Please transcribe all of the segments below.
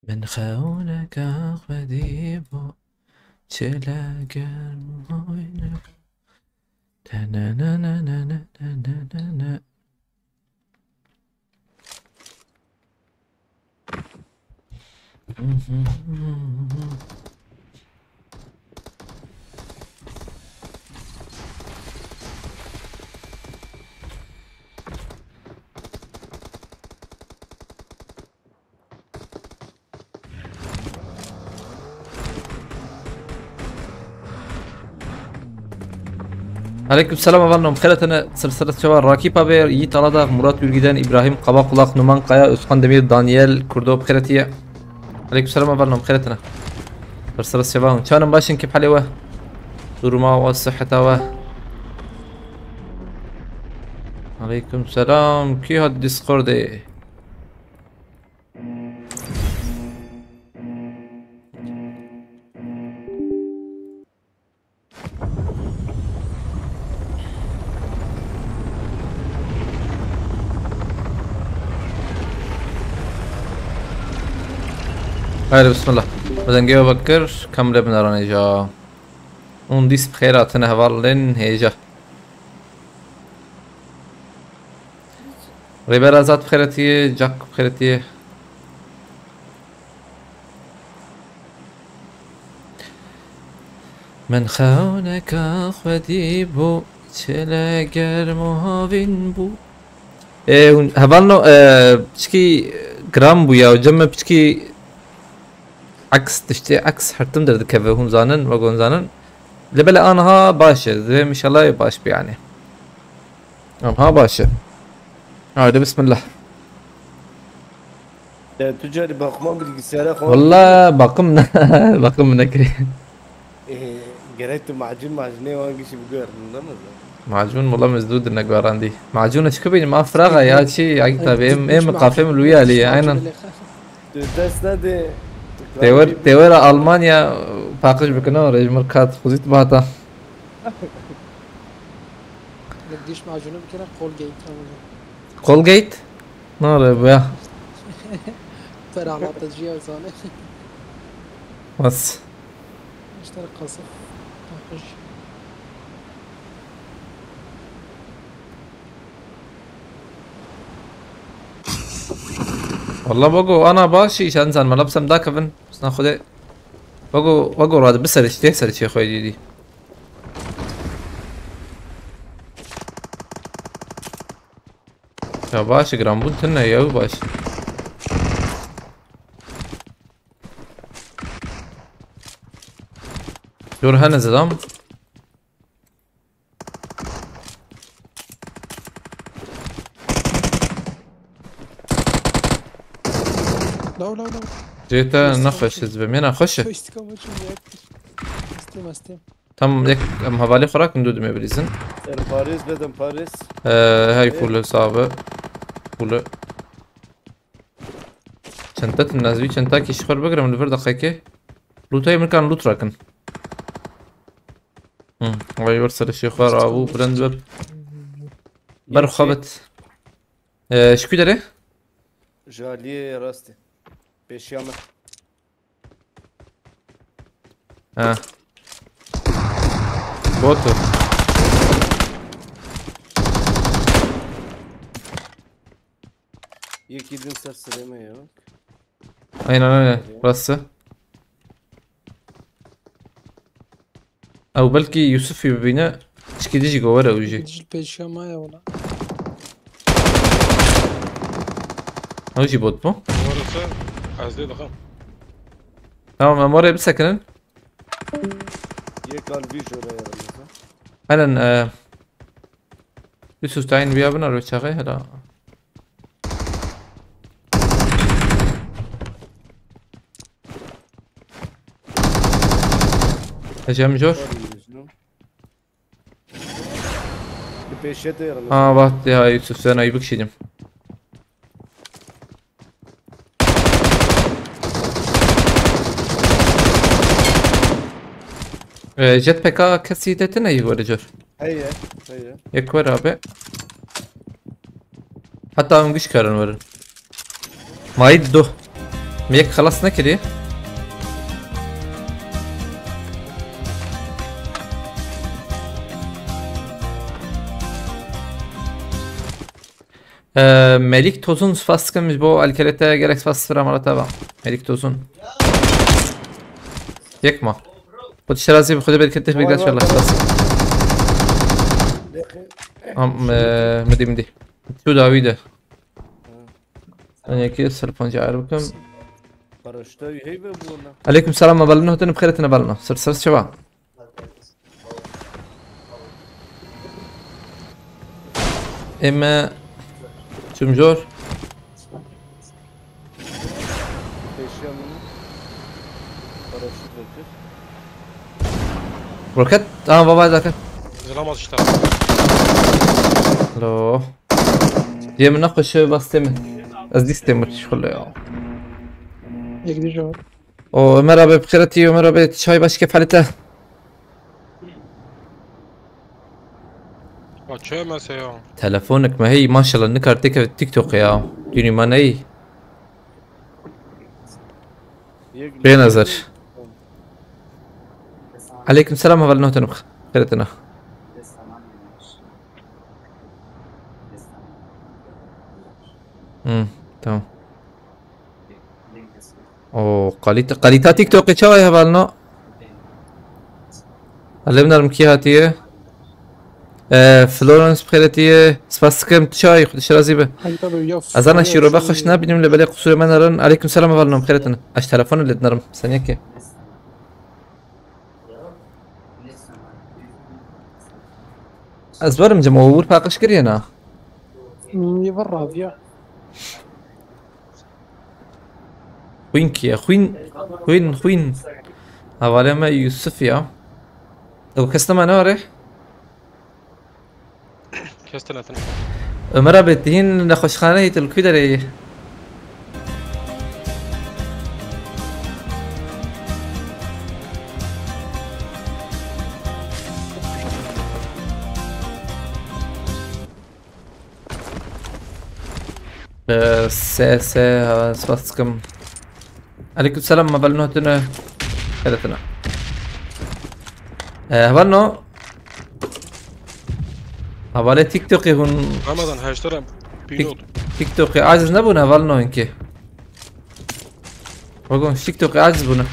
من خونك خديبو تلاقى وينك تنانانانانانانا. Aleyküm selam efendim. Xelatına sırasıyla çavar Rakip Haber, Yiğit Aladağ, Murat Ülgiden, İbrahim Kabakulak, Numan Kaya, Özkan Demir, Daniel Kurdo Xelatiye. Aleyküm selam efendim. Xelatına sırasıyla çavar. Çanın başın kip hali ve duruma ve sıhhata ve. Aleyküm selam. Ki had Discord'e. هلا بسم الله بدنا نجيب بكر كم لبنا رانيجا ونديس بخيراتنا هفالين هيجا ريبيرا زاد بخيرتي جاك بخيرتي من خونك اخوتي بو تلاقر مهاوين بو هفالنو بشكي جرام بو يا وجمع بشكي عكس تشتي عكس حرتم درد كفه هم زانن وقون زانن لبلا انها باشا زي ما شاء الله باش يعني انها باشا هذا بسم الله تجاري bakmam bilgisayara falan. والله باقمنا باقمنا كري قريت معجون وانقش بقر نمز معجون والله مسدود انك عندي معجون ايش كبير ما فراغه يا شي عقتها ام قافم الويالي عينا دست نده تيور المانيا باقش بكنا رج مركات خذيت بهاتا بديش معجونه بكره كولجيت كولجيت نار بيا فرع على تجيه وصانه بس اشترك قصف اخش والله بقو انا باشي شانزان ملبسم دا كفن بس ناخذ بقو هذا بسرش تكسرش يا اخوي دي يا باشا جرامبون تنا يا باشا دور هنا زدام لا جيتا نخش زبمينا خش استقامة استم تم لك ام هفالي خراك ندود ما بريزن Paris بدم Paris هاي فول صعبة فول شنطة الناس بي شنطة كي شخر بقرا من الفرد دقيقة لوتاي من كان لوت راكن واي ورسل الشيخار ابو برندبر برخبت شكو داره جالية راستي بيشيامة بوتو يكي دين سر سلامة يا اين راسه او بلكي يوسف يبينا شكي ديجي جوارا ويجي بديش البيشا معايا ولا اوجي بوت مو ورثة عزيز دخل تمام اموري بسكنن يكال فيجو يا انا يوسف تعين بيابنا لو شاغي هلا هجم جور بيشيته يا بات يا يوسف سنة يبك شيدم جت بكا كسيدتنا يقول جور هيا يكور ابي حتى هم قش كارن ورن ما يدو ميك خلاص نكري ملك توزون فاسكم مش بو الكريتا جالكس فاس فرا مرة تابع ملك توزون يكما خد الشرازي بخد بالكتف بيقدرش والله بس مدي شو داويده انا كيف سلفون جعلكم Paraşütü heybe bu ona. عليكم السلام ما بلنه تن بخير تنبلنا سر شباب اما شمجور Eşyamını. Paraşüt bekir. روكت بابا ذاك زلمه اشتغل لو دي مناقش بس تم قصدي استمر شغل يا يقدر جواب ومرة بخيرتي ومرة بشاي باش كيف حالته چه مثلا تلفونك ما هي ما شاء الله نكرتك في التيك توك يا دوني ما ني بنظر عليكم السلام هذا النوتن بخيرتنا تمام قليتا تيك توك شاي هذا النوع علمنا المكياتيه فلورنس بخيرتيه سباسكم تشاي خد شرازي به از انا شیرو بخوش نبینیم لبلی قصور من نرن علیکم سلام اولنم خیرتونه اش تلفن اللي نرم ثانيه که از برم جمهور پاقش کریه نه يبر راضية خوين كيا خوين حواله ما يوسف يا لو كستما نوري كاستنتن مرة بتهين نخش خانه الكودري سباسكم عليكم السلام ما بلنو تنا هذا هبلنو هبالة تيك توك هون رمضان هاشترى بينوت تيك توك عاجز نبونا هبلنو هنكي وقوم تيك توك عاجز بونا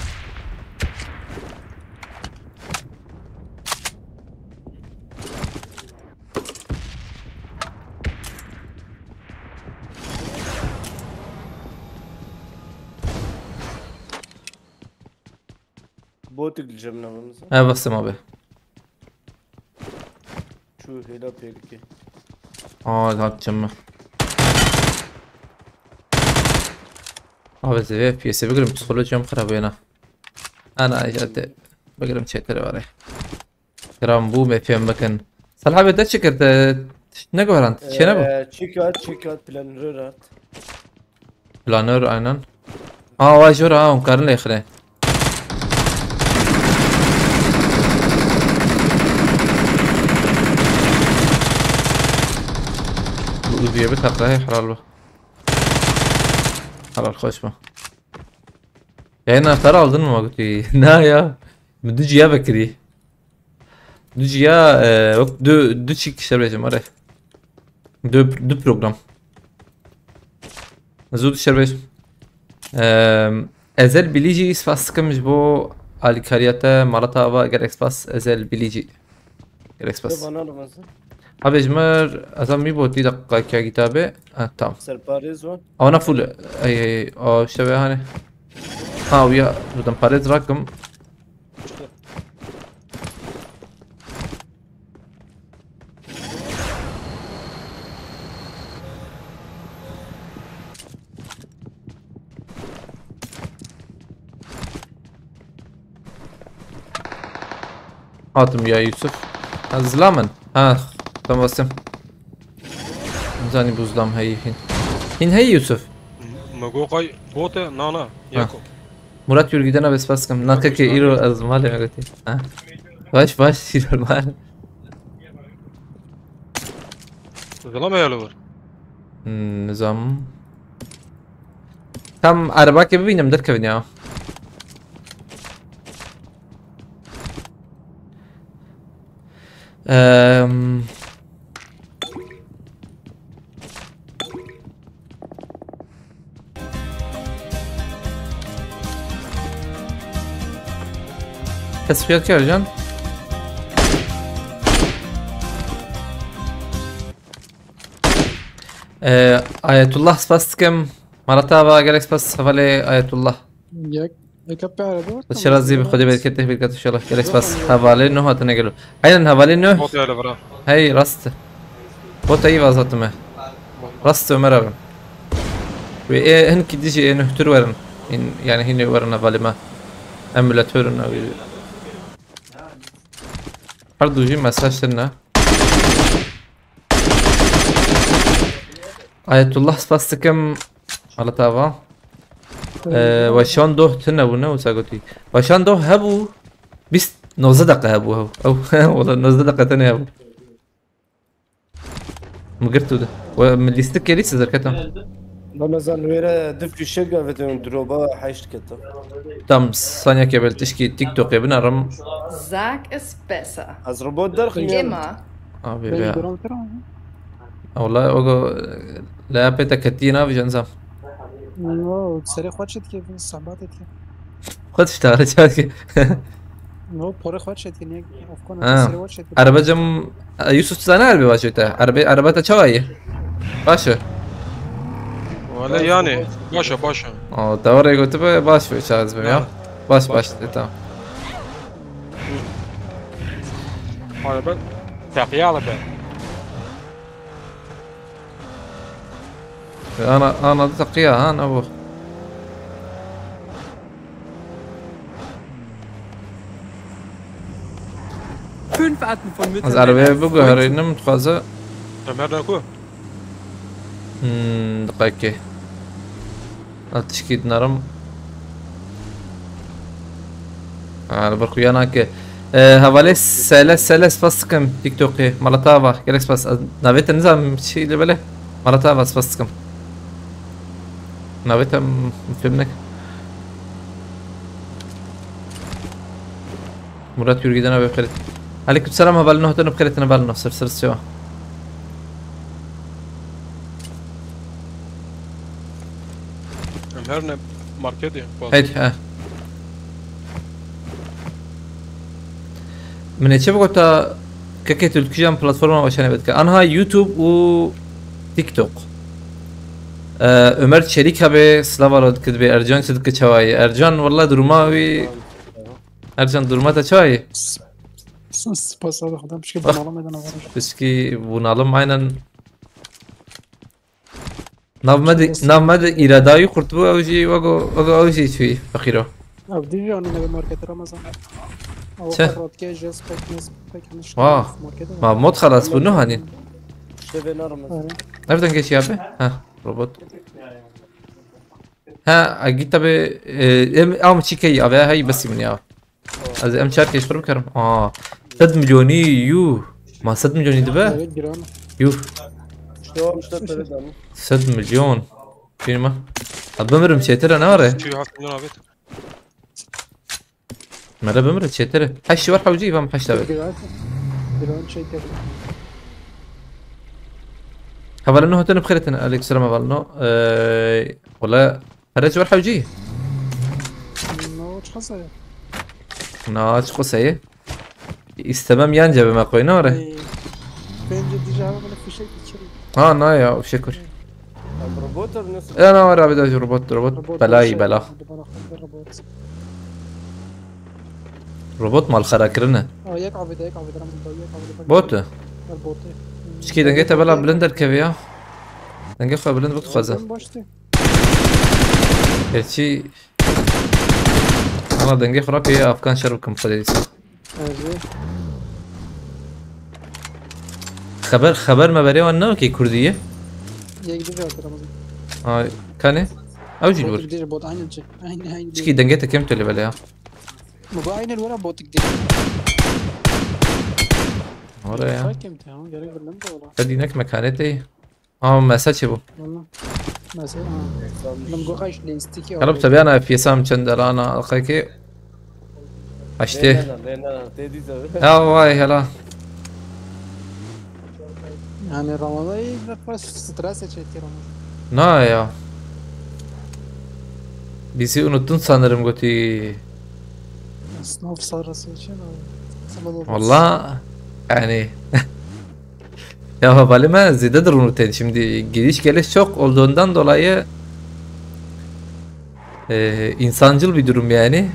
Botik diyeceğim namımıza. بس ما به Şu hela pelki. هاد جمع بس في بي اس بقرم بسيكولوجيا خراب هنا انا اجت بقرم شيتر وري جرام بو ما فيهم مكان صلاح بدك شكر نقول انت شنو Çikat planör at. بلانر aynen واجور مقارن لي خلي ودي بتاقه حلال به حلال خوش به يعني انا aldın mı قلت لي لا يا بدي يا بكري بدي يا وقت دو شيك شربت مره دو program زود شربت ezel bilici isfaskımız bu alikariyata marata ava gerek spas ezel bilici gerek spas Bana almasın. abi jmer azam mi boti dakika kya kitabı tamam Serpariz var. انا فول اي او شبه هاني ها ويا بدهم باريز رقم هاتم يا يوسف زلامن ها تمام بسم زاني بوزدام هي هي يوسف مقوقاي بوتا نانا ياكو مرات يريدنا بس كم ناكك يرو ازمال ما قلت ها باش يرو المال زلمه يا لور نظام كم عرباك ببینم درکەون یا تصفیات کرد جان آیت الله سپاس دکەم مەڕەتاوە گەلێک سپاس هەڤەڵێ آیت الله یک پیاده بود شرازی به خودی بید کتی بید کتی شلح گلک سپاس هەڤاڵێ نۆ هاتە نەگەلو عینەن هەڤاڵێ نۆ بوت يا لبرا هەی ڕاستە بۆ تایی وازاتمە ڕاستە مەرەبم هەنکی دیژی نهتر وەرن يعني هنا ورنا ظالمة أملتورنا برضو جي مساج لنا آية الله سباستكم على تابا وشان دوه تنونا وساقوتي وشان دوه هبو بس 19 دقيقة هبو أو والله 19 دقيقة تاني هبو مقرتو ده ومن ليستك لسه زركتهم رمضان ويرا دفك الشقة فتن دروبا حيشت كتب تم ثانية قبل تشكي تيك توك ابن رم Sag es besser. از روبوت درخن Immer. بيبيع درام ترى والله اوغو لا بيتا كتينا في جنزام نو سری خود شد که صحبت که خد اشتغل شاكي نو پره خود شد که نیک افکار سری خود شد عربة جم يوسف سنة عربي واجهته عربة تشواي باشا ولا يعني باشا باشا دوري قلت باش في شاز بيا باش تمام هذا بس تقيا لبا انا تقيها انا ابو 5 Arten von Müttern. از عربية بقى هرينا متخازة تمرنا كو دقيقة التشكيل نرم على برخيانا ك هوالي سلس بس كم تيك توك مالتابا جالكس بس نبيت نظام شيء اللي بله مالتابا بس كم نبيت فهمنك مرات يريدنا بخير عليكم السلام هبال نهتنا بخيرتنا بالنا سر سوا تمرنا ماركتي هيد ها من ايش بقولت كيكت الكيجان بلاتفورم عشان بدك انا هاي يوتيوب و تيك توك عمر شريك هبه سلاف رد كتبي ارجان صدق شواي ارجان والله درماوي ارجان درماتا شواي سپاس از خودم بشه که بالا میدن آورش بس كي بونالم عينا نامد إراداي قرطبو أوجي وقو أوجي شوي أخيرا او دی جانی نبی مارکت رمضان او چه؟ قرارات که جز پک نیست پک نشد واه ما مود خلاص بنو هانين شبه نرمز نفدن كيش يابي ها روبوت ها أجيت تبي أو مشيكي أبي هاي بس من يا از ام شارك ايش فرق كرم 100 مليوني يو ما 100 مليوني دبا گرام يو شو مش تبردان 100 مليون فين ما بمر مشيتر انا ورا شو هات من بيت مرة بمر مشيتر حش ورحه وجيبها محش تبع گرام شيء كده هبل انه هتن بخيرتنا عليك السلام بالنو ولا هرج ورحه وجي نو چه خاصه ناش قصيه استمام ينجب ما قوينا ورا بنج دی جواب ولا في شيء كتير نايا شكر ام روبوت نص انا ورا بدي روبوت بلاي بلا روبوت مال خراكرنا یک عبده یک عبده رمضان یک عبده بوت البوت شكي دنجيتا بلا بلندر كبيا دنجي خو بلند بوت خزا باشته هرشي انا دنجي خراكي افغان شربكم فديس خبر ما بري وانا كي كرديه یک دی جواب رمضان كان او جي بوت نور دی بوت عين الجي عين شكي دنجيتا كم تلي بلا مو عين الورا بوت دي ورا يا كم تمام غير بلند ولا بدينك مكانتي مساج بو والله مثلا لما قاش لاستيكي كلام تبي أنا في سام شندر أنا أخيك أشتي لينا تيدي واي هلا يعني رمضان بس ستراسة شيء رمضان نا ya bizi unuttun sanırım Goti. sınav sonrası için Valla yani ya havalime zidedir unuttun. Şimdi gidiş geliş çok olduğundan dolayı insancıl bir durum yani.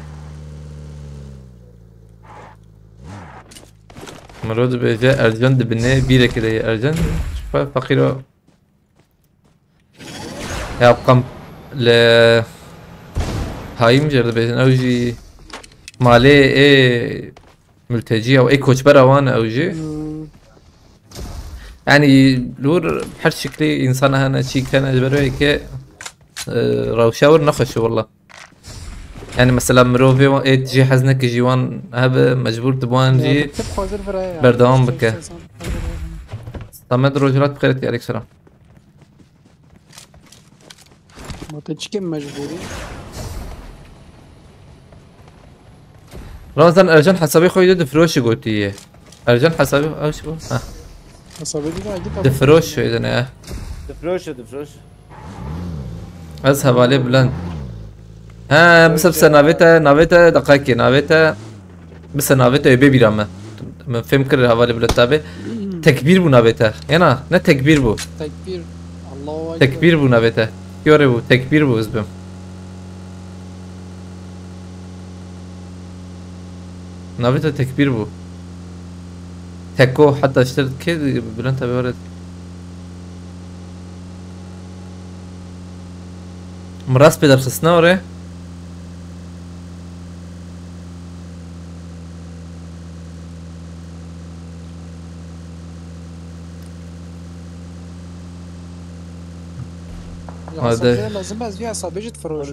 Murad Beyce Ercan dibine bir ekide Ercan fakir o yapkam le هايم جرد بيتن اوجي مالي اي ملتجي او اي كوتش براوان اوجي يعني لور بحر شكلي انسان هنا شي كان اجبره هيك روشاور نخش والله يعني مثلا مروفي اي تجي حزنك جيوان هذا مجبور تبوان جي بردوام بك طمد رجلات بخيرتي عليك سلام ما تجي مجبوري رمضان ارجان حسابي خوي دفروش قوتيه ارجان حسابي او شو ها حسابي دفروش اذا دفروش اذهب عليه بلند ها بس نافيتا دقائق نافيتا بس نافيتا يبي بيرامه من فهم كر حوالي بلند تابع تكبير بو نافيتا هنا نه تكبير بو تكبير الله اكبر تكبير بو نافيتا يوري بو تكبير بو اسبم نافيتا تكبير بو تكو حتى اشترت كده بلند تابع ورد مراس بدر خصنا وري هذا لازم بس فيها صابجة فروش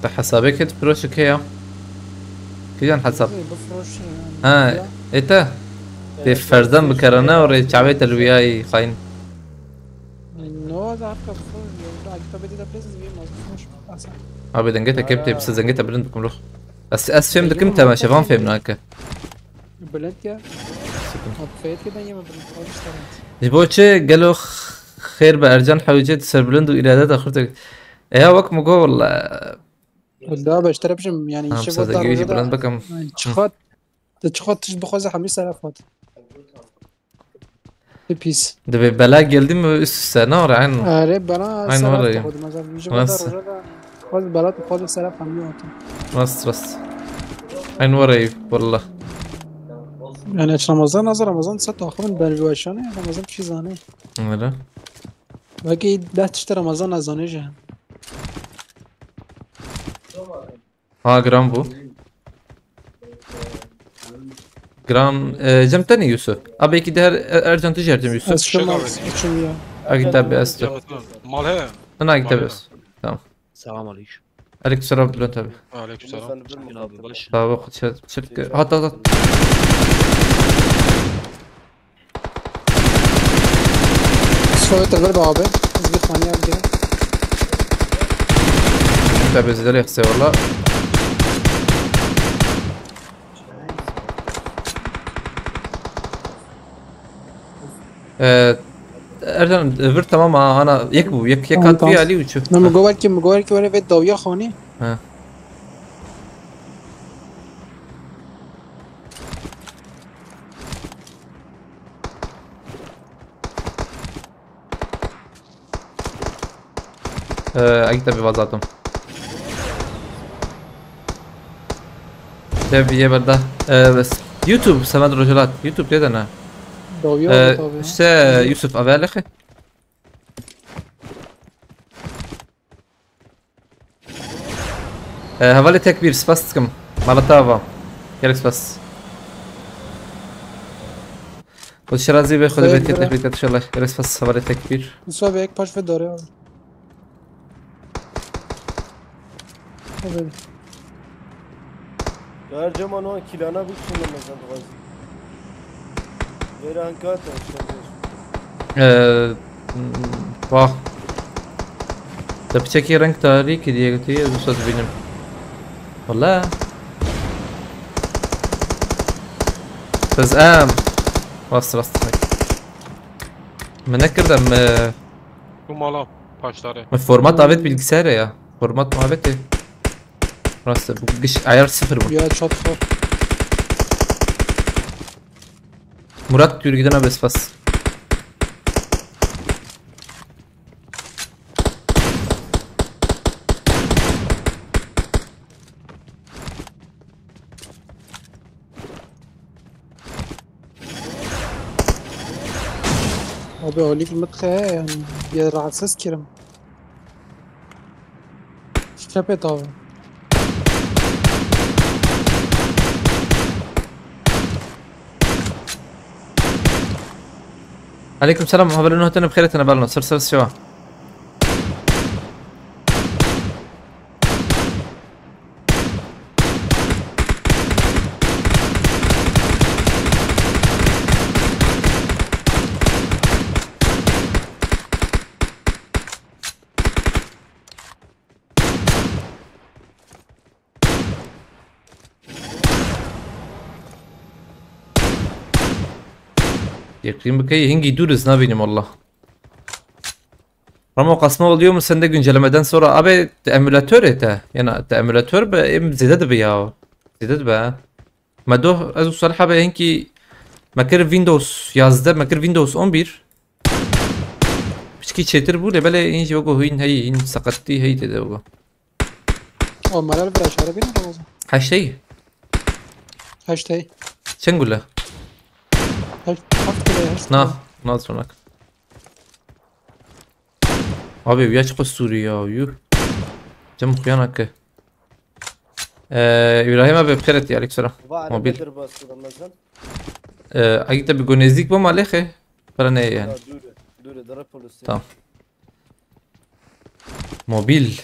ده حسابك كده فروش كيا كيان حساب بفروش ها ايتا دي فرزان بكرنا وري شعبيت الوياي خاين نو ده عارفه بفروش اكتب بدي ده بليز في مفروش اصلا ابي دنجتا كبتي بس دنجتا بلند بكم روح بس فهم دك امتى ما شافان فهم هناك بلد يا فايت كده يا ما بنقولش جبوتشي قالوا خير بأرجان حوجت سربلند وإيرادات أخرتك إيه وقت مجو والله ده بشتري بشم يعني شوف ده جيجي بلند بكم تشخط تشبه خوزة 5000 وات بيس ده ببلاغ جلدي من السنة ورا عين ريب انا عين ورا يا خذ بلات خذ 3500 بس عين ورا والله يعني عشان رمضان نظر رمضان ستة أخوان بالجواشانة رمضان بشي زاني ولا باقي لا تشتري رمضان أزاني جهن جرام بو جرام جمتني يوسف أبي كده أرجع تجارة يوسف أشوف أكيد أبي أستر مال هي أنا أكيد أبي أستر تمام السلام عليكم. عليك السلام بلون تابي وعليكم السلام جناب باش طيب خد شركة هات سويت البرد عابي زبط ثانية بدي تابي زي اللي يخسر والله ارجع فر تمام انا يكبو يكاد في علي وشوف لما جواركي وانا في الضوية خاني ها اكيد ببعضاتهم تبي برده بس يوتيوب سماد رجلات يوتيوب كده انا ضوية ايش يوسف ابي اخي هفالي تكبير سباس كم مالتافا كيركس بس خد شرازي بخد بيت كده بيت ان شاء الله كيركس بس هفالي تكبير نسوا بيك باش في الدوري در جمان وان کیلانا بود چون مثلا غازی غیر انکات واه ده بتشكي رانك تاريخي دي قلت هي دوسات بينهم والله تزقام bas منكر ده Kumala başları. format davet bilgisayara ya format muhabbeti burası bu ayar sıfır bu Ya çat var. Murat yürü gidene bes bas Abi öyle bir mıtkaya yani. Bir rahatsız kirim. Şepet abi. عليكم السلام هبل انه هتنا بخير انا بالنا سر شو Yakın bakayım hangi duruz ne bileyim valla. Ama kasma oluyor mu sende güncellemeden sonra abi emülatör ete yani emülatör be em zeded be ya zeded be ما ده از الصراحه به هنكي مكر ويندوز 11 مكر ويندوز 11 بشكي تشتر بوله بلا ينجي وجو هين هي هين سقطتي هي تدوغو O malal bir aşağı benim Ramazan. هاشتي Hashtag. شنقول Hashtag. نا ناظر هناك abi yaş kusuri ya yuh cam kuyanak İbrahim abi bخير يا عليك سلام موبيل بدر بس رمضان اكيد بيكون نزديك بوم عليه فرنا يعني دوره ضرب بوليس tamam موبيل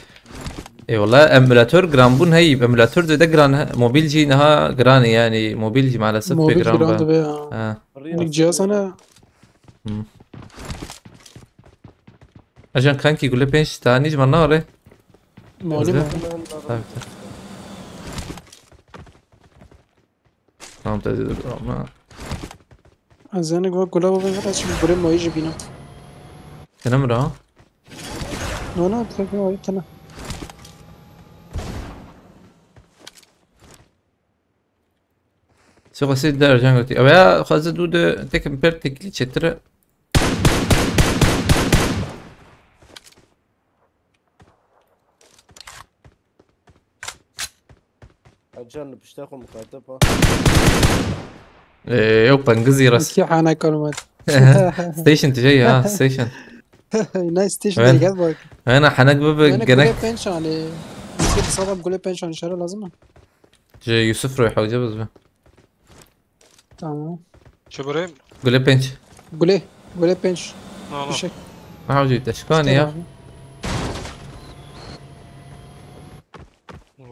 اي والله امولاتور جرامبون هي امولاتور ده جران موبيل جي نها جران يعني موبيل جي مع الاسف Mobil جران grandı be ya. اه Yani cihaz ana عشان كان كي يقول لي بينش تاني جمعنا ولا malum. طيب tamam تزيد ما Az yani gula baba var şimdi buraya mı iyice bina. تنمر ها No no tabii o tane. سو غسيل دار جانغوتي او يا خاز دود تك بيرتي كلي تشتر عجان بشتاخو مكاتبة يو بنجزي راس Ki hana kalmadı. ستيشن تجي ها ستيشن Nice station وين؟ gel bak. انا حنك باب Yani جنك gule penç yani. Biz sabah gule penç yani şöyle lazım mı? يوسف روح او جبز به Tamam. Çöbüreyim. قول لي بنش Gule penç. No no. Teşekkür. ما عاوز يتشكاني يا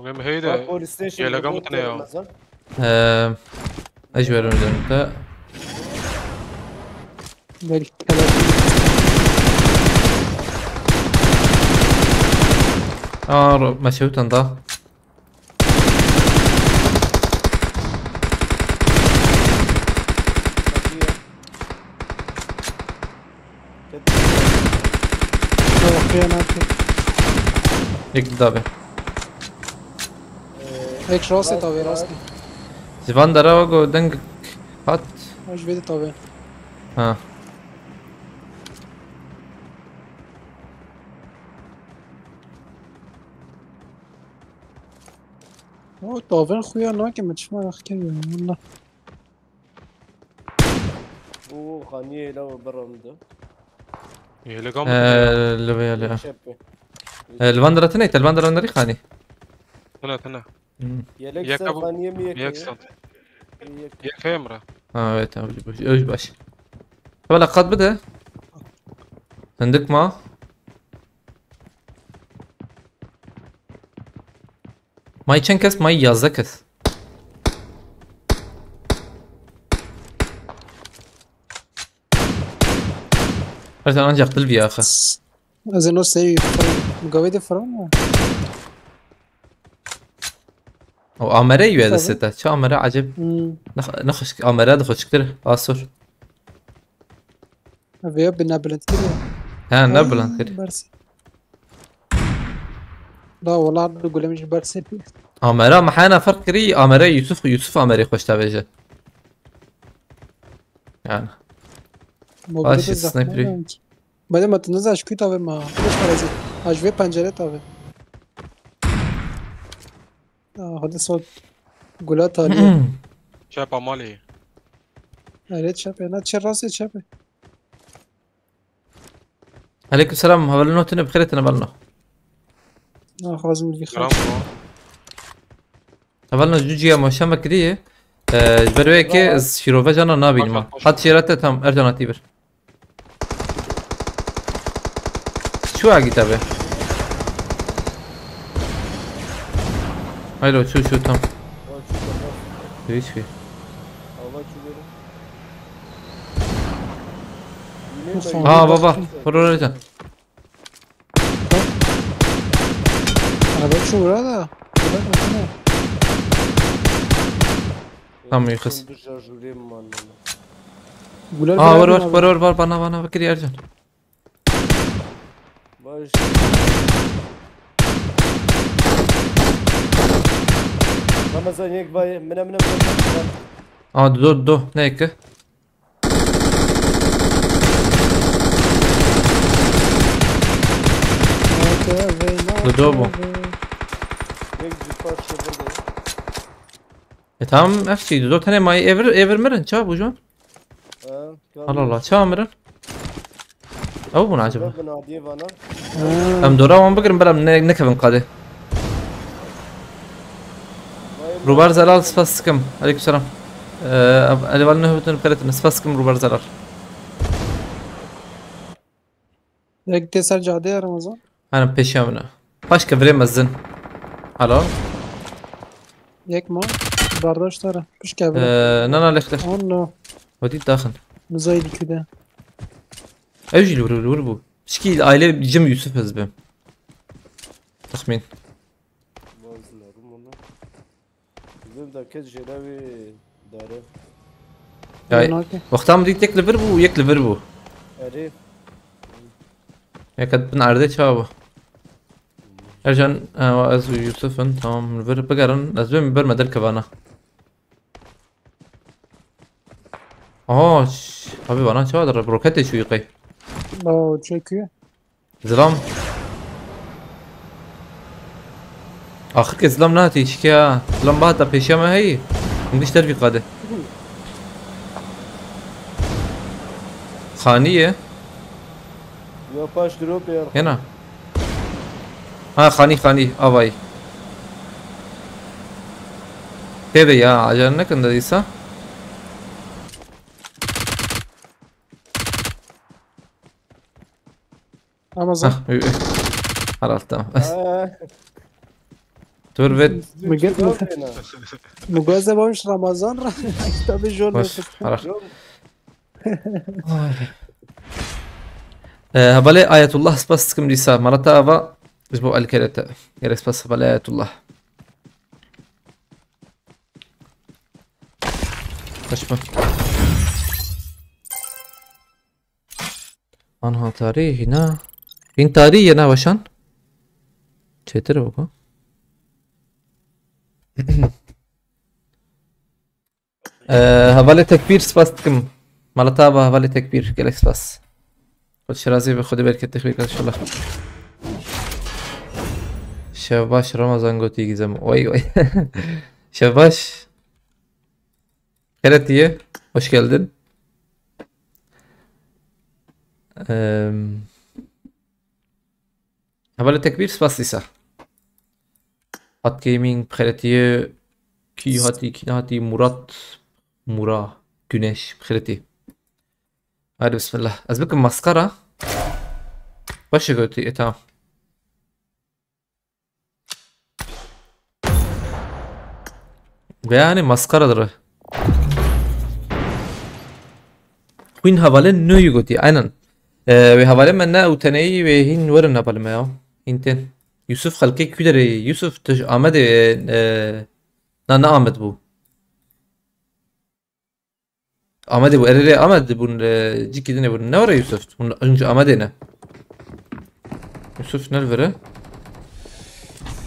Benim hey de بوليس ستيشن يلقى متنا يا. اجبر من انت Belki. اه ماشي وتنضا يك دابي Ek rastı tabii rastı. زيفان دراغو دنج هات Hoş vedi tabii. ها O tabii خويا نه که مچما وقت کنیم والله. وخانيه لو برا من ده يلقى متنا. لبيا شابه الفاندرا تنيت الفاندرا نري خاني تنا. يلك يكبو. خانيه ميك يكسل. يكامرة. اه ويت اوج باش ولا قد بدا عندك ما ماي تشنكس ماي يازكس أنا أنجح قلبي يا أخي از اینو سیو مقاوي دي فران او امره يوه طبعا. دسته چه امره عجب نخش امره دخش كتير اسور فيا بنابلت كده ها نبلان كده برسي لا والله بقول مش برسي امره محانا فرق كري امره يوسف امره خوش تابجه يعني باشه سنايبری بعد ما تنزل اشكي تابع ما خودش فرازي اجوه پنجره تابع هذا صوت قولات عالية شايف مالي يا ريت شابه انا تشيل راسي شابه عليكم السلام هبلنو تنا بخير تنبلنو خلاص من في جرام خلاص هبلنو جوجيا مشامه كديه جبرويك از شيروفا جانا نابي ما حط شيرته تام ارجعنا تيبر شو عقي تابع هايلو شو تام ايش في بابا فرور رجع انا بشوف هذا تام يخس قول ور بنا بكري ارجع باش رمضان يك باي من دو نيك دوبو يك جفاش برضه تمام افشي دو تاني ماي ايفر مرن شاب وجون الله الله شاب مرن او بنا عجبه بنادي فانا ام دورا وان بقرن بلا نكفن قاده روبار زلال سفاسكم عليكم السلام اللي والنا هو تنقلت سفاسكم روبار زلال يك تسر جاده يا رمضان انا بيشامنا باش كفري مزن الو يك ما برداشت ترى مش كابل نانا لخلخ والله ودي داخل مزايد كده ايجي الوربو شكي aile جم يوسف هزبه تخمين زبده كل جلاوي داره يعني وقتها مدي تك لفربو ويك لفربو اريف يا كد بنعرضه شابه ارجن از يوسف تمام الفر بقرن لازم بر مدر كفانا حبيبي انا شو هذا روكيتي شو يقي لا تشيكي زلام آخر که زلام نهاتی شکیا زلام باهتا پیشیامه هی انگلیش ترفی قاده خانیه يا باش دروب يا هنا خانی آوایی تیده یا عجل نکن دادیسا رمضان خلاص تمام توربت مجازة باش رمضان را كتاب الجول باش خلاص هبالي آية الله سباس كم ديسا مرتا أبا اسبوع الكريتا غير سباس هبالي آية الله خشمه أنها تاريخ هنا این تاریه نه باشن چطوره بکن حواله تکبیر سپاس کم مالتا با حواله تکبیر گلک سپاس خود شرازی به خودی برکت تخبیر کرد شالله شباش رمضان گوتی گیزم وای شباش خیرتیه hoş geldin حواله تکبیر سپاس لیسا هات گیمینگ بخیرتیه کی هاتی مورا güneş بخیرتی hadi bismillah از بکن مسخره باشه گوتی تمام yani maskaradır Queen havalı nöy goti aynen ve havalı men ne uteneyi ve hin varın havalı ya هینتن یوسف خلقی کی داره یوسف تش آمده نه آمد بو آمده بو اره آمد بون جی کی دنه بون نه وره یوسف بون انج آمده نه یوسف نلوره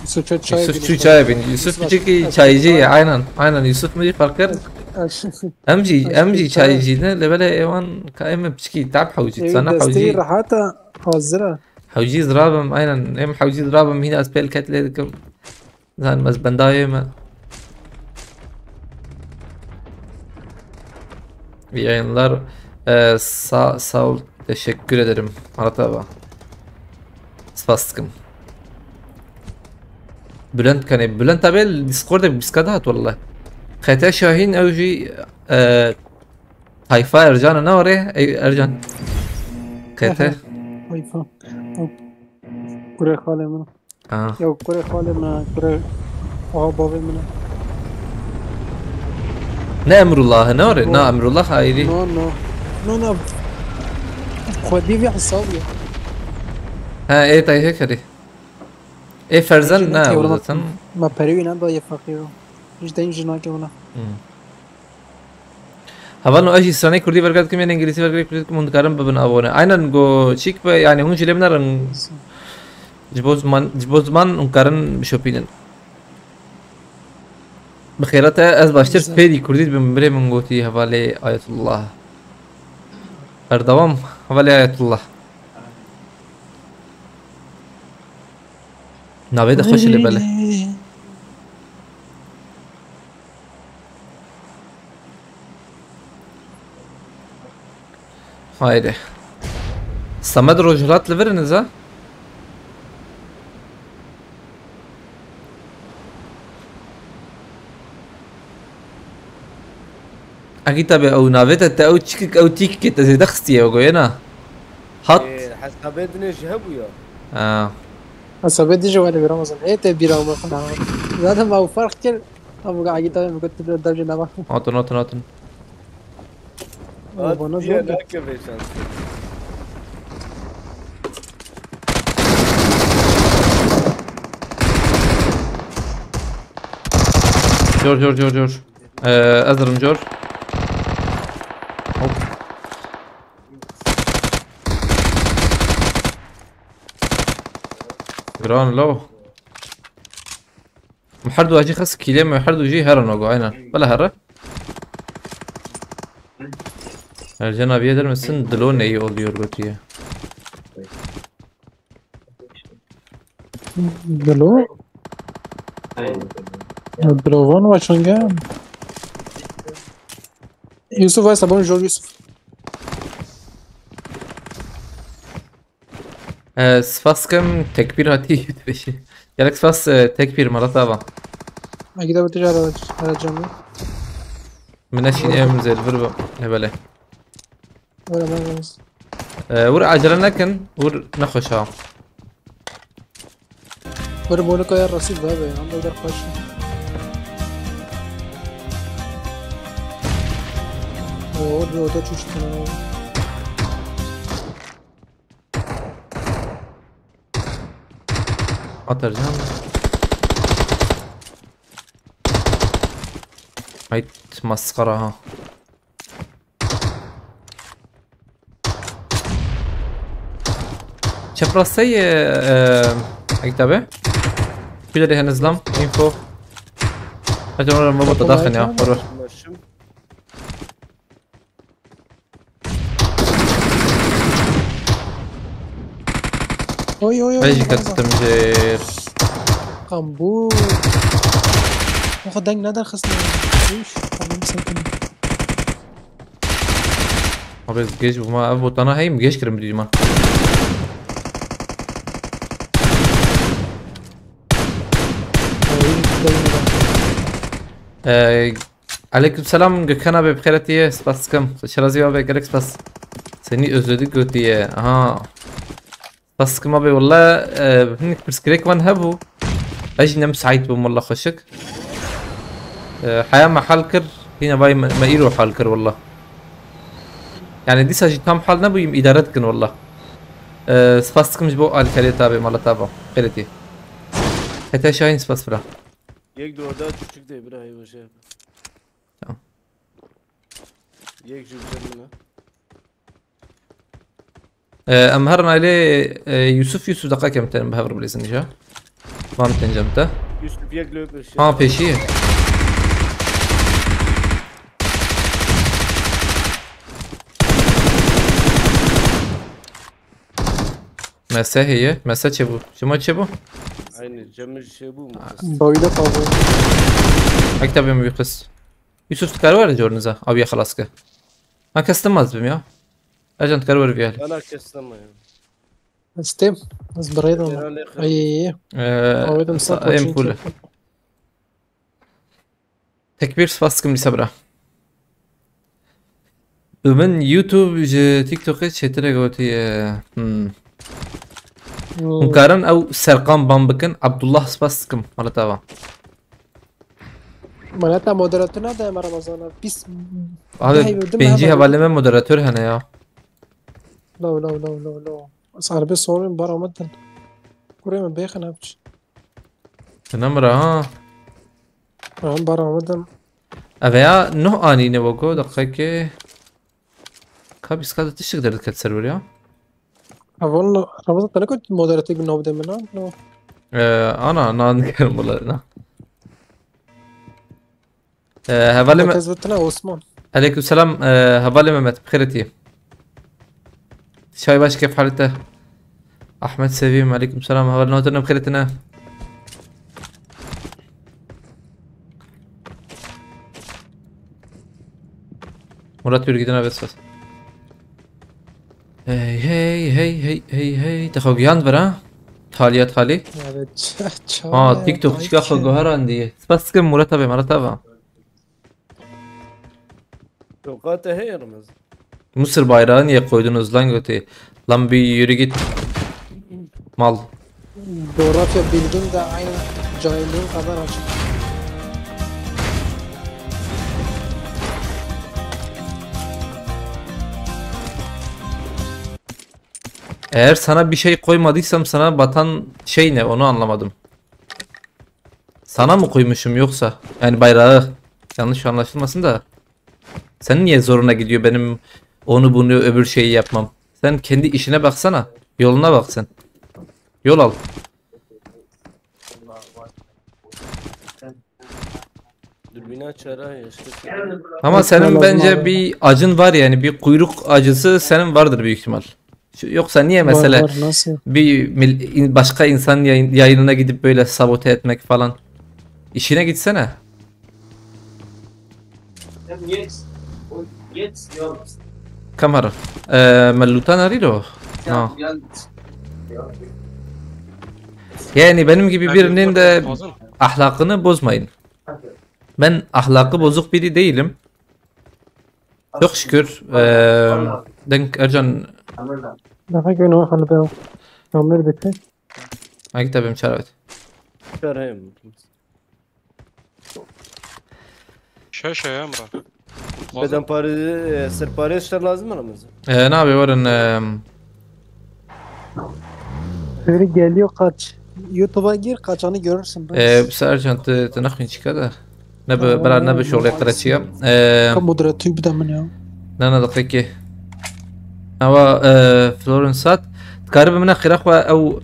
Yusuf çay یوسف چی چای بین یوسف چی کی چایجی aynen یوسف میری فرق کرد امجي چایجی نه لبله ایوان کایم بچکی تاب حوجی سنا حوجی راحتها حاضرة حوجي ضرابم aynen em حوجي ضرابم هنا اسبيل كتلة زان مز بندايم İyi yayınlar. Sağ ol. Teşekkür ederim. Murat abi. Spastıkım. Bülent kanı. Bülent abi Discord'da biskadat والله. خيتا شاهين او جي هايفا ارجان انا وري اي ارجان خيتا هايفا كوري خالي منه يو كوري خالي منه كوري بابي منه Ne emrullah ne var? Ne emrullah hayri. No. خودي في حسابي. Ha evet ayı kari. Ferzan ne o zaten? ما بريوي نبا يفقيرو. مش دايم جناكي ولا. Havan o aşı sana Kurdi vergat kim yani İngilizce vergat Kurdi kim mundkarım babın abone. Aynen go çik be yani hun şile benar jibozman unkarın bişopinin. بخيرات از باشتر سبيدي كرديد بمبري من قوتي حوالي آية الله اردوام حوالي آية الله ناوي ده خوش اللي بله هايدي صمد رجلات لفرنزا اكيد تبع او نافيتا او تشيك او تيك كده زي دخستي او جوينا حط حسابتني شهبويا حسابات دي جوالي برمضان ايه تبي رمضان هذا ما هو فرق كتير ابو قاعد يتابع كنت بالدرجه نبا نوتن جور ازرم جور جران لو محردو اجي خس كيلي ما محردو جي هرنوغو عينا بلا هره الجناب يدر مسن دلون اي اوليور قوتيه دلو دلوان واشنگا يوسف هاي صابون جور يوسف سفاسكم تكبير هاتي بشي يالك سفاس تكبير مرات ابا اكيد بتجي على جنب مناشين ام زي الفربا هبله ولا ما بس ور عجلنا كن ور نخشها ور بقولك يا الرصيد بابا عم بقدر اخش ور بيوتا تشوشتنا اترجم هاي مسخرة ها شبراسي اكتبه كده ده نزلم انفو اجرنا ما بتدخن يا فرور اوي ايش كنت تمجير قنبو واخد دنج ندر خصنا ايش خلينا مسكين ابيز جيش وما ابو طنا هي مجيش كرم دي ما عليكم السلام كنا بخيرتي بس كم شرازي ابي جالكس بس سني özledik götüye aha بس كم ابي والله هنك برسكريك وان هبو اجي نم سعيد بم والله خشك حياة محل كر هنا باي ما يرو حال كر والله يعني دي ساجي تام حال نبو يم ادارتكن والله سپاس دکم ji bo alkaliye tabi mala taba qeretî hete şahin spas bira Yek de orada küçük de bir ay şey. Tamam. Yek cümle. em her nayli Yusuf dakika kemterim behevr bilizin ja Vam tencemte Yusuf yek löp şey. Ha peşi Mese heye mese çebu Şuma çebu Aynı cemil şey bu mu? Boyda kaldı. Aktabi mi bir kız Yusuf tkar var ya jornuza abiye xalas ke Ha kestemez bim ya Ercan tkar var viyal Bana kestim ya. استيم بس بريدة اي اويدم سات Em pule Tekbir spas lise bira Min YouTube ji TikTok'e çetire goti Hunkaran ew serqan ban bikin Abdullah spas dikim mala tava معناتها مودراتورنا ده رمضان بس Abi benci hevaleme moderatör hene ya لو لو لو لو لو صار بس صورين برا مدن كوريما بيخن ابش Namra ha هم برا مدن Veya no ani ne vogo dakika ki Kabis kadar tişik derdi ket server ya اظن رمضان انا كنت مودراتي بالنوب ده منها لو Ana nan kerim bularına Hevaleme كذبتنا عثمان Aleykümselam Havale Mehmet bkhireti Şay baş keyf halite Ahmet Sevim Aleykümselam Havale noterna bkhiretine Murat Yürgidine besas Hey hey hey hey hey hey Tekho giyand vera Taliye tali هذا Aa TikTok çıkakho goharan diye Spas kim Murat abi Murat abi Tokat hey Ramaz. Mısır bayrağı niye koydunuz lan götü? Lan bir yürü git. Mal. coğrafya bilgim de aynı cahilliğim kadar açık. Eğer sana bir şey koymadıysam sana batan şey ne onu anlamadım. Sana mı koymuşum yoksa? Yani bayrağı. Yanlış anlaşılmasın da. Senin niye zoruna gidiyor benim onu bunu öbür şeyi yapmam? Sen kendi işine baksana. Yoluna bak sen. Yol al. Dürbüne çara yaşlı. Ama senin bence bir acın var yani bir kuyruk acısı senin vardır büyük ihtimal. Yoksa niye mesela Var, nasıl? bir başka insan yayınına gidip böyle sabote etmek falan. İşine gitsene. Kamera. Mellutan arıyor. Ha. Yani benim gibi birinin de ahlakını bozmayın. Ben ahlakı bozuk biri değilim. Çok şükür. Denk Ercan. Daha gün o halı be. Ömür bitti. Hangi tabim çaravet? Çara شاشة يا امرأ Beden pare serpare işler lazım mı Ramaz? Ne yapıyor varın? Biri geliyor kaç. YouTube'a gir kaçanı görürsün. Sercan تنخين شكله نبى بلا نبى شغل قراتشيا Kam moderatör bir de من ya. نانا دقيقة هو فلورنسات تقرب من آخر أخوة أو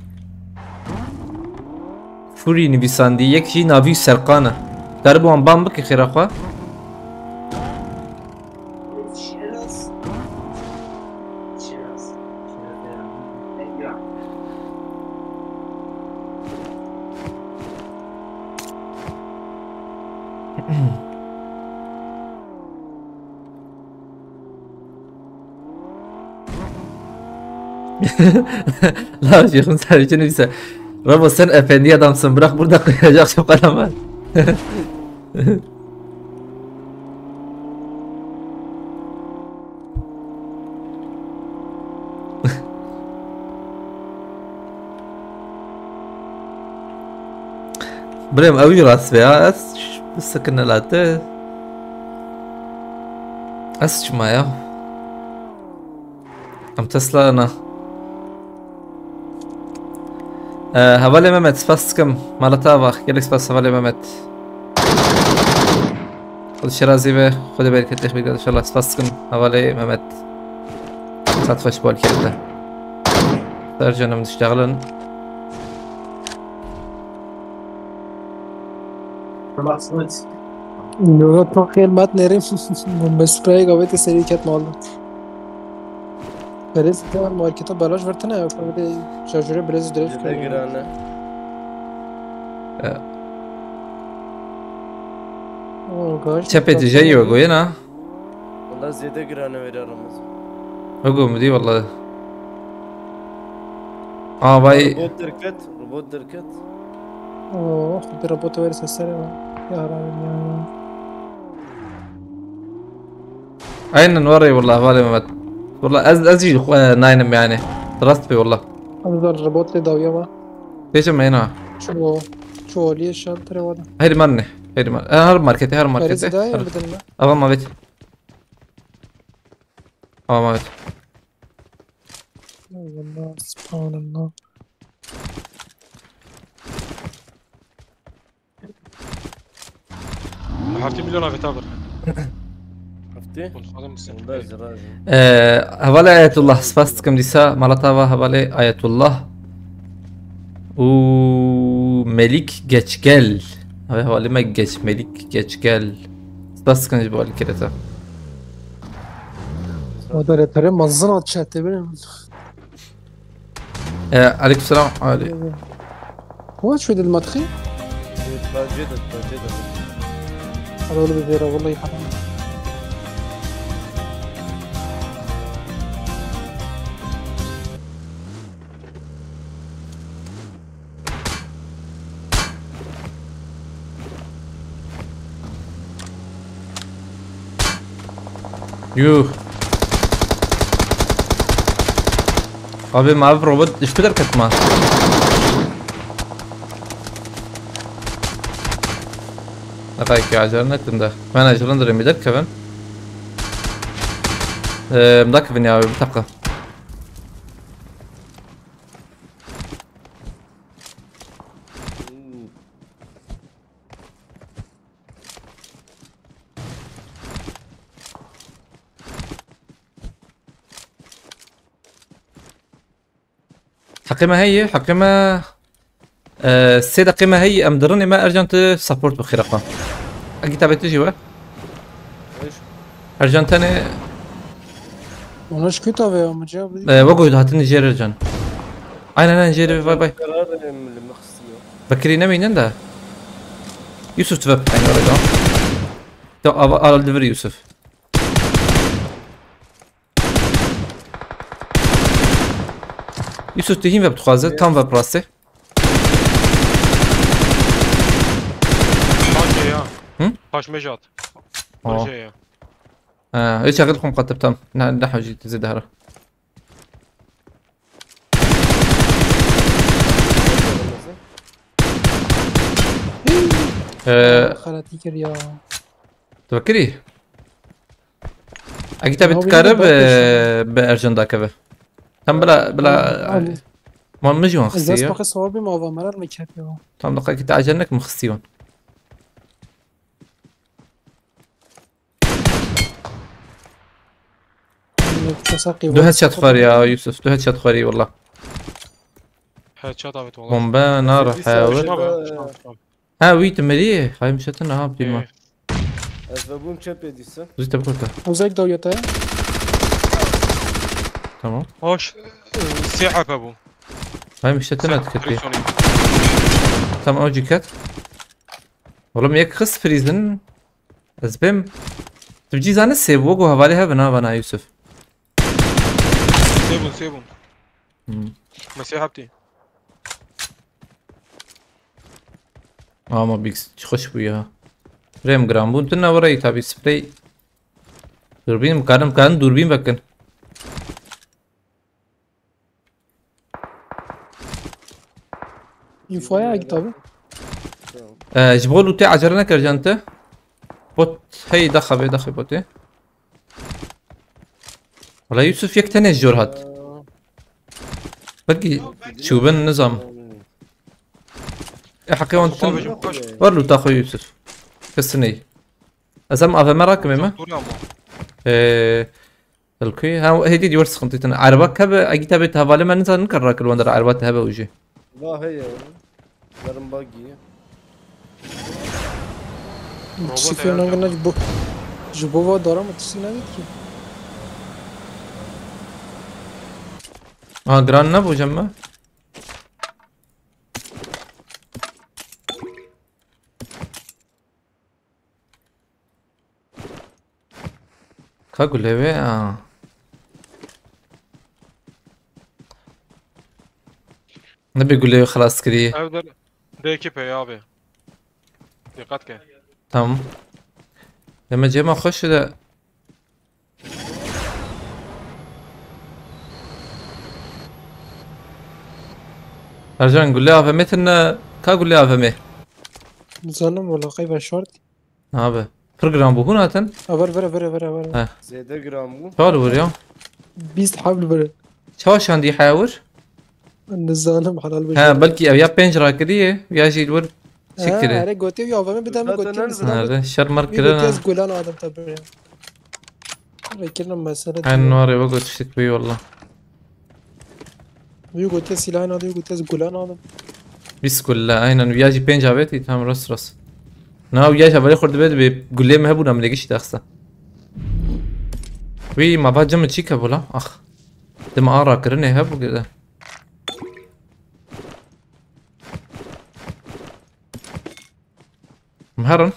فوري نبيساندي يكشي نافي سرقانة تقرب وان بامبك آخر أخوة La şeyhim sen için ise Rabo sen efendi adamsın bırak burada kıyacak çok adam var. بريم أوي راس فيها بس كنا لاته أسش ما يا أم تسلا أنا هوالي ممت سباسكم مالتاوا gelek spas هوالي ممت خد الشرازي به خد بالك التخبيط ان شاء الله سباسكم هوالي ممت ساعات فش بول كده ترجعنا بنشتغلن نورات ما خیل مات نریم بسپری قویت سری کت مالد برز دیوان مارکتا بلاش ورتنه یا کنه شارجوره برز درست Zede کنه girane. شبيت جاي وقوي هنا Valla zede girane veri aramızda. وقوم دي والله باي Robot derket. اوه خد ربوتو ورس السري يا رامي يا اين نوري والله هوالي ممت والله ازي ناينم يعني درست بي والله هذا الربوت اللي ضاوية ما ليش ما هنا شو ليه الشالتر ولا هيدي مرني هيدي مرني هرب ماركتي برز ماركتي داي بدل ما أبغى ما بيت ما بيت والله سبحان الله حافتي مليون في تابر Hafti. والخادم السنة Valla zirazi. هوالي آية الله سباستكم ديسا مالتاوا هوالي آية الله و ملك geçgel هوالي ما geç ملك geçgel سباستكم دي بقول كده مودريتوري مزنة تشاتي بين عليكم السلام علي هو شو ذا المدخل Tacida. هذا اللي بيديره والله يحرم يوه abi mavi robot iş kadar katma. لقاك عجلنا تنده ما انا عجلنا دري مدر كمان مدك بني بتقى حقيمة هي حقيمة السيدة قيمة هي أمدرني ما أرجنت سبورت بخيرقة أجي تابعت تجي ولا ايش؟ أرجنتني انا شكيت افي مجاوب وقعد هاتني جير أرجن أنا نجير باي باي Karar اللي مخصية. بكرينا مين عنده يوسف تفب يعني ولا تو على الدبر يوسف يوسف تهين وب تخازه tam وب راسته حاجة يا هم؟ حاش مجات آه. حاجة ايش شغلكم قطب تام نحو جيت تزيد هره خلاتي كريا تفكري اكيد تبي هو تقرب بيقدر بارجن داكبه تم بلا ما مجيون ازاس خصيه باقي صور بما هو مرار مكاتبه تم دقيقة كنت عجنك مخصيون دو هيد شات خاري يا يوسف دو هيد شات خاري والله هيد شات عبت والله بومبا نار حاول شنو ها ويت مليه هاي مشتنا ها بدي ما اسبابون çöp yediyse. زيت بقولك وزيك دويته تمام هوش سيحة ابو هاي مشتنا تكتي تمام اوجي كات والله ميك خص فريزن ازبم تبجي زان السيب وقو هواليها بنا يوسف سيبون مسيحة بتي ما بيكس خوش بوياها ريم جرام بون تنا وراي تابي سبراي دوربين مكان دوربين بكن يفايا كتابه جبولو تي عجرنا كرجانته بوت هي دخل بوتي والله يوسف يكتني الجور هات بقي شو بن نظام حقي وانت بابا خوش ورلو تاخو يوسف كسني ازم افا مراكم ما دوري اما الكي ها هدي دي ورس خمتي عربك هبه اجي تبي تهفالي ما ننسى نكرر الوندر عربات هبه وجي لا هي درم باقي شوفي انا قلنا جبوه دارم تسينا بيتي ها جران نبو جمع كاقول لي نبي يقول لي خلاص كذي اقدر ديكيب يا ابي دقتك تمام لما جي ما اخش ده ارجع نقول لها فهمتنا كاقول لها فهمه مظلم ولا قيبة شورت هذا برنامج بو هنا تن ابر بره زيادة جرامو شو وريا بيست حبل بره شو عندي حاور الظالم حلال بشه ها بلكي يا بنجرة كذي يا جي الورد شكله اره قوتي يا فهم بدم قوتي هذا شر مر قوتي كده از گلان آدم تبریم لكن مسألة عن ناري وقت تشتك بي والله يو قوتي سلاح نادي يو قوتي از گلان آدم بس كلها عينا وياجي بنجا بيتي تام رس ناو ياجي بالي خرد بيت بقول لي ما هبونا ملقيش تاخسه وي ما بعد جمع تشيكا بولا اخ دم ارا كرني هب كذا مهرن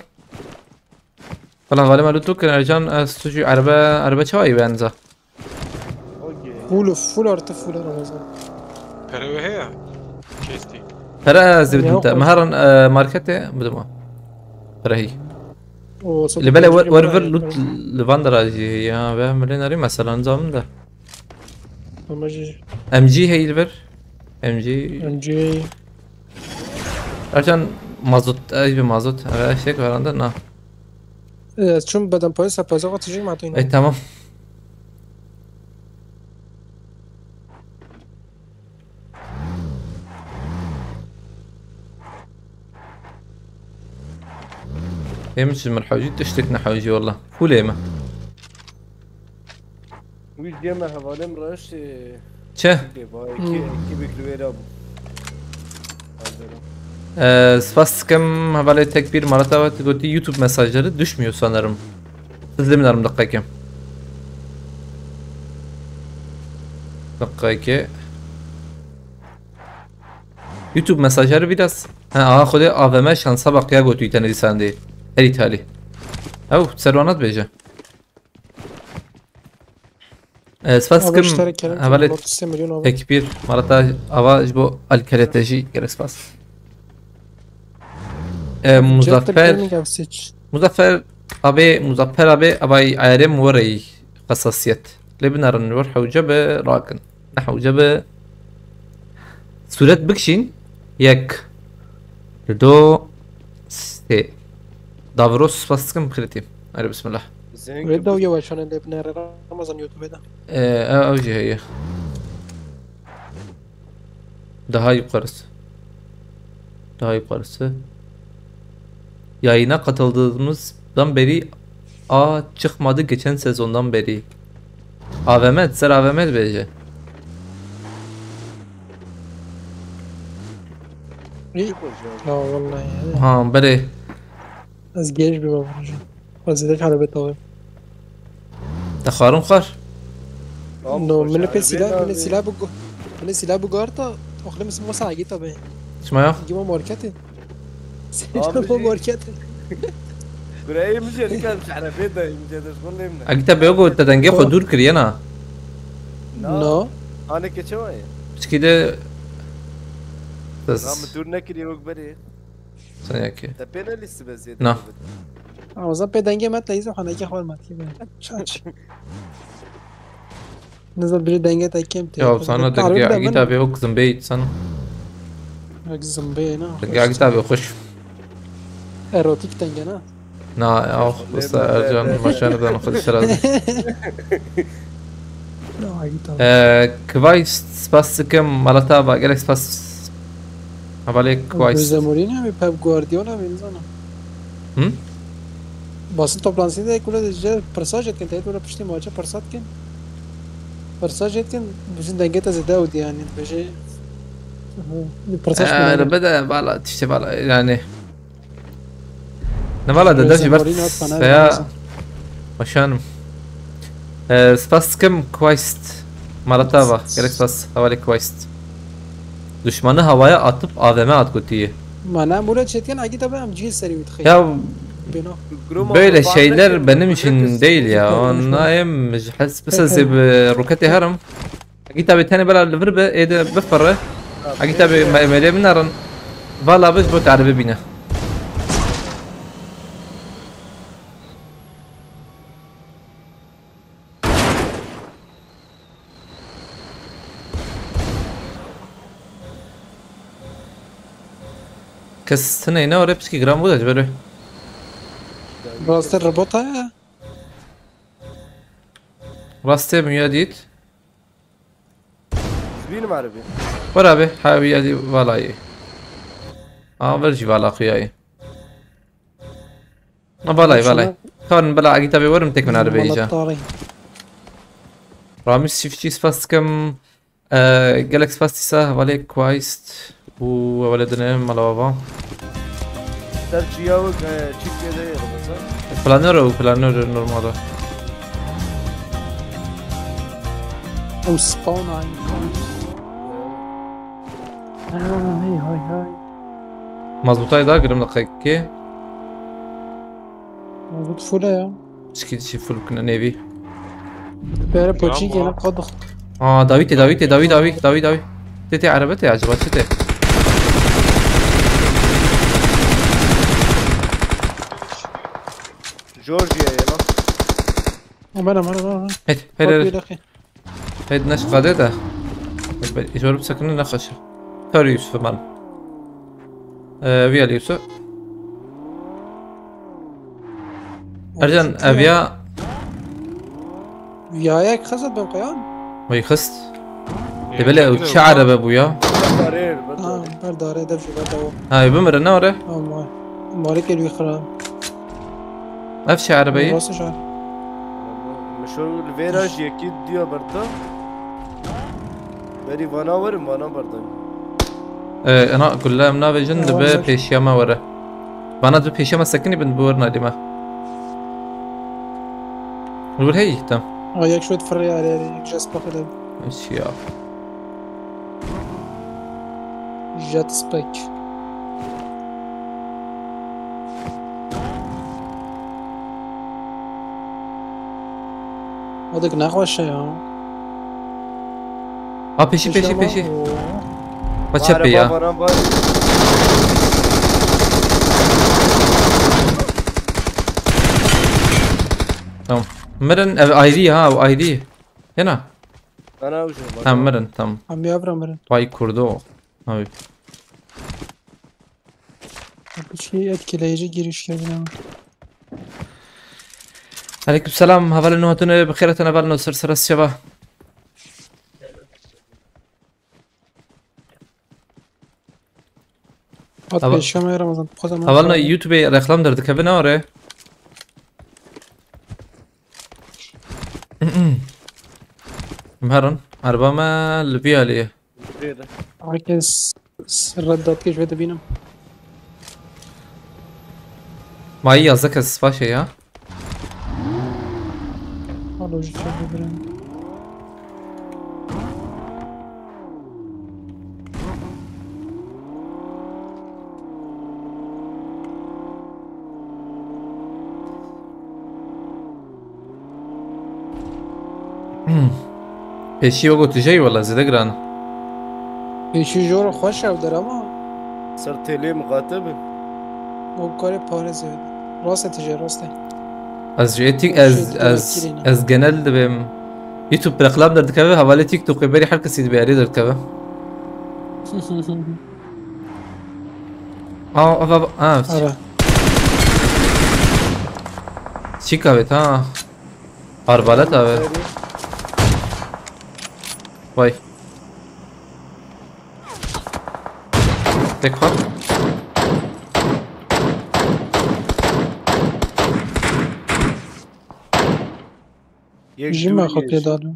والله غالبا لو كان رجال استوجي عربة شوي بنزا فول ارت فول رمضان كروي هي كيستي ترى زبد انت مهرن ماركته بدما ترى هي اللي بلا ورفر لوت لفاندرا جي يا بعملنا مثلا نظام ده ام جي هي الفر ام جي عشان مازوت اي مازوت اشيك عندنا چون بدن پای سپازا تجی ما تو اي تمام يمشي من حوجي تشتكنا حوجي والله فوليمة ويش جمع هفالم راش چه؟ كي بكلوير ابو سپاس کم حواله تکبیر مرتا و تقولي يوتيوب mesajları düşmüyor sanırım. İzleminarım dakika. Dakika. YouTube mesajları biraz. Ha خود AVM şansa bak ya götü tane sen değil. Her İtali. Au servanat beje. سپاس کم حواله تکبیر مرتا آواز بو الکلتجی گره سپاس. مظفر ابي عالم وري خصاصيات لبنار نروح حوجب راكن نحو جب سورة بكشين يك دو سي دافروس فاسكم بخلتي على بسم الله ريدا ويواشان لبنار رمضان يوتيوب ده اوجي هي daha yukarısı yayına katıldığımızdan beri çıkmadı geçen sezondan beri. AVM ser AVM bence. لا والله يعني Ha beri. از جيش بما فرجه وزيدك على بيت طويل تخارم خار. انه من السلاح بقارتا اخلي مسمى مساعي طبعا اسمعوا. جيبوا ماركتي جيبوا ماركتي براي مجي اللي كان على بيدا مجي تشغل لنا Agita bego تدنگه خودور کرينا. نو انا كشوي بس كده رام بس دور نكري وكبري ثانية كده. تبينا لسه بس زيادة نعم. عاوزان بدنگه ما تلاقيه خانه که خوال ماتي شاش نزل بری دنگه تا کم تی Ya sana denge Agita bego kızım beyt sana. زنبي نا Denge Agita bego خوش. ايروتيك دنگه نا نا ya بس ارجان مشان بدنا ناخذ الشراب. لا عيطة كوايس سباس كم مالتا باقي سباس حوالی کوایست Jose Mourinho mi Pep Guardiola mi inzana. Hı? Basın toplantısında kule de persaj etken teyit öyle pişti maça persat ken. Persaj etken bizim dengete zedavdi yani. Beşe persaj انا mi? بدا بالا تشتي بالا يعني انا بالا ده دافي برت Mourinho يا وشانم سباس كم كويست مرتبة gerek spas havale كويست düşmanı havaya atıp AVM at kutuyu. Mana buraya çetken agi tabi am cil seri bitxi. Ya Bino. böyle şeyler benim için değil ya. Onayım حس بس زي روكتي هرم. اجي تابي تاني بلا الفرب ايه ده بفر. اجي تابي ملي من نارن. فالا بس بوت عربي بينا. كس سنة هنا ورا بسكي جرام بودا جبره. Rastır robot ha. راسته مياديت. بينم عربي ورا به حاوي يدي والاي. برجي والا خياي. والاي. كان بلا اجي تابي ورم تكمن عربي جا. راميس شفتي سباستكم جالكس باستيسا والي كويست وولدنا مالوفا. ترجيا وك تشيك ده مثلا بلانر نورمال. O spawn aynı. Hay. مظبوطة دا قرم دقيقة. Mevcut full ya. شكي فول كنا نيفي. Böyle poçin gene kadık. داوي. تتي عربتي عجبت تتي. جورجيا يلا Aman. هيد ناش قادته. يجرب سكننا نخش. ثور يوسف مان. فيا يوسف. أرجان أبيا Yaya kazat ben koyan. ويخست. تبلع شعر بابويا. دارير Ha, berdare de şu da o. هاي بمر النورة. Ama Malik el yıkra. أفشي عربية. Nasıl şar? مشو الفيراج يكيد ديو بردا بري وانا ورم وانا بردا أنا كلها منا بجند ببيشياما ورا. بنا دو بيشياما سكني بنبورنا ديما. نقول هي تم. Ayak şöyle fırlıyor yani. Jes bakıda. إيش يا. Jet spike. Odak nakvaşa ya. peşi. Bacak ya. Tamam. مرن ايدي ها ايدي هنا. انا وش تمام مرن تمام. Am yavrum. Vay kurdu. Abi. Bir şey etkileyici giriş geldi ama. عليكم السلام هذا انه هتنا بخيرة انا بالنا سرسر الشباب. At Hava- peşime Ramazan. Kocaman. اولنا يوتيوب reklam درد كبنا ورا. مهرن ربما الفيالية. Herkes reddat geç ve de benim. ما هي yazık اسفاشي ya. Aloji çevirelim. ايش يوقو تجي ولا زي دقران. Peşi jor hoş evdir ama صرت لي مقاتب o kare pare zevdi. Rast etici rast. از جيتك از جنال بم يوتيوب reklam درد كبه حوالي تيك توك بري حركة سيد بياري درد كبه. Ara. چیک آبید ها آربالت آبید وای تكفر یک جيما دو خط یک. دادو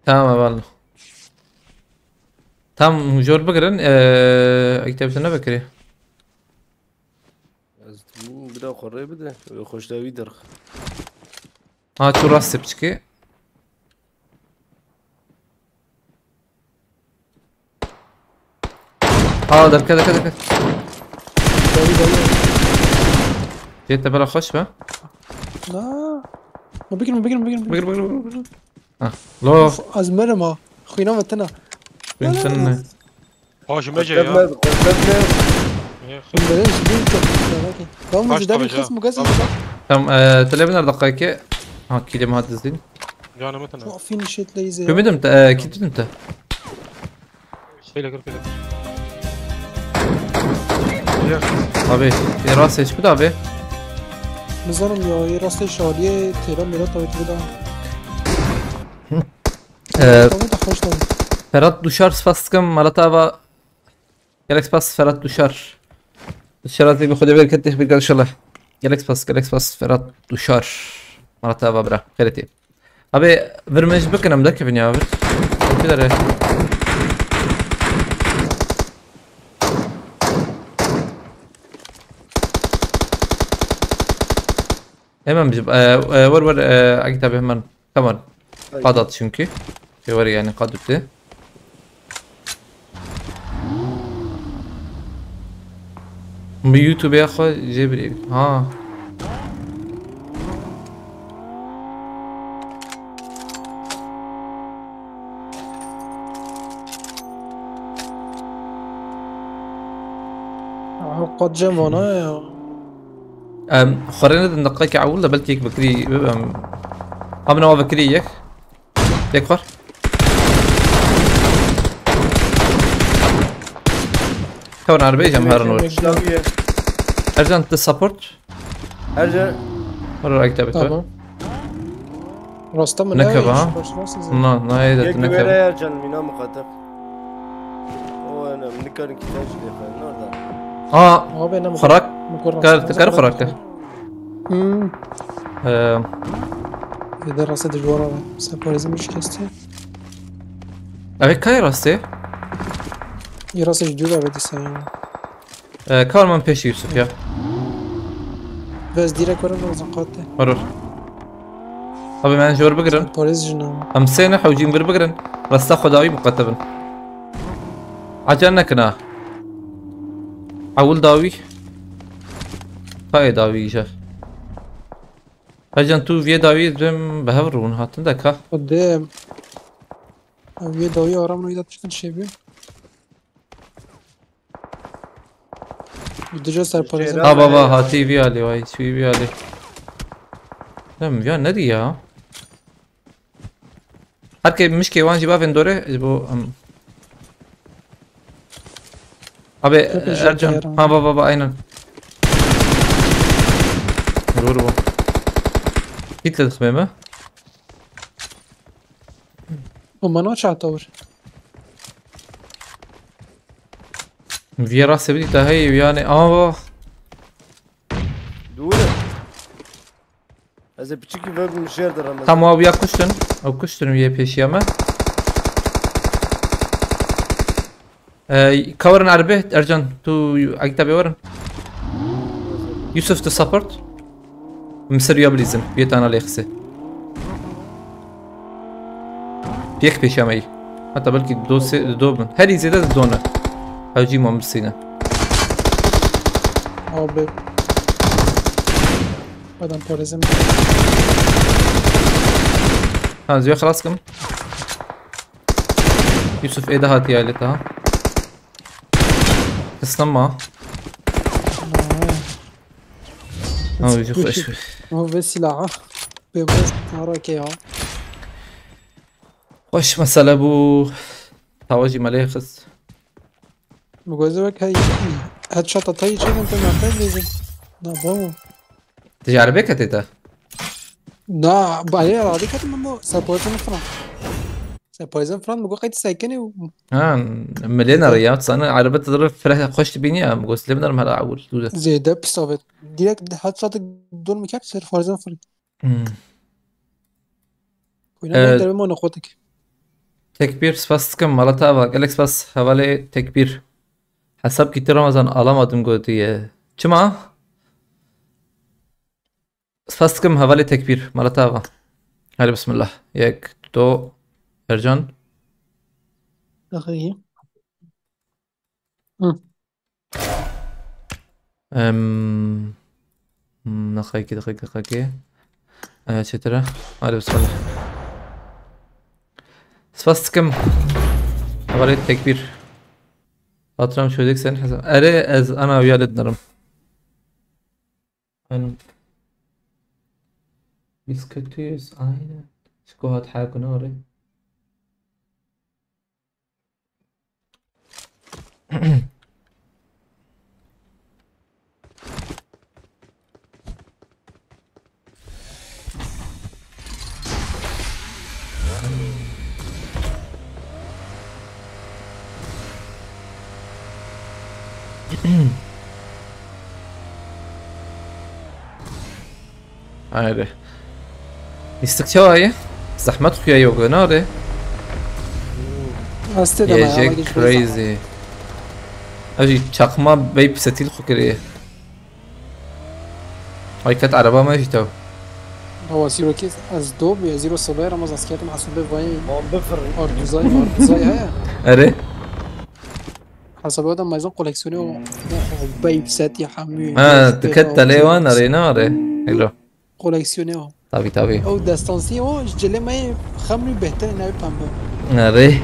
تمام والله تمام جور بقرن اكتبتنا بكري از تو بده خوره بده خوش دوی درخ ها تو راست بچكي حاضر كذا كذا كذا جيت بلا خش بقى لا ما بيقرن بقر بقر بقر لو از مرمى خوينا متنا بنتن هاش مجا قدمت يا قدمت بلاش بنت لو باش مزداني طبعا خصم قزم تمام تلعبنا دقائق ها كده مهدزين جانا متنا واقفين شيت ليزي في مدى كده انت هيلا قرب كده يا اخي ابي في راسي ايش بدا ابي نظرم يا راست شاليه تيران ميلا تاويت بدا تاويت خوش تاويت Ferhat Duşar spastkım Malatava Galaxy Pass Ferhat Duşar الشرات اللي بياخدها بالك كتير ان شاء الله جالكس باس Ferhat Duşar Malatava برا خيرتي ابي برمج بكنا مدك بني عابر كده hemen bizim var Agit abi hemen tamam kadat çünkü şey var yani kadıptı بيوتيوب يا اخو جيب لي ها قد جمعنا خلينا ندقيق عول بلكي بكري قبل ما بكري ياك يكفر كون عربي جمهور نور شلاویه ارجع تسابورت هرجع مرة اكتبت تمام راستا من نكب، ها؟ نا هيدا یک دویره تنكب هرجع مینا مخاطب او انا منكر كتاج اللي خلنا ده اه بينما خراك كار خراك اذا راستا دجوارا سباريزي مش كاستي ابي كاي راستي يراسي جدودا بدي سايم كار من بيش يوسف يا بس ديرك ورا نوزقاته مرور ابي ما نجور بقرن باريز جنان امسينا حوجين بقرن راستا خداوي مقتبن عجلنا كنا اول داوي هاي داوي جا هجن تو في داوي دم بهورون هاتن دكا قدام اوي دوي ارام نويدا تشتن شيبي بدجا سر باريز لا، بابا هاتي في علي واي شوي في علي لم يا ندي يا هركي مشكي وان جيبا فيندوري جيبو ابي ارجع ها بابا اين مرور جيت للخميمة وما نوش عطور في راسي بدي تهي يعني دوره از بچکی و مشیر دارم tam o ya kuştun o kuştun ya peşiyama cover'ın arbe Ercan tu aktabi varın Yusuf to support مصر يابليزم بيت انا ليخسي بيك بيشامي حتى بلكي دوبن هذه زيادة الدونة هاجي مو مسينا او بي بعدين باريز ها زي خلاص كم يوسف ايه ده هاتي عيلتها تسلم ما يجي خوش هو بس سلاحه بس حركة خوش مسألة بو تواجي مليخس مجوزك هاي هاد شطة هاي شيء انت معتاد لازم لا بو تجاري بك هتيتا لا بعدين راضي كده منه سبورت مفرع بايزن فران بقول قيت ساكني ها مليانة رياض أنا عربية تضرب فرح خشت بيني أم قلت لي بدر هلا أول دوزة زي ده بيستوفيت ديريكت حد شاطك دول مكاب سير بايزن فران وينا نقدر بما نخوتك Tekbir spastıkım Malata bak Alex bas havale tekbir hesap gitti Ramazan alamadım go diye Çima spastıkım havale tekbir Malata bak hadi bismillah yek do Ercan دقيقة دقيقة شترة hadi bismillah spastıkım havale tekbir Hatırlam çocuk sen hesap Ere az ana uyalet narım Aynen Biz kötüyüz aynen Şiko hat حالكم نوري Haydi. İstikçayı zahmet kuya yok nare. استدى Yiyecek crazy. Aji çakma beyp setil kukriye. Ay kat araba ما جيتو. هو زيرو كيس از دوب يا زيرو صغير رمز اسكيت مع سبب باي ما بفرق اردوزاي هيا Are. حسب هذا ما يزن كوليكسيوني باي بسات يا حمي Ha تكت ليوان are nare. Hello. كوليكسيوني Tabii. او داستانسي هو جلي ما خمري بهتر ناوي بامبو Are.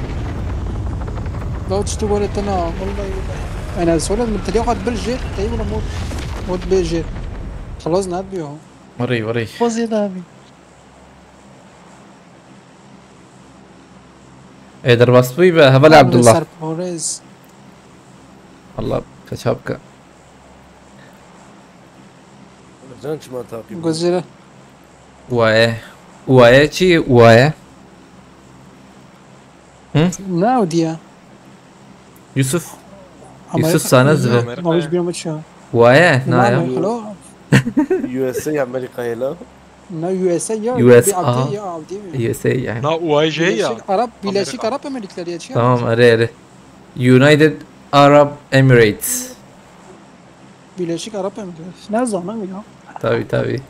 لو تشتغل انا والله انا سؤال من تليقات بالجير طيب ولا موت بالجير خلاص ناد بيهم Varey. فوزي دابي Eder basbıy ve havale Abdullah. سربوريز Allah kaçapka. رجعنا شو ما تعقيب جزيرة Uaya çi uaya. ناوديا Yusuf sana zve. ما بيش بيهم تشا Uaya na ya. خلو يو اس اي امريكا هلا نا يو اس اي US يا عبدي USA yani. Na UAJ ya. Arap Birleşik Arap Emirlikleri ya. Tamam are. United Arab Emirates. Birleşik Arap Emirlikleri. Ne zaman ya? Tabii.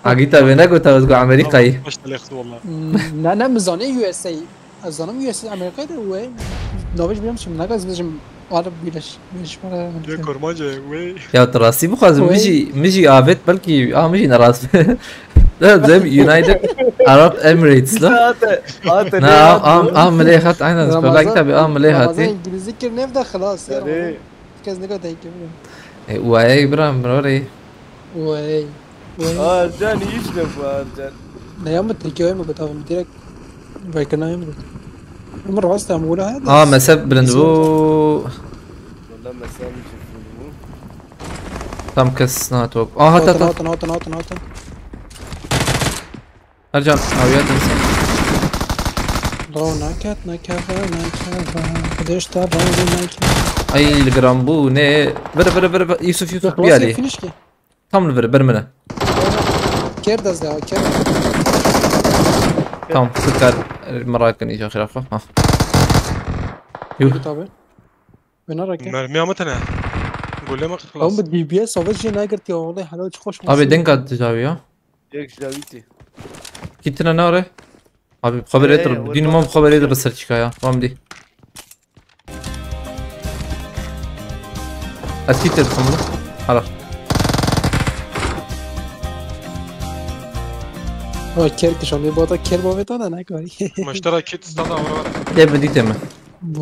Agi tabii ne kota uzgo Amerika'yı. مش تلاخذ والله. Ne mizane USA. Azanım USA Amerika'da ve نوش بيهم شو مناقص بيجم Arap Birleşik Arap يا Emirlikleri. كرماجة وي. Ya terasi bu kazım miji afet belki miji naras. لا زي United Arab Emirates لا. هات نعم مليحات عينا بلاك تبي مليحات. Ramazan İngilizce kirne de خلاص ya. يعني Kez ne kadar iyi. وعي برام بروري. Vay. جاني يشلف ارجان Ne yapma Türkiye'ye mi batalım direkt Balkan'a mı? Ama rasta amula hadi. مسب برندبو والله مسامي شوفوا tam kes ناتوك هات Hata. ارجع هاويات Doğru nakat. Kadeş ta bazı nakat. اي الجرامبو ني بر يوسف بيالي Finish ki. tam برمنا Kerdaz da ker. tam سكر مراكن يجي خلافه ها يو Tabii. Ben ararken. مرميها متنا. نقول له ما Oğlum خلاص. bu DBS savaş jene agirti vallahi hala hiç hoş. abi denk تجاوي ها هيك جاويتي كنتنا ناري abi خبر يدر دين ما خبر يدر السيرش كايا فهمدي اكيد تدخل خلاص O ker ki şambi bu da ker bu da ne kari. ما اشترى كيت استنى ورا. ده بدي تمام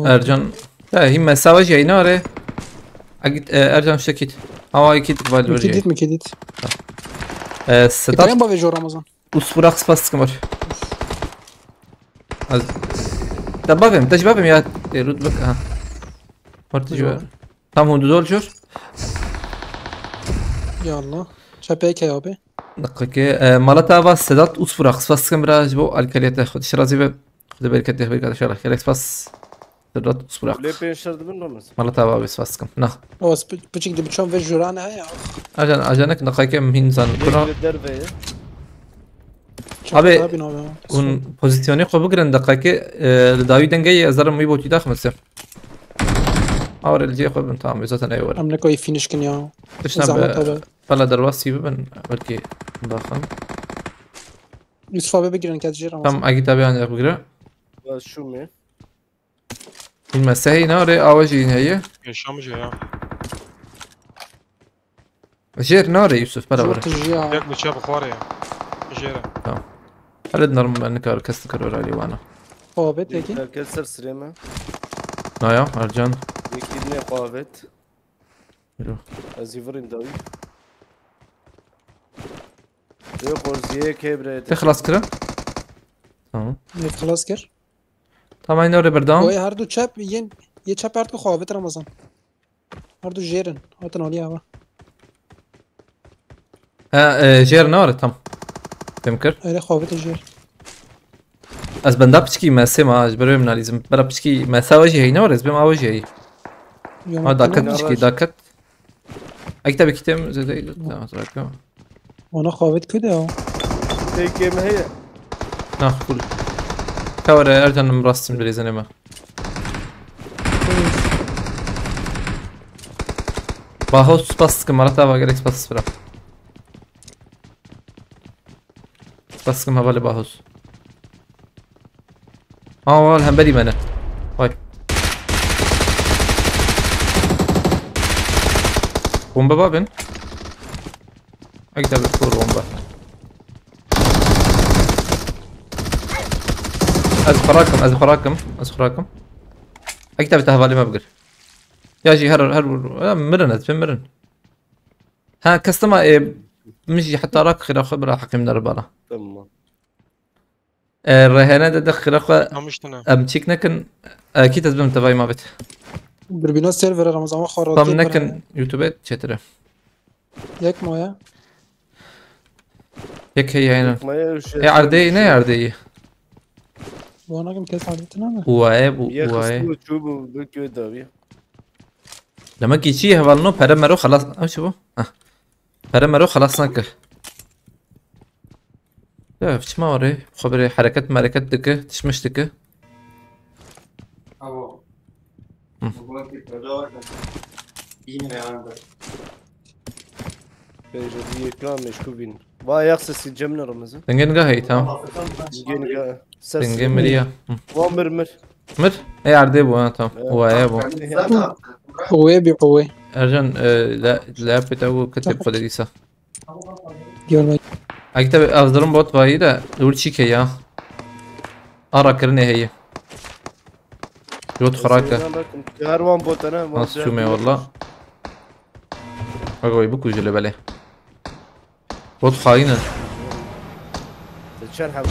ارجان لا هي مساوي جاي ناري ارجان اشتكيت هواي كيت قبل Kedit ورجع mi kedit? ستات Kitaren bu vejo Ramazan. وسبراق سباس كمر طب بفهم تاش بفهم يا رد بك ها مرت جوار tam hudu dolcur Ya Allah. Çapaya ki abi. دقيقة مالتها بس سدات أسفرق سباس كم راج بو الكاليات خد شرازي ب خد بالك تخ بالك شرح كالك سباس سدات أسفرق ليه بينشرد منه مثلا؟ مالتها بس سباس كم نه هو بتشيك دي بتشوف في جوران هاي أجانك دقيقة مهين زان كنا ليه الدربة أبي أبي اون پوزیسیونی خوب بگیرن دقیقه لداوی دنگی از در میبود چی داخل مثلا آور الجی خوب تمام بذات ایور عم نكوي فينش كنيا تشنا زعما بلا درواسی ببن بلکی داخل يوسف ابي بيجرن كات جيران tam اگه تابع عندك بگیره بس شو مي؟ این مسیحی ناره آواجی هیه Yaşamış ya. جير ناري يوسف بلا جورت بلا الجيا Yak bıçağı bukhar ya. Jere. هل نرم انك اركست كرر علي وانا قوابت هيك كسر سريمة نايا ارجان يكيدني قاوت يرو. ازيفرين داوي يقول زي كبرت تخلص كده تمام خلاص كر طبعا نوري بردام وي هردو تشاب ين يتشاب هردو قوابت رمضان هردو جيرن هاتن عليها هوا جير نار تم تمكر ايه قوابت الجير از بندا بچکی مسه ما اجبره من لازم برا بچکی مسه وجهي هي نور بما وجهي ها داكت بچکی داكت اكتب كتم زي تمام وانا قوابت كده اهو هيك ما هي ناخ كل كور ارجع مرسم بليزن ما باهوس بس كمرتا باگريك بس برا بس كم هبالي باهوس والله هم بدي منه هاي بومبا بابن اقدر اذكر بومبا اذكراكم اكتب تهبالي ما بقر يا جي هر مرن فين مرن ها كستما مشي حتى راك خير خبره حكي من الرباله تمام الرهانات دخل اخوة Namıştına. امتشيك نكن اكيد ازبم تباي ما بت بربينو سيرفر رمضان خرط طم نكن يوتيوبات شتره ياك مويا هيك هي هنا ما يوش هي عردية نه عردية وانا كم كيس عدتنا وعيب يا وعيب خصو تشوبو بكيو داوي لما كيشي هبالنو برمرو خلاص شوفوا برمرو خلاص نك لا فيش ما وري خبري حركات مركات دكه تشمش دكه بيجي كلام مشكو بين با يخص الجمنة رمزة دنجن قهي تمام جين دنجن مريا وامر مر هي عردية بو تمام وعيب قوي بقوي ارجن لا لا بتاعو كتب قدريسة يلا اكتب افضلهم بوت بايدة دول شيكي يا ارى كرني هي يوت خراكة هروان بوت انا ناس شومي والله اقوي بكو جلي بالي بوت خاينة تشرح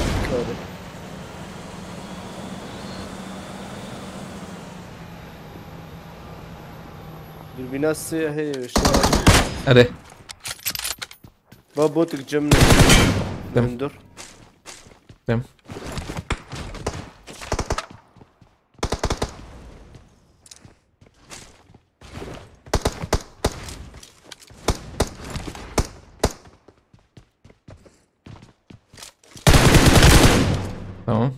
بالبناس هي اره بابوتك جمنة تم. مندر تم tamam.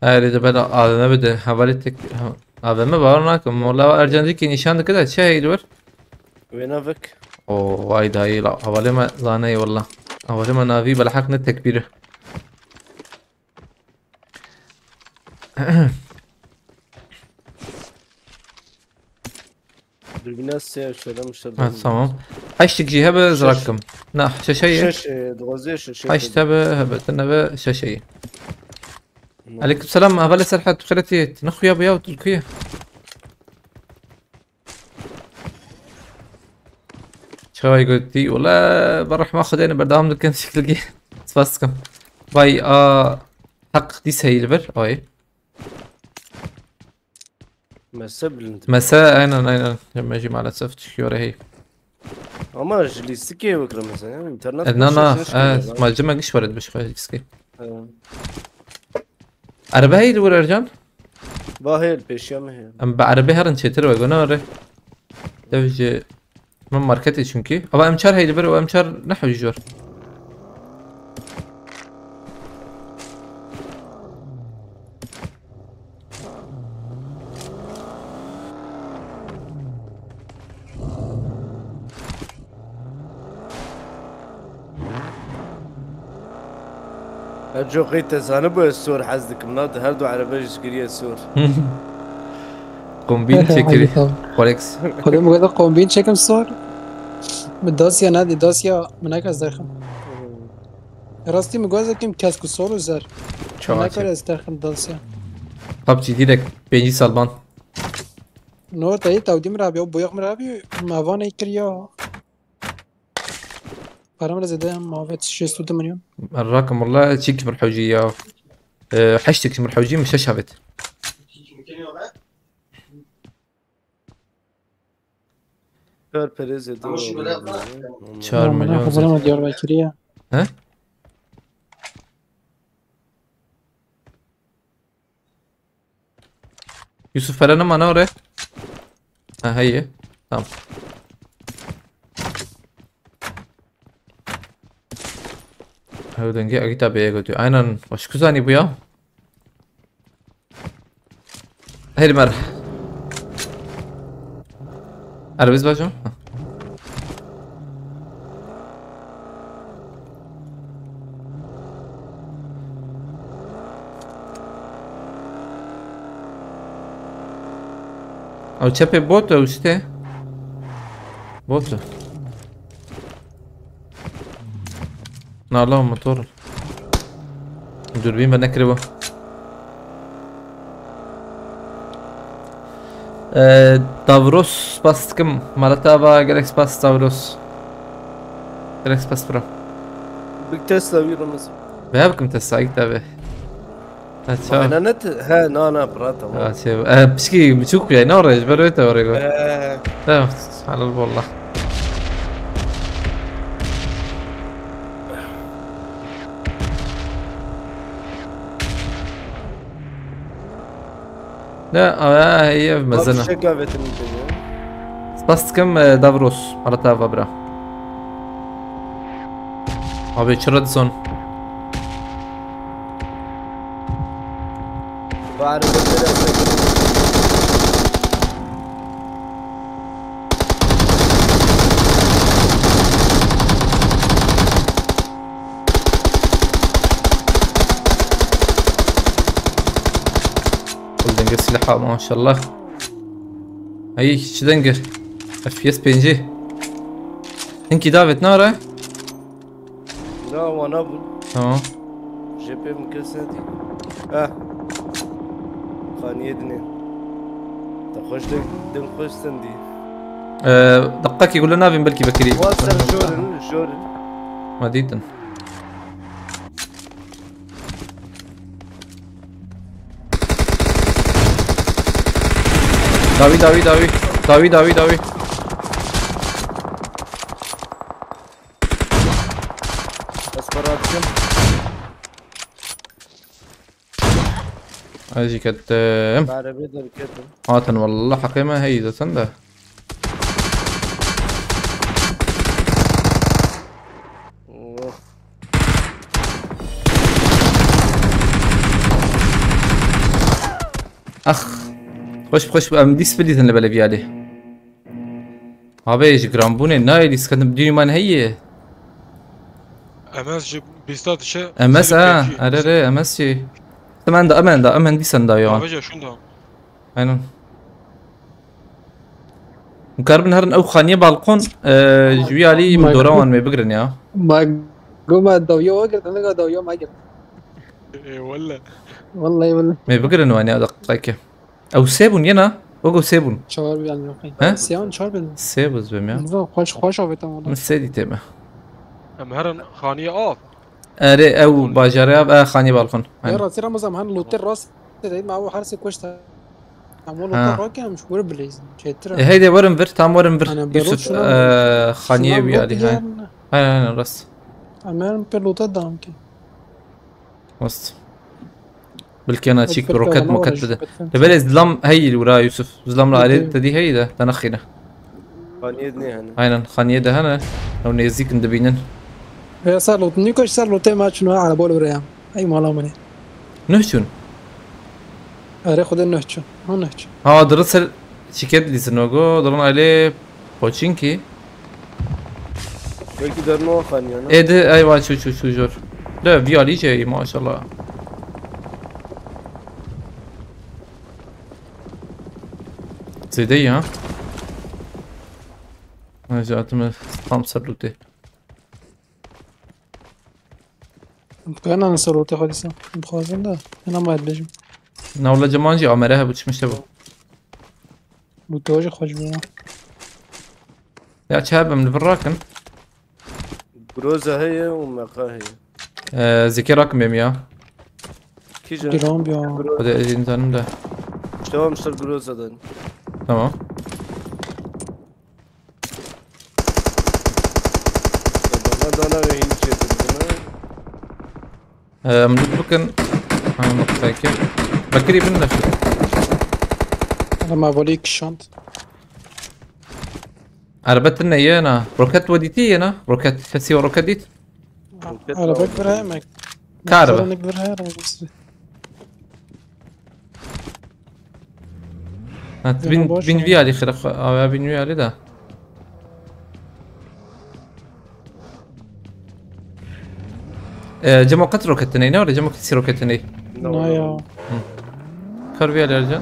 Öyle de ben adına bir de havale tek AVM bağırnakum. Valla Ercan'daki nişanlı kadar şey var. وينافك اوه وايد هاي لا حوالي ما زاني والله حوالي ما نافي بلحقنا التكبيرة بالبناس شيء مش tamam. Haştık jihe be zrakkım. Na şaşayı. شش دغزي شش Haşta be hebetine be şaşayı. عليكم السلام هبالي سرحت بخيرتي تنخو يا بيا وتركيا شوي قلتي والله بروح ماخذ انا بردام لكن شكلي تفاسكم باي حق ديس هي البر اي ما سبل انت مساء اين لما اجي مع الاسف تشكيوري هي Ama listikiye bakıyorum mesela. İnternet انا başka şey çıkıyor ما الجمع قش ورد بش خايسكي lan. عربي هي دور ارجان Bahir peşyamı he. ام بعربي هرن شتر وغنا وري دوج من ماركتي çünkü ama امشار هي دبر وامشار نحو الجور هرجو قيت زانه بو السور حزدك مناط هردو على بجس قريه السور. كومبين شكري كوليكس خودم بقدر قومبين شكم صور من داسيا نادي داسيا مناك از داخل راستي مگوزه كم كاسكو صور وزر مناك از داخل داسيا PUBG direkt 5. salban نور تاي تاودي مرابي او بويق مرابي مافان يكريا فرامل زده مافات 6 مليون الرقم والله تشيك بالحوجية حشتك من الحوجية مش شافت Kör perez ediyor. 4 مليون خبرنا ديار باكريا ها يوسف فلانا ما نوره ها هي tamam Hövdenge agita beye götü. Aynen. Başka zani bu ya. Hayır mer. Arabiz bacım. او چپ بوت او شته بوت نعلم موتور دوربين بنكربه دافروس باستكم مالتا با جالكس باس دافروس جالكس باس برو Bir Tesla bir Ramazan. بهابكم تساعد تابع انا نت ها انا براتا. بشكي بتشوك يعني نورج برويتا وريكو لا على والله لا هي مزنة شكاوة الدنيا. بس كم دافروس مرتا فابرا ابي تشردسون بعرف دنجر سلاحة ما شاء الله هاي شو دنجر اف اس بي ان جي انكي دافت نارا لا وانا ابو تمام جي بي مكسنتي اه خانية دنيا تخش دن خوش تندي دقاك يقول لنا نافين بلكي بكري وصل جورن مديدا داوي داوي داوي داوي داوي داوي اسبراتكم اجي كت بعربي در كتم عاتن والله حقيمة هي ذا سنده اخ خوش ام ديس فيديو اللي بلا بيالي هابيج جرامبوني نايليس كان بديني مان هي اماس جيب بيستات شيء امس اري امس شي تمام ده امان دي سندا يا بيجي شنو aynen مقارب هرن او خانية بالقون جويالي مدوراوان ما بقرن يا ما قوم دويو وقرت انا دويو ما قرت ولا والله والله ما بقرن واني دقيقة او سيبون ينا وقو سيبون شعور يعني ها؟ سيان شعور بال سيبوز بميا خوش عوفيتم والله مسيدي تيما ام هرن خانيه اوف اري او باجارياب خانية بالقون يا راسي رمز هم هن لوتر راس تدعي معه حارس كوشتا عمولو ها. طاقة مش ور بليز شيترا هيدي ورنفر تام ورنفر أنا بلوت يوسف شنو؟ خانيه بيالي هاي هاي رس أمان بلوتات دام كي وسط بالكيانات شيك الفكرة بروكات والله ولا مكتبة شو كتفهم. لبالي زلم هي اللي وراه يوسف زلم عليه تدي هي ده تنخينا خانيدني هنا هاينا خانيه ده هنا لو نيزيك ندبينن هي صار له نيكوش صار له تي ماتش نوع على بول وريام أي مالا مني نهشون أري خد النهتشو هو نهتشو ها درسل شيكيت لي سنوغو درون عليه بوتشينكي belki درنو خاني انا ايه ده ايوه شو جور لا فيالي جاي ما شاء الله زيدي ها انا جات من خمسة لوتي كان أنا سروتي خالص بخازن ده أنا ما أدري نا والله جمانجي عمرها بتش مشتبه بتواجه خوش بيا يا شاب من براكن بروزة هي ومقا هي زكي راكم يا كي جا جيران بيا هذا انسان ده اشتغل مشتر بروزة داني تمام دانا هين شيء من بكن انا مقفاكي بكري بنش أنا ما بوليك الشنط عربتنا ايانا روكات وديتي انا روكات كسي وروكات ديت على بكبر هاي ماك كهرباء نكبر هاي بس بين فيالي خلق او بين فيالي ده جمع قط روكتني ولا جمع كسي روكتني نايا كار فيالي يا رجال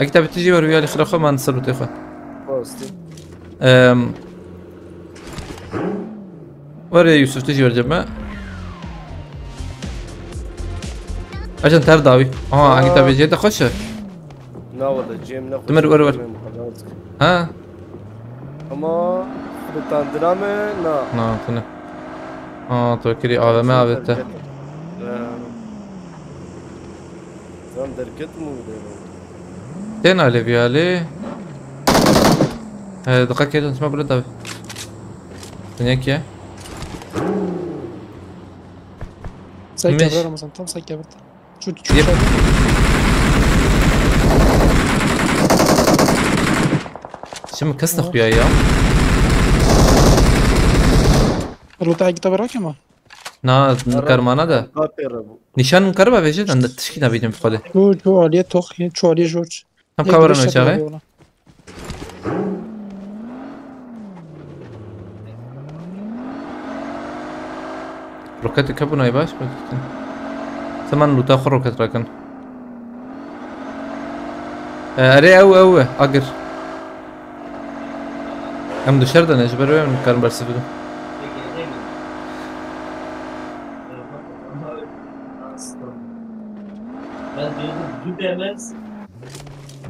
اكتب تجي ور فيالي خلق ما نصلوا تاخذ باستي ورا يوسف تجي ور جمع عشان ترداوي اكتب جيت اخش لا والله جيم ناخذ تمر ور ها اما بتاع درامه لا تنا تو كري ما عبدته زمان دركت مو تنا اللي فيالي دقيقة كده اسمها بلد تنياكيا سايكا مش- برا مثلا تم سايكا برا شو يب. شو مكسخ بيا يا لو تعي برا كمان نا كرمانا ده قاطر ابو نشان مكربة بيجي عند التشكيلة بيجي في خده شو عليه توخ شو عليه جورج هم كورنا شغله روكات كابو نايباش ثمان لو تاخر روكات راكن اري او اقر ام دو شردن اجبر من كان برسفدو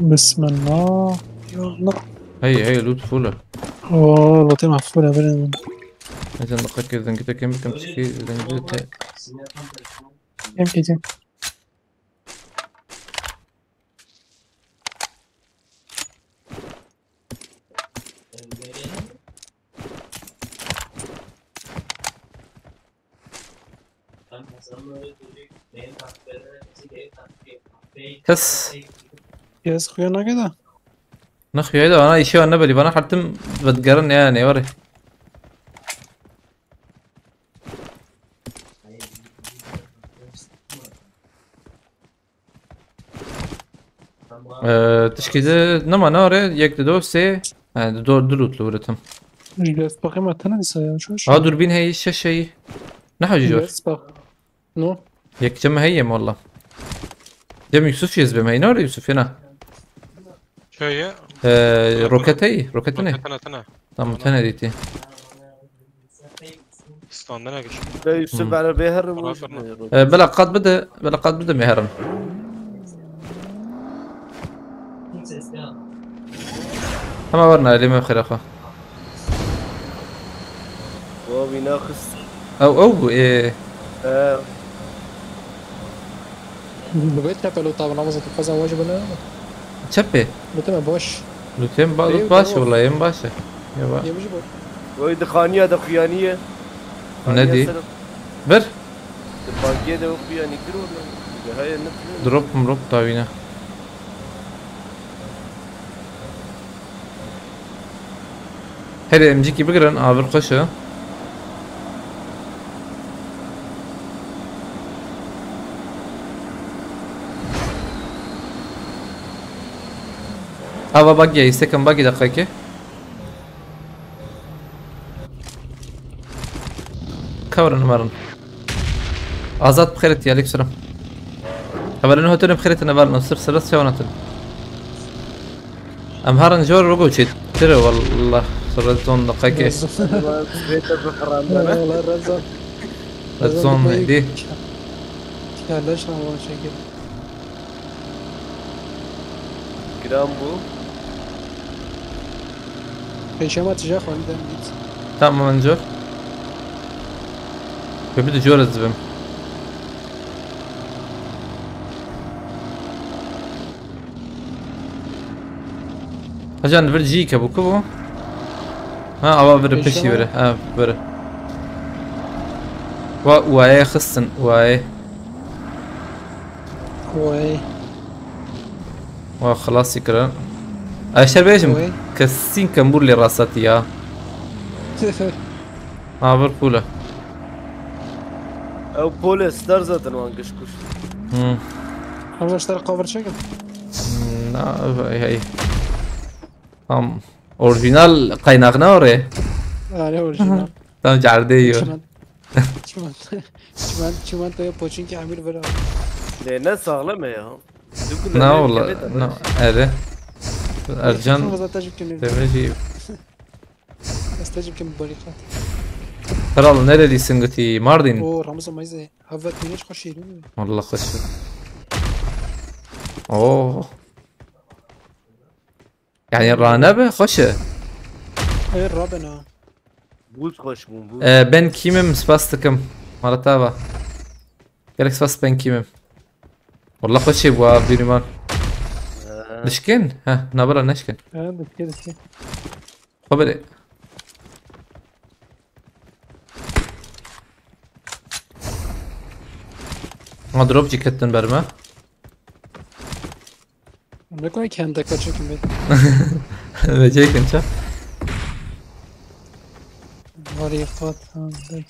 بسم الله يلا هي لوت فولا اوه لو تم عفولة برا عشان دقيقة اذا كنت كم تشكي اذا جبت يمكن كس يس خوينا كده نخي هيدا انا يشيو النبلي بنا حتى بتقرن يعني وري تشكيده نما ناري يك دو سي دور دلوت لورتهم جلس باقي ما تنسى شوش دوربين هي الشاشة نحو جور جلس باقي نو يك جمع هي والله جمع يوسف يزبم هي نار يوسف هنا شو هي؟ روكتني تنا طب تنا ديتي استنى لا يوسف على بيهر بلا قد بدا مهرم ما ورنا اللي ما خير اخو هو بيناقص او ايه بقيت لو طبعا نبضت القزة واجب ولا چپه لوتم باش لوتیم با ايوه باشه تمام. والله یم باشه یا با يمشي باش وای دخانیه دخیانیه ندی بر دباگیه ده خیانی کرو ده های نفر دروب مروب تاوینه هر امجی کی بگرن آور قشه هوا باقي يستكم باقي دقيقة كورن مرن آزاد بخيرت يا ليك سلام أولا إنه توني بخيرت أنا بالنا صر سلسة شونتن أم هارن جور رجو شيء ترى والله صرت زون دقيقة والله الرزان زون دي يا ليش انا والله شيء كده گرام بو هشام تجاه خالد ميت تمام من جور ببدي جور الزبم هجان فرجيك أبو كبو ها أبا بره بشي بره ها بره واي خصن واي واي وخلاص يكرر اشتر بيجم واي كسين كمبور لي راساتي يا بركوله او بوليس در زدن وان قشقش انا اشتري قوبر شكل لا هي اورجينال قايناغنا وري انا اوريجينال تام جاردي چمان تو پوچین کی عامل بلا ده نه ساغلمه ya لا والله لا هذا ارجان استجيب كم تمشي استجيب كم بريقات ترى نرى سنغتي ماردين او رمز مايزه هفت منيش خشيرون والله خش اوه يعني الرانبة خشه ايه الرابنا بوز خوش بون بوز بن كيمم سباستكم مرتبة قالك سباست بن كيمم والله خش يبغى بدوني مان نشكن ها نابرا نشكن هذا كده كده خبري اضرب جيكتن برما نكون كان كاتشو كم بجيك انت بريقات عندك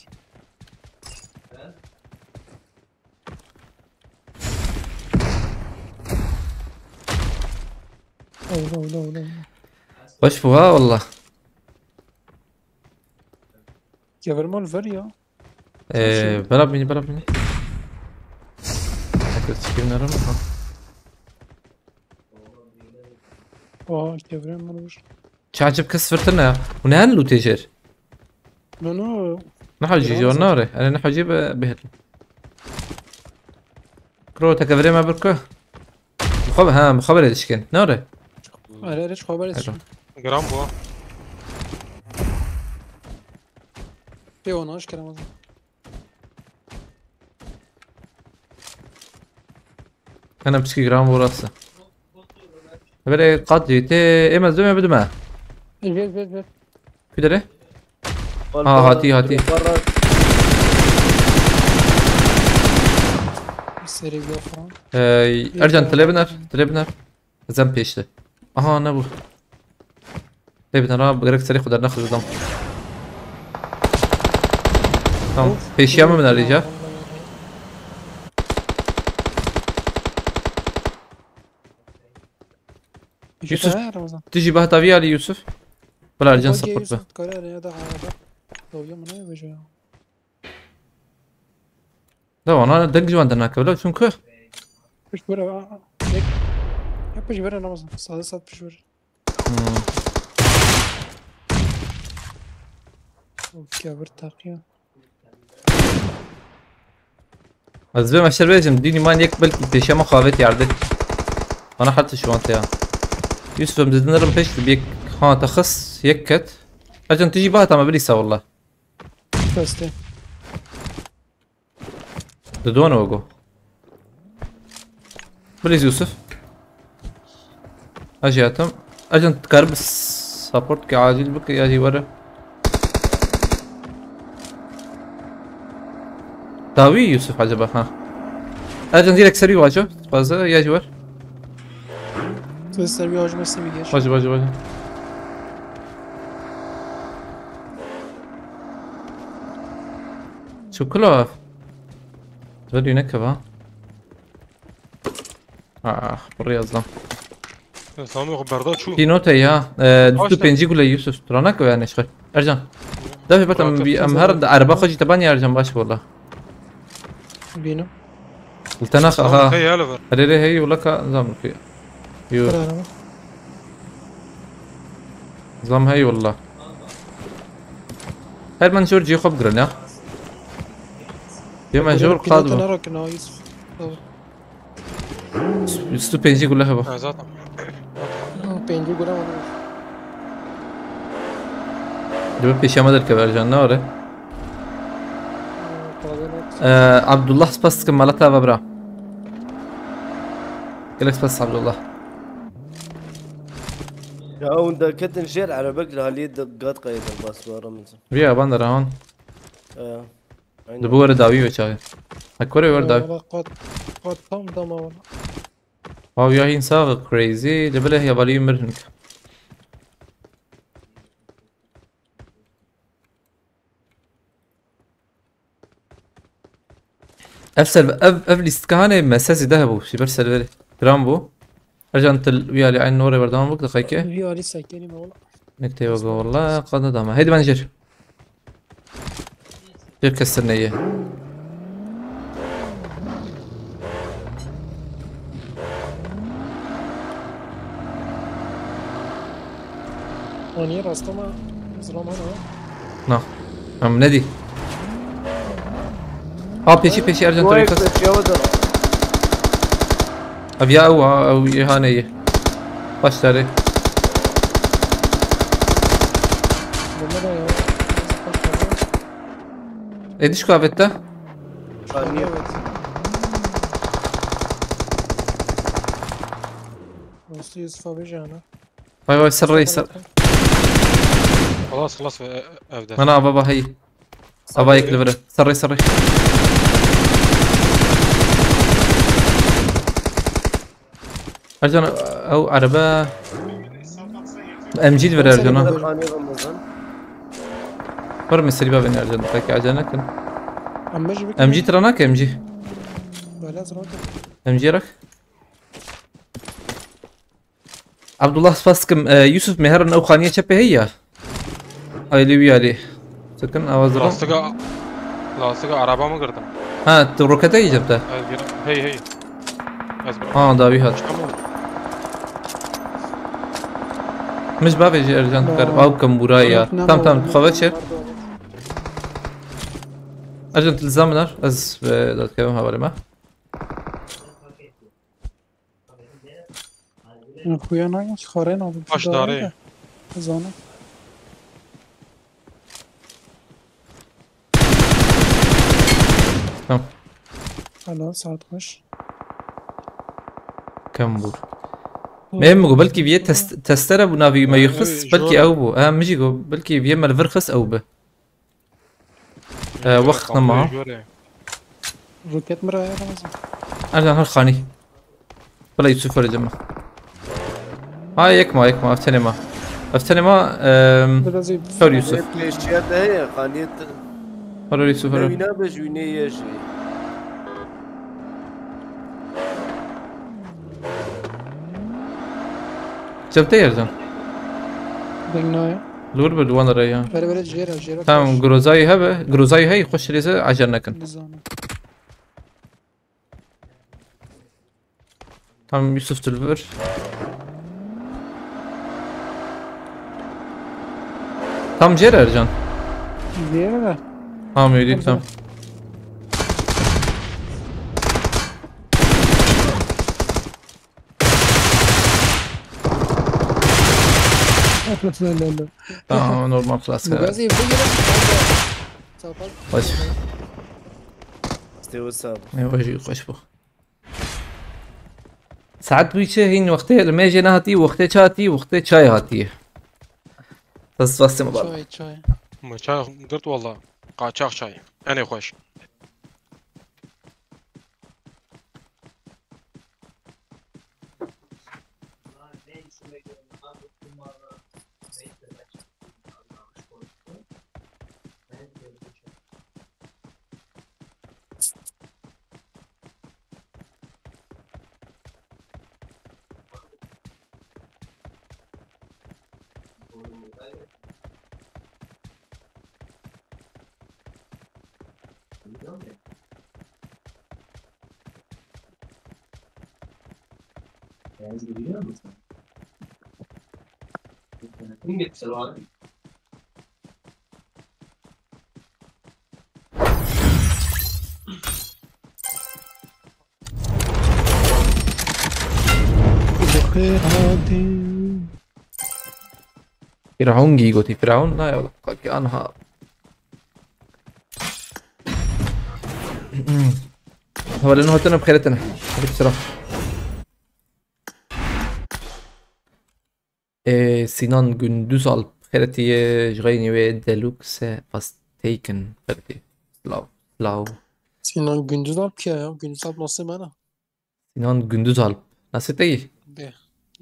لا وش فوها والله كيف المال فريا برا بيني اكل تشكيل نرم كيف المال وش شعجب كسفرتنا ونهان لو تيجر نو نحو جيجي وناري انا نحو جيب بهر كرو تكفري ما بركو مخبر يدشكن ناري انا ليش خبر جرام بو بيوناش كلام انا بسكي جرام وراسه بري قد جيتي اما زومي بدو ما فيت في دري هاتي سري بيفران ارجع تلبنر زم بيشته نبو تلبنر بقرك سريع قدر ناخذ دم تمام بيش ياما من الرجال يوسف تجي بهتافيا لي يوسف ولا ارجع سبورت لا انا دق جوان هناك ولا شنكو مش برا يبش برا نماز صاد بش برا اوكي برتاقيا از به مشتر بيجم ديني مان يك بلك بيش ما خافت يعرضك انا حتى شو انت يا يوسف مزدنا رم بيش بيك تخص يكت عشان تجي بها ما بليسا والله بس دون وقو بليز يوسف اجياتم اجن تقرب سبورت كعاجل بك يجي ورا داوي يوسف عجبه ها اجن ديرك سري واجه فازا يجي ورا تو سربی هاجم سمیگیش واجه شو كله تبدي نكبه بري ازلم سامي خبردار شو في نوتة يا دكتور بينجي قول يوسف ترانك يعني شخير ارجع دافي بتم بأمهر عربة خجي تباني ارجع باش والله بینم قلت انا ها هي هلا هريري هي ولا كا نظام فيها يو برای نظام هي والله هاي المنشور جي خب قرن يا يوم منشور قادم نرى كنا يوسف دكتور بينجي قول لها بقى زاتم پنجی گرم دو پیشامه در کبر جان ناره عبد الله سباس كمالتها ببرا قلك سباس عبد الله يا وند كتن شير على بقى هاليد قاد قيد الباسبور منزل بيا باندر هون اه دبور داوي وشاي هكوري ور داوي قد تام دم والله واو يا هين ساغ كريزي لبله يا بالي مرنك افسل افليستكانه مساسي ذهبوا شي برسل بالي ترامبو ارجع انت ويا لي عين نوري بردان بك دقيقه في علي ساكني ما والله نكتي والله قد دام هيدي منجر جيب كسرنا اياه اوني راسته ما زلام هنا نعم عم ندي بيشي ارجع تريكس يا ودر ابيا او يهانيه باش تاري والله يا ايديش كافيتا وسط يوسف بيجي انا واي سري سر خلاص ابدا انا بابا هي ابا يكلفر سري ارجع او عربه ام جي دفر ارجع برا مسري باب اني ارجع فك عجنك عم بجي بك ام جي ترانك ام جي بلا زراد ام جي رك عبد الله سباسكم يوسف مهرن او خانيه شبه هي هاي اللي ويا لي سكن اوزر لاستيقا عربة ما قردم ها تروكتي جبته هي أصبر داوي هذا مش بابي يجي ارجع تكر او كم برايا تم خبرت ارجع تلزم نار از داد كلام حوالي ما خويا انا خارين باش داري زانه تمام خلاص عاد خش كم بور مهم جو بلكي بيه تستر ابو نافي ما يخص بلكي او بو مجي جو بلكي بيه ما الفرخص او به وقتنا معه روكيت مرة يا رمزي ارجع هالخاني ولا يوسف ولا جمع هاي يكما افتني ما سوري يوسف الاشياء هي قانية ولا يوسف ولا وينا بجويني يا شيء جبتي يرجع دقنايا لور بدوان ريان بلا جيرا تمام جروزاي هبه جروزاي هي خش ليزا عجلناكن تمام يوسف تلفر تمام جيرا ارجان جيرا تمام يدي تمام لا تمام نورمال خلاص مغازي بيجي خوش استوى السابق ايوا جي خوش بو ساعات بيشه هين وقتها الميجي نهاتي وقتها شاتي وقتها شاي هاتي بس ما بعرف شوي شوي ما شاي قلت والله قاچاق شاي انا خوش بخير هادي فرعون جيجوتي فرعون لا يبقى كأنها هو لأنه هتنا بخيرتنا هذيك بصراحة سينان gündüz alp خيرتي جغيني ويد دلوكس fast taken خيرتي لاو Sinan gündüz alp ya. Gündüz alp nasıl bana? سينان gündüz alp nasıl değil Be.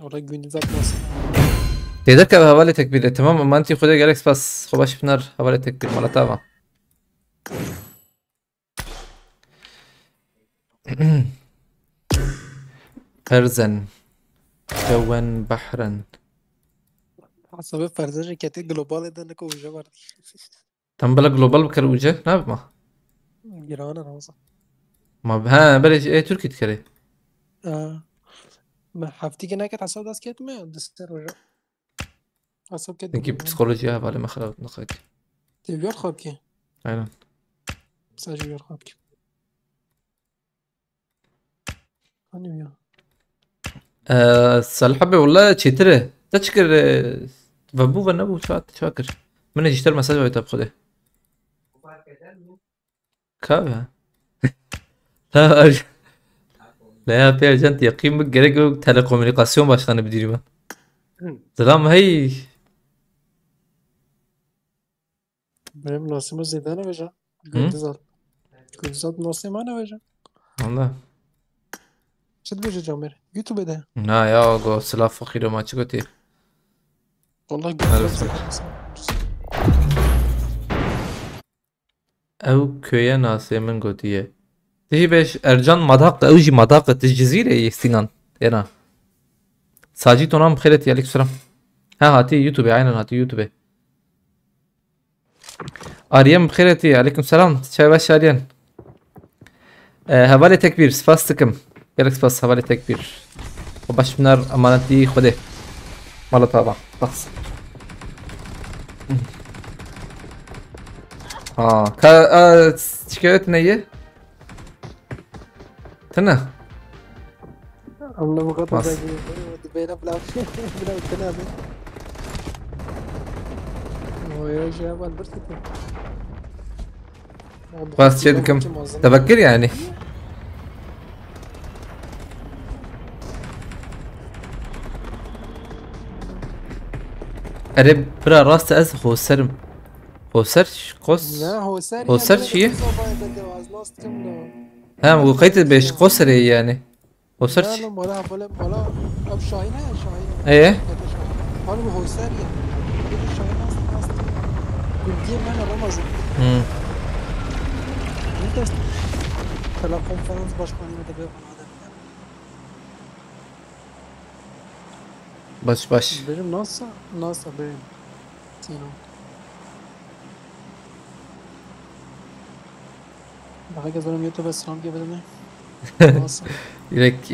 Orada gündüz alp nasıl? تقدر بحوالي تكبير تمام اما انت خدي جالكس بس خباش بنار حوالي تكبير مالا تمام فرزن جوا بحرا حسب فرز شركات جلوبال ده نكو وجه برضه. تم بلا جلوبال بكر وجه نعم ما İran arası. ما ها بلش ايه تركي تكري ما حفتي كنا كانت حسب داس كات ما دستر وجه. حسب كده. نجيب بسيكولوجيا بالي ما خلاص نقاك تبيار خاب كي. ايوه ساجي بيار خاب كي. أنا وياه. الحبة والله تشتري تشكر فابو فنبو شاكر من يشتري مساج ويتاب خده كابها لا لا bir agent yakayım gerek yok telekomünikasyon başkanı bir dirime. Selam hey. Benim nasımı zedane veja. Gündüz alp. Gündüz alp nasım ana veja. Allah. Çet veja camer. YouTube'da. Na ya go silah fakir ma çıkoti. Vallahi gündüz alp. Ev köye nasimin gotiye. Dihi beş Ercan madak evji madak tecizire Sinan. Yana. Sacit onam bخيرت يالك سلام. ها هاتي يوتيوب عينا هاتي يوتيوب. Ariyem bخيرتي عليكم سلام. Çay baş Aryan. Havale tekbir spas tıkım. Gerek spas havale tekbir. O başımlar amanati خده. Mala taba. Bas. Ha, şikayet neye? Tana. Allah bu kadar Bas. da böyle bla bla bla bla. Oy şey yapar bir tık. Bas şey dıkım. Tevekkür yani. Arab bra rast az خوسرم خوسر قص لا هو ساري هو سار شيء ها وقيت بيش قصر يعني خوسر لا ولا ولا اب شاهين شاهين ايه قالوا هو ساري شاهين قلت انا رمز انت تلقون فرنسا başkanı da böyle baş benim nasıl benim Sinan daha kazanım YouTube'a selam gibi mi? Nasıl? İlek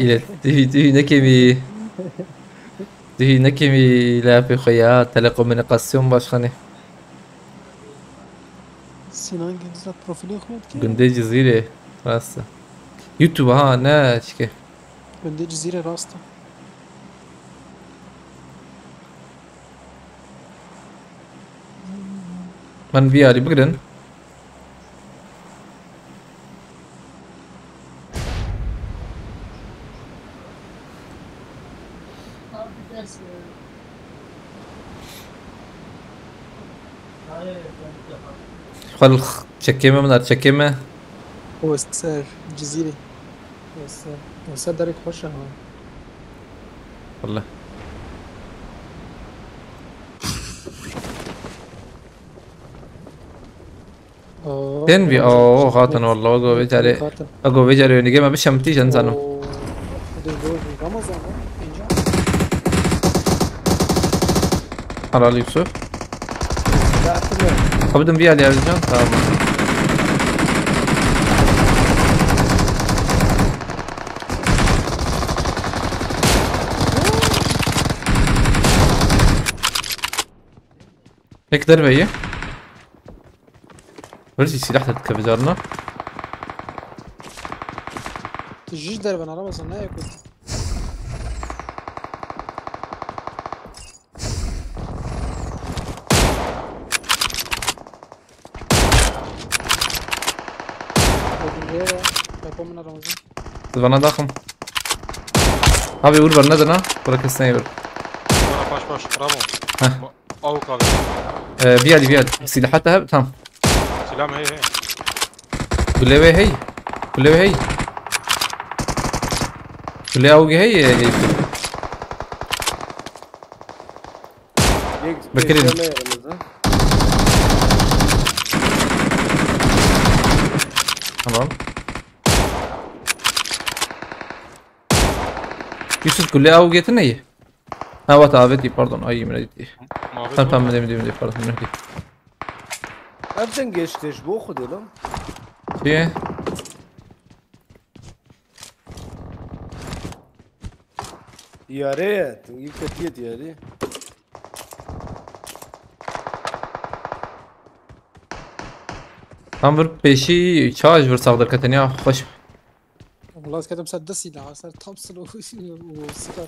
düğü ne kimi la fi khoya telekomünikasyon başkanı Sinan Gündüzat profili koyuyor ki. Günde Cizire rasta YouTube ha ne şike Günde Cizire rasta. من بياري بقرن خلق çekeme mi dar çekeme? وسر جزيرة وسر وسر دارك خوشة ها والله تنبي اوه خاطن والله اقوى بيجاري اقوى بيجاري ونجي ما بيش متيش انسانو رمضان حلال يوسف لا تمام. قبضن بيها يا رجال تمام هيك ضربة هي ورجي سلاح تتكبجرنا تجيش درب انا رمضان هاي كنت من رمضان bana dakım. Abi vur bana da na. Bırak esneyi vur. Baş baş. Bravo. Heh. Avuk abi. بيالي بيالي سلاحاتها تمام. Selam hey hey. كلها هي كلها هي كلها اوجي هي Bekleyin. Bekleme Ramazan. تمام. Yusuf كلها اوجيتنا هي. ها وات ابدي باردون اي من دي. Muhabbet Tamam mi? tamam dedim pardon من دي. Nereden geçti iş bu okudu lan? ايه Diyare. Tengi katiye diyare. هم بر بيشي تشارج بر صاغ دركتني خوش. والله كده مسدس سلاح صار تومسون وسكر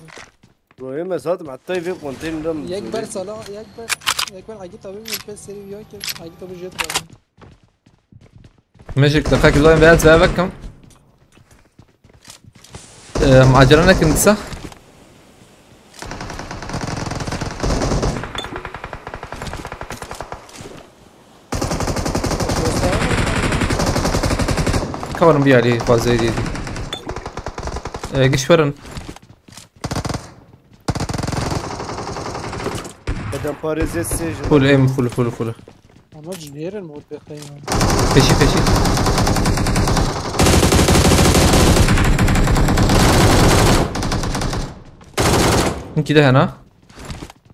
روحي مسات مع الطيب قنتين دم. يكبر صلاح يكبر حاجة طبيعي من البيس سيري بياكل حاجة طبيعي جدا ماجيك دقاك زاين بيات زابكم. معجرنا كنت صح؟ كورن بيالي فازي دي قشفرن Neden Paris'e sejin? فول ايم فول فول فول انا جنير الموت بخير فيشي فيشي من كده هنا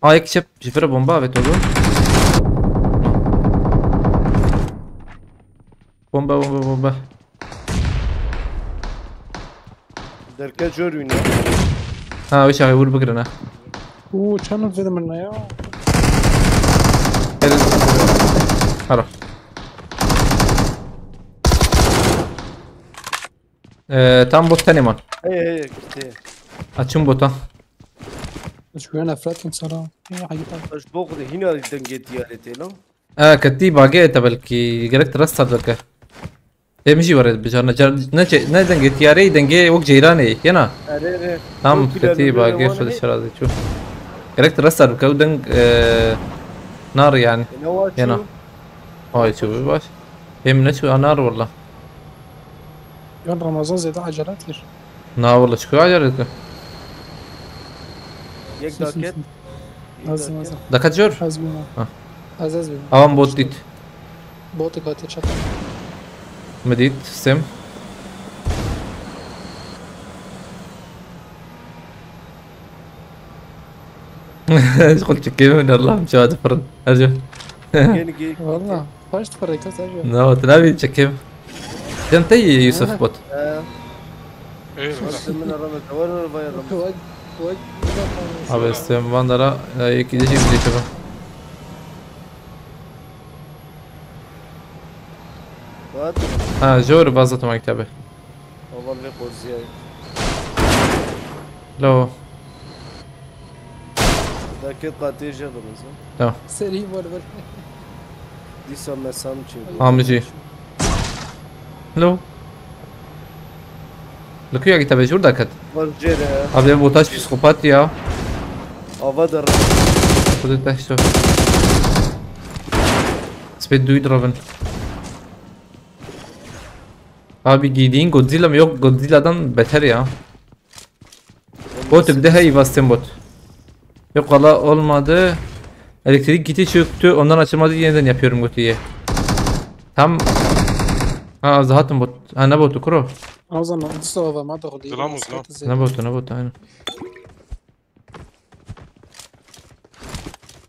يكشف جفرة بومبا بتقولون بومبا بومبا بومبا Derken jörün ya. وش هيقول بقرنا اوه كانوا زي منا يا خلاص tam bot tane man Hey gitti. açın bota شوية انا افراد صراحة هي حاجة طبيعية Baş bu okudu. Yine alitten get diyareti lan. كتيب باقي بلكي قرقت رصد لك مشي ورد بجارنا ندن جيت ياري دنجي وق جيراني هنا Ere. tam كتيب باقي في الشرازي شوف قرقت رصد لك ودن نار يعني Ne var هنا هاي شوف باش هي من شو نار والله يا رمضان زي ده عجلات ليش نار والله شكو عجلتك Yek daket. لازم لازم دكت جور حازمين عزاز بينا اوام بوت ديت بوتي قاتل شكل مديت سم ايش قلت كيف من الله مش هذا فرد ارجع Yeni geyik. والله خرجت في الركاز اجي نو تنابي تشكيف جنتي يوسف بوت Ey Nasıl min Ramazan? Var mı bayram? وج وج ابي استم باندرا يكي دشي بدي شوفه Var. ها جور باظت مكتبه Aval ve Kozya. لو Daket katil Ramazan. لو سريع ولا ولا Disa mesam çeviriyor. عامجي لو لكو يا كتابه جور داكت Var cere. ابي بوتاش بسيكوبات يا Hava da خذ تحته بس بده يضربن. Abi giydiğin Godzilla mı? Yok, Godzilla'dan beter ya. Bot bir de hey bastım bot. Yok valla olmadı. Elektrik gitti çöktü, ondan açılmadı, yeniden yapıyorum Goti'yi. Tam ha zaten bot. Ha ne botu kuro? اظن دستوفا ما تاخذ ظلام وظلام. Ne botu aynen.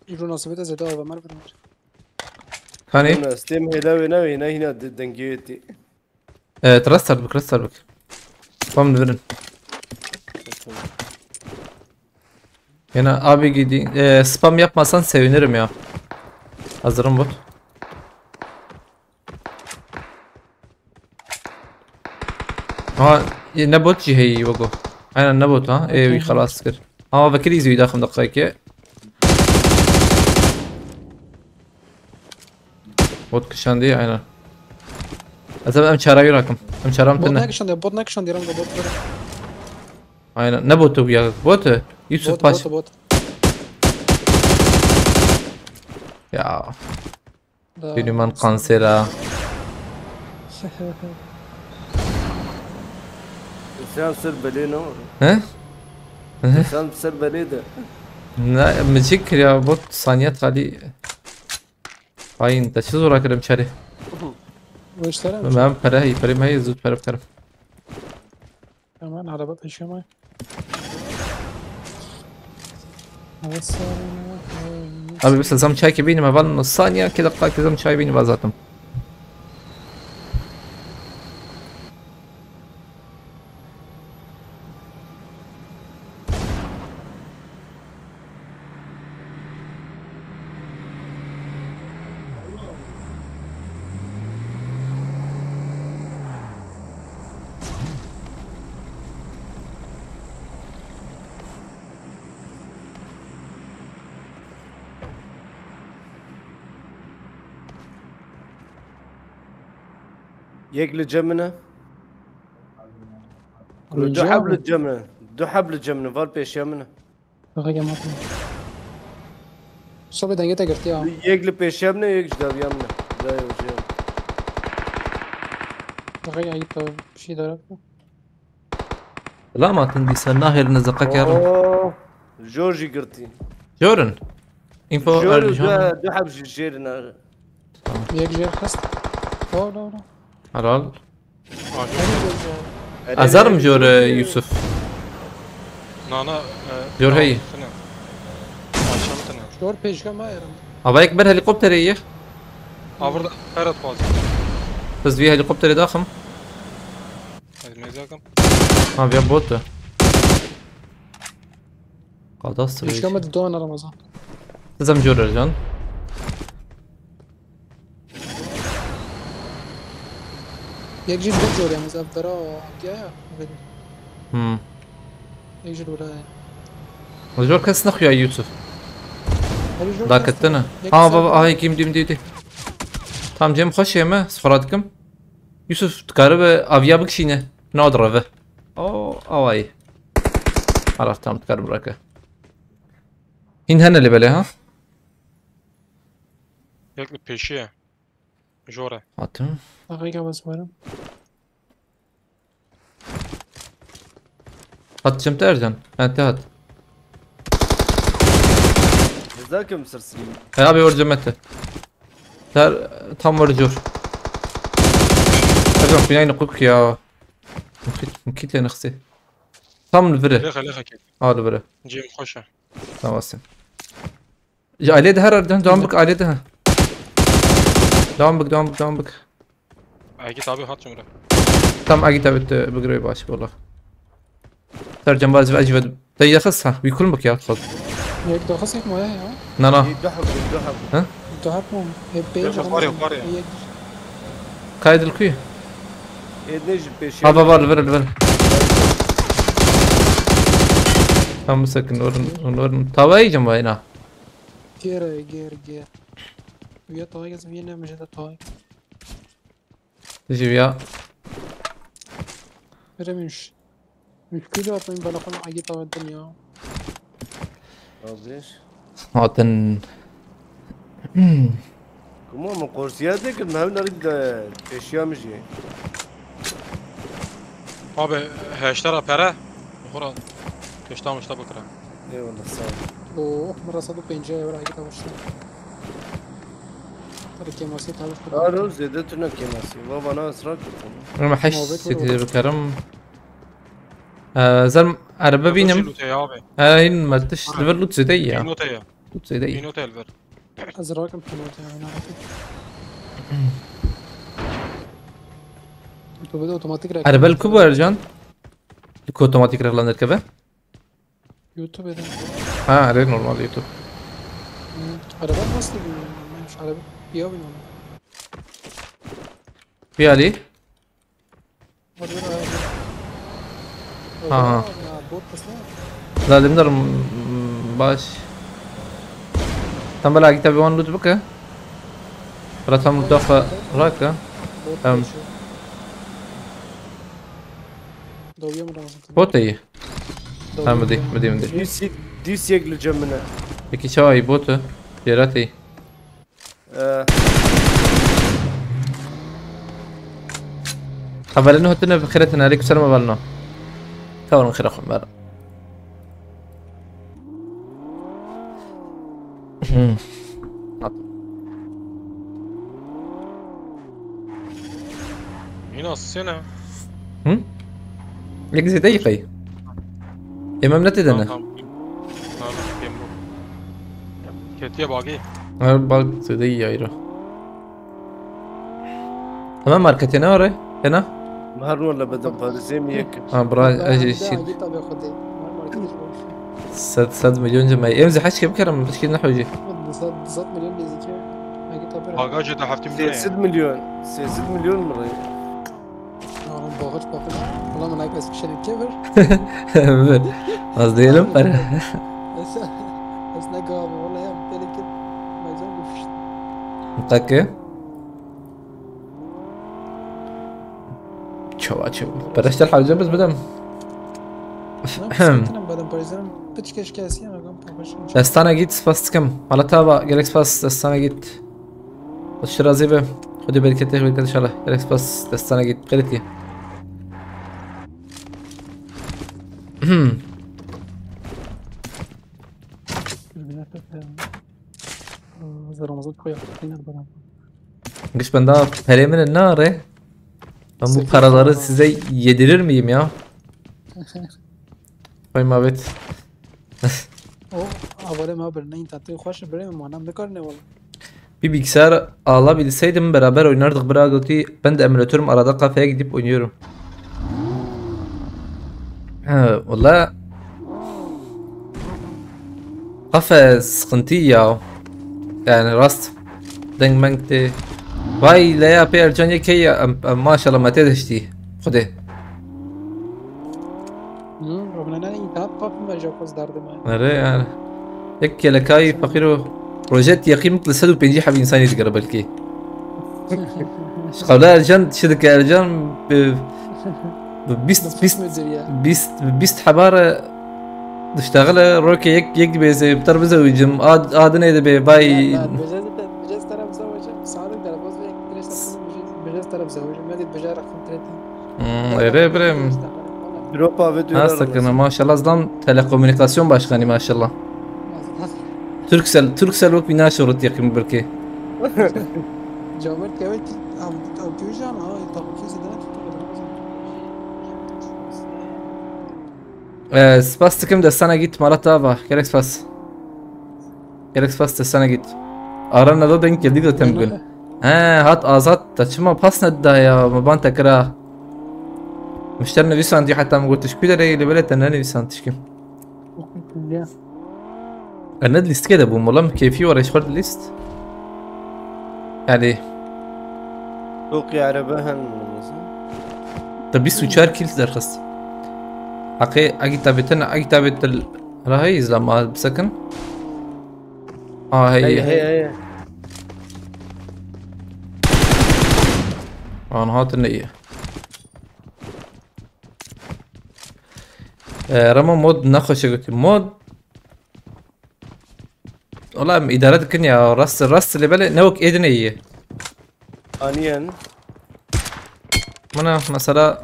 يجون نصيبته زي دوفا ما نعرف. Hani استيم هنا دنجيتي. ترستر بك. Tamam verin. Yine abi gidin. Spam yapmasan sevinirim ya. Hazırım bot. ها نبوت جي هي وقو انا نبوت ها ايه خلاص كده ها فكر يزوي داخل دقيقة بوت كشان دي aynen. Aslında ben çare yürüyorum. Ben çaram بوت tane. ناكشن دي رمضة بوت Aynen. Ne botu bu ya? Botu. Yusuf Paş. بوت Ya. Dünüman kanser ha. İnsan sır beli ne olur? He? İnsan sır beli de. Ne müzik ya bot saniyet hali. Hain da şu zora kırım çare. وش ترى Ben para hayır zut para kırım. كمان على باب الشمال بس Abi بس زم çay ki benim ben nus saniye 2 dakika zam çay benim zaten. يقل جمنة دو حبل الجمنة دو حبل الجمنة فال بيش يمنة دقيقة ما في صوبي دنجتها قرتيها يقل بيش يمنة يقجدر يمنة لا يوجد دقيقة جبت شي ضربته لا ما تندي سناهر نزقك يا رب. اوه جورجي قرتي Jorun. Info جورجي arayacağım. دو حبل جيرنا يجي خست لا لا لا Halal. Acil. Azar mı Jor Yusuf? Nana. Jor hey. Akşam tane. شور بيج ما يرم Hava ekber helikopteri iyi. Avurda Ferhat fazla. Bس في helikopteri ضخم. Hadi mezakım. Ha bir botu. Kadastro. بيج ما تدون رمضان Zam Jor can. يجي بجور يعني إذا أقدر جاية يجي الولاية Jor kes nakıyor Yusuf. هل Dak ettene. Ha baba ay kim dim. Tam Cem hoş yeme sıfıratkim. Yusuf تقارب avya bıkşine. Ne adrave. O avay. عرفت tam تقارب raka. Hin hene اللي بالي ها. Yaklı peşiye. Jora. Atım. دقيقة بس وين Atacağım Ercan. At. ذاك مسرسلين He abi orca mete. Tam orca. Ercan finayını kuk ya. Mkit ya nıxsi. Tam lüvre. Leha kek. Al lüvre. Cem hoşa. Tamam sen. Ya ailede her yerden devam bak ailede ha. Devam bak. Agit abi hat cumhuriyet. Tam agit evet بقري باش والله. ترجم باز اجود. تي خصها بيكون بك يا خذ. يك دو خصك ما يا نانا. يدحب دو هربهم بيج قاري. قايد الكوي. نجي بيش بابا الفر. Tam مسك نور تواي جنب هنا. جير ويا طايق زميلنا مش هذا طايق تجي ويا. مش كله أطلع بلا خلنا عقيطة الدنيا Abiş. هاتن Kuma mı korsiya de ki hem nerede eşya şey. Abi heştara pere. Hora. Keştamışta bakıra. Eyvallah sağ ol. اوه مرة صدو بينجا ولا هيك تاوشنا ترى كيما سي تاوش Alo zede tüne kemasi. Baba bana ısrar ettin. انا ما حش بكرم زلم عربة بينم Luteye abi. هاي ما تش ليفل لوت زيدية Noteye. لوت زيدية Note elver. ازراكم كيموت يعني عرفت انتو بدأ اوتوماتيك راكب عربة الكوبو يا رجال الكو اوتوماتيك رغلان نركبه يوتيوب ده عليه نورمال يوتيوب عربات مصري مش عربي بياوي ولا في عليه اه آه. بوت بس لا اللي بنقدر باش تم بلاقي تبي وان لوت بك رقم مضافة راكا لا أم. دوية مرة بوتي مدي Dis yekli cemine. يكي شواي بوتو جيراتي قبل انه هتنا بخيرتنا عليك سلام بالنا كون خير اخو مر Yine asısına. ليك زي دقيقي امام نتدنا Tamam. Ketiye bagi. بال زي ايرو امام ماركتنا ورا هنا Mahar valla bedel parizem yek. برا اجي شيء جيت ابي اخذ صد مليون جماعي امزح حشكي بكرم بشكل نحوجي بالضبط مليون بيزيكي ما جيت ابي Bagajı da haftim diye. 8 milyon. 8 milyon mu? انا باغش والله ما ناقص شيء كبر قصدي لهم بس نقاب والله يا متلك ما يزوجش متأكد شو بلاش تلحق بس بدم انا بعدين بريزن بتشكش كاسي انا قام باغش دستانه جيت فاست كم على تابع جالكس باس دستانه جيت الشرازي به خدي بالك تاخذ ان شاء الله جالكس باس دستانه جيت قلتي زي رمضان خويا فينا البنات Gış ben daha Perimin ne ara? Ben bu paraları size yedirir miyim ya? Vay mabet. او اول ما برنين تعطي خوش بريم ما نام ذكرني والله Bir bilgisayar alabilseydim beraber oynardık Bragot'i. Ben de emülatörüm arada kafeye gidip oynuyorum. Valla kafe sıkıntı ya. Yani rast denkmekti. Vay la ya Ercan ya maşallah mate deşti. Hadi. رغم ان انا انت طاف ما جاوز دارد ما Nere yani. Ek lekay fakiro. Projet yakın مثل سدو بيجي حب إنسان يتقرب الكي. قبل Ercan شدك Ercan بيست حبارة تشتغل روكي يك بيزي بتربزة ويجم عاد نيدا باي بجاز طرف زوجة سعادك ده باز بيك ليش بجاز طرف زوجة ما دي بجاز رقم 3 بريم Europa ve diyorlar. Nasıl maşallah zlan telekomünikasyon başkanı maşallah. Turkcell vak bina şurut yakın belki. جامد كويت او تيجان اه يطلعوا كيس ده Spastik'im de sana git Malatya var. Gerek spas. Gerek spas de sana git. Arana da denk geldik zaten bugün. Hat azat taçma pas nedda ya maban tekrar. مشتري نفيسان دي حتى ما قلتش كده اللي بلت انا نفيسان تشكي الند ليست كده ابو ملام كيفي ولا ايش فرد ليست يعني Toki arabahan. طب بيسو شار كيل درخص اجي تابتنا اجي تابت رهيز لما بسكن هي انا هات النية رما مود نخش مود والله ادارات كنيا راس اللي بلا نوك ادنيه انيان منا مثلا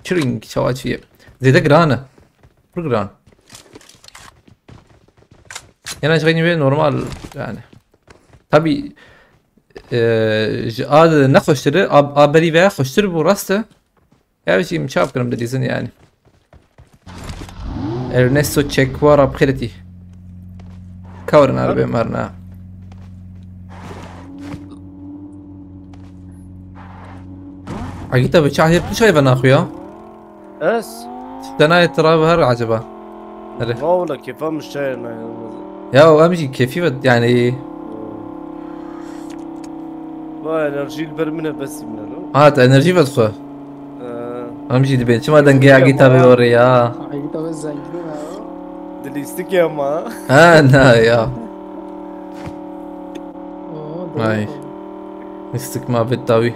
تشرينج شواج فيه زي ده جرانه برجران انا شغالين بيه نورمال يعني tabi نخوشتر آبری و خوشتر بو راسته یا بشی مشاب کنم دلیزن yani Ernesto Che Guevara بخيرتي كورنا عربي مرنا عقيدة بتشاهد كل شيء بنا اخويا اس تناي ترى بهر عجبه والله كيف مش شايل يا امشي كيفي يعني ما انرجي البرمنه بس منه هات انرجي بدخل امشي دبين شو ما دنقي عقيدة بيوري يا عقيدة بس زنجلونا دليستك يا ما انا يا هاي نستك ما بتاوي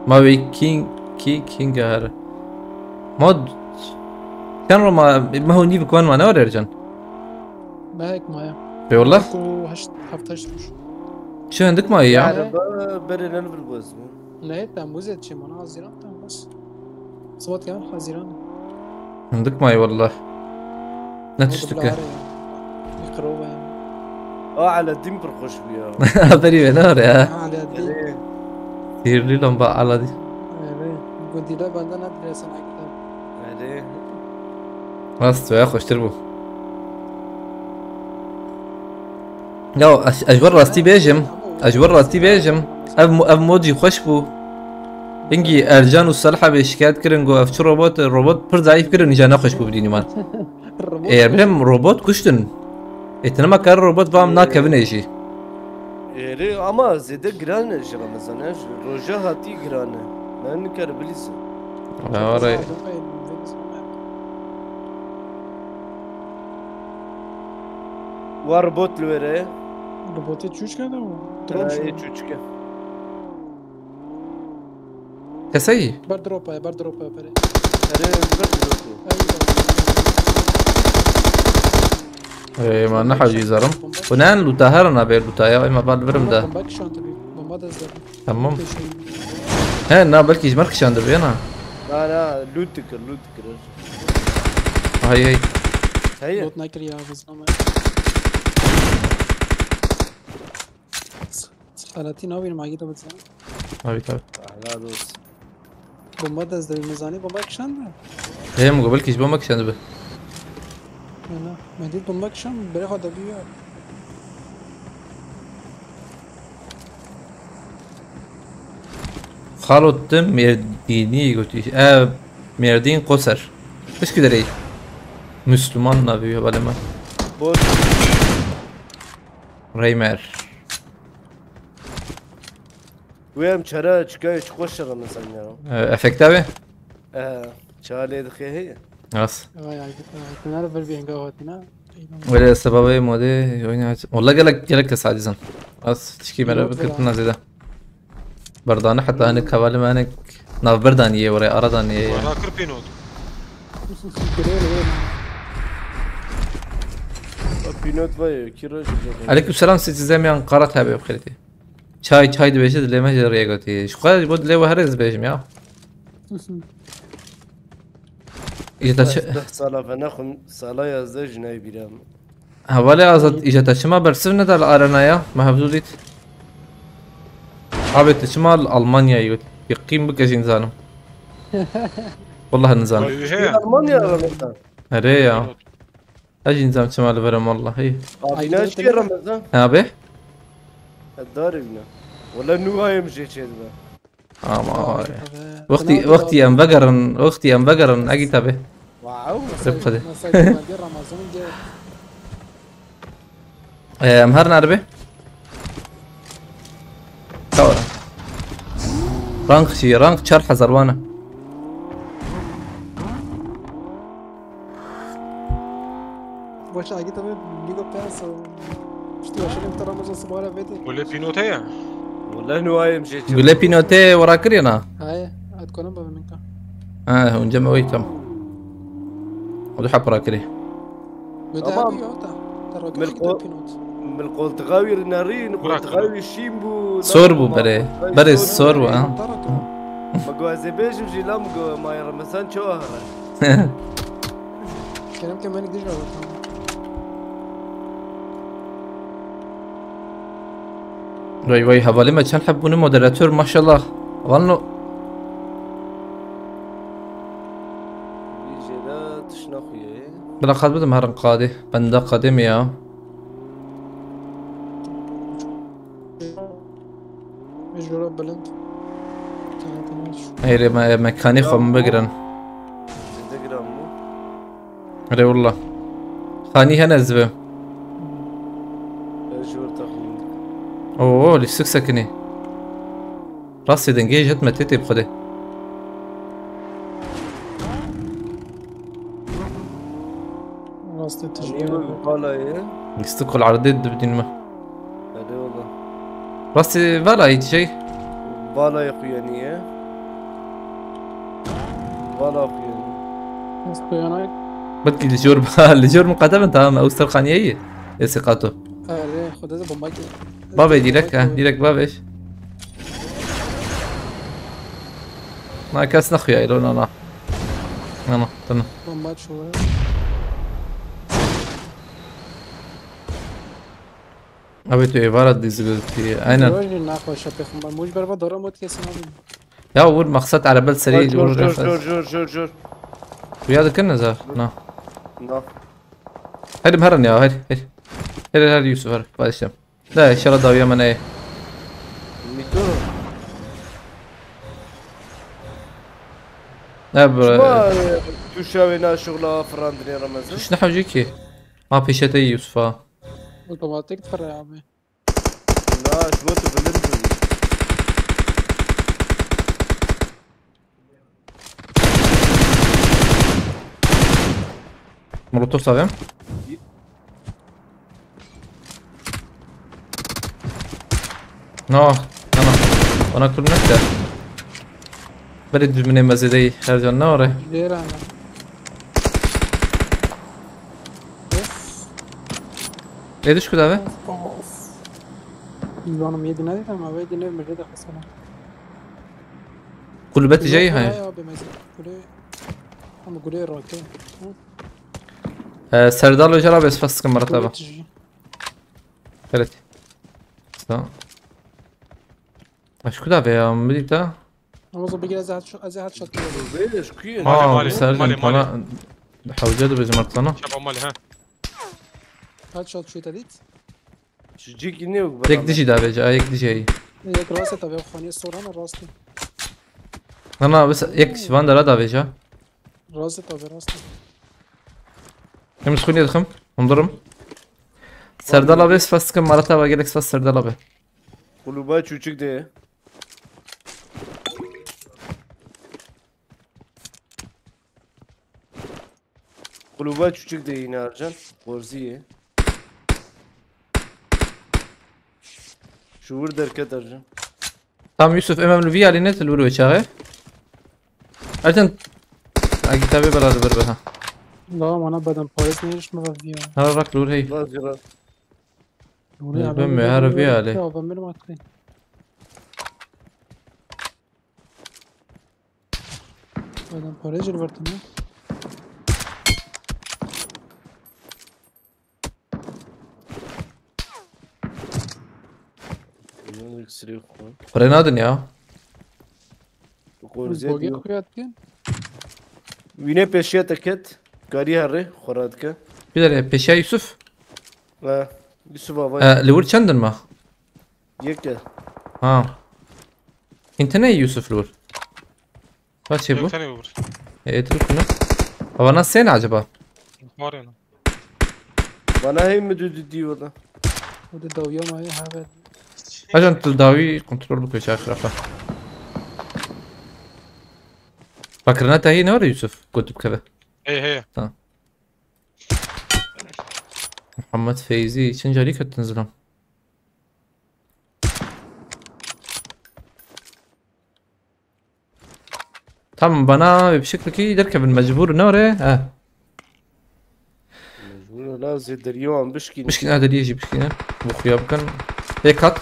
ما بي كينج هذا مود كان ما هو نيف كمان معنا ولا رجال ما هيك معايا اي والله هفتش شو عندك ما هي يعني بري نلبل بوز لقيت تنبوزة شي مناعة زيران بس صوت كمان خازيران عندك ما هي والله لا تشتكي يقروا يعني على الدين برخش بيها بري بنور يا على الدين كثير لي لهم بقى على دي قلت لا بعدين ادري سنة كتاب عليه خلاص يا اخو اشتربوا لا اجبر راستي بيجم اجبر راستي بيجم اب موجي خوش بو انجي ارجان والصلحه بشكايات كرنجو افتش الروبوت بر ضعيف كرن جانا خوش بو بديني مان ايه بلهم روبوت كشتن اتنما كان الروبوت بام ناك بنيجي ايه اما زيده جرانه شغل مثلا روجا هاتي جرانه ما نكر بليس وراي واربوت لوره روبوتي تشوش كده ايه çuçke كسي بردروبا بري اره بردروبا ايه ما نحاجي زرم ونان لوتاهرنا بير لوتايا اما بعد برم ده تمام ها نا بلكي جمرك شاندر بينا لا لوتكر هاي هي لوت ناكر يا بزنامه حالاتي ناوي معقيدة بتزن هاي طيب لا دوس بومبا دز دبي ميزاني بومبا كشان هي مو قبل كيش بومك شاندر به انا مديت بومبا كشان بريخو دبي خالو تم مرديني قلت مردين قصر ايش كده ليه Müslüman نبي ولا ما بوت ريمر ويم شرا شكاي خوش شغل مثلا افكت ابي شالي دخي هي خلاص يعني كنا نعرف بالبينجا هاتنا ولا سبب مودي والله قالك تساعدزن خلاص تشكي مرة بكتنا زي ده بردانه حتى هناك حوالي ما هناك ناف بردانية ورا أردانية ورا كربينوت بينوت باي كيروش عليكم السلام ست زميان قارتها بخيرتي چای دو بشه دلی ما جریه گویی شقایق بود لیو هرز بیشم یا ایجاد سالا فنخون سالا یازده جنای بیرم حوالی آزاد ایجاد شما برسر ندار آرنایا ما حفظودید عبيت شمال ألمانيا يقيم بك زنزانم والله نزانم ألمانيا رمضان هريا أجي نزام شمال برم والله هي عبيناش في رمضان أبي الدار بنا ولا نوها يمشي شيء ما وقتي أم بقرن أجي تبه واو ربطة مهرنا عربي ثورة رانك شرحة زروانة باشه اگه تو لیگو پاس و شتی باشه انت رامز صباحا بيتي ولا بينوتيا ولا نوها يمشي قول بينوتي ورا كرينا هاي هتكون بقى منك ونجمع ويتم ودو حب راكري بده أمام. أبي يوتا ترى من كيف القو- بينوت من القولتغاوي نارين براك. قولتغاوي شيمبو سوربو بري السوربو ها مقوازي بيجم جيلام ما رمسان شوهر كلام كمان يقدر يقول وای وای حوالی ما چند حبونه مدراتور ماشاءالله والله جيلات شنو خويا بلا قاد بدم هرن قادي بندا قادم يا مش جرب بلند هيري ما مكاني خم بقرن زيد جرامو هري والله خاني هنا زبه جور تخمين اوه ليش سكني راسي دنجي جت متيتي بخده راست التشجيع نيو قالا ايه يستقل عرضي بدين ما هذا والله راسي فالا هيك شيء بالا يا خويا نيه بالا خويا بس خيانات بدك الجور مقدما تمام او سرقانيه هي ثقته أري خد هذا بمبايك بابا ديرك ديرك بابا ايش ما كاس نخيا لون انا تمام بمبايك شوية ابي تو عبارة ديزغلتي اين روجي ناخذ شبه خمبا موج بربا دورة موت كيس نابي يا اول مقصد على بال سريع جور جور جور جور جور جور ويا كنا زار نا نا هيدي مهرن يا هيدي يوسف هيدي بعد الشام لا ان شاء الله داوية من ايه ميتو لا بر ما تشاوينا شغلة فراندني رمزان شنو حوجيكي ما بيشتي يوسف اوتوماتيك تفرع يا عمي لا شبوتو بالانتو مولوتوف صافي انا كل نكتة بريد من المزيدي خارج النار غير انا ليش كده بقى انا ميدي نادي ما بيدي نادي مجد خسرنا كل بيت جاي هاي يا بمزيد كله هم كله راكين سردال جرى بس فسك مرتبة خلتي ايش كده بقى مديتا انا وصل بيجي ازهد شط بيش كوين مالي سردال انا حوجته بزمرتنا شباب مالي ها هاد شط شو تديت شجيك نيوك يك ديجي ده بيجا يك ديجي ياك راسه تبع خاني الصورة انا راستي انا بس يك شفان ده ده بيجا راسه تبع راستي كم تخوني دخم انضرم سردال بس فسك مرتبة جالك فس سردال به قلوبات çocuk de قلوبات çocuk de yine Arcan Gorziye شعور دركت Arcan تمام يوسف امام الفي على نت الورو شاغي ارجن كتابي بلا دبر بها لا ما انا بدن بوليس نيش ما فيها هذا راك لور هي Lazira بم عربي عليه يا بمر ما تخين بدن بوليس البرتنا Sırıyor فرينادن يا Gorziye بوجي diyor خويا تكين Vine peşiye teket Gari harre Khoradka بدر بيشا يوسف Ha Yusuf Ava لور چندن ما Yek ها انت نه يوسف لور فاتشي بو ثاني ببر ايه تركنا هو انا سين عجبا ماري انا Bana hey mi dedi diyor da ودي الدوية ما هي هذا اجن تداوي كنترول بك يا اخي فكرناها هي نور يوسف كنت بكذا هي محمد فايزي شنجاري كنت تنزلهم tamam bana بشكل كي يركب المجبور نوري Mecbur لا زي دريوان بشكي مشكلة هذا يجي بشكلة بخويا بكن هيك هات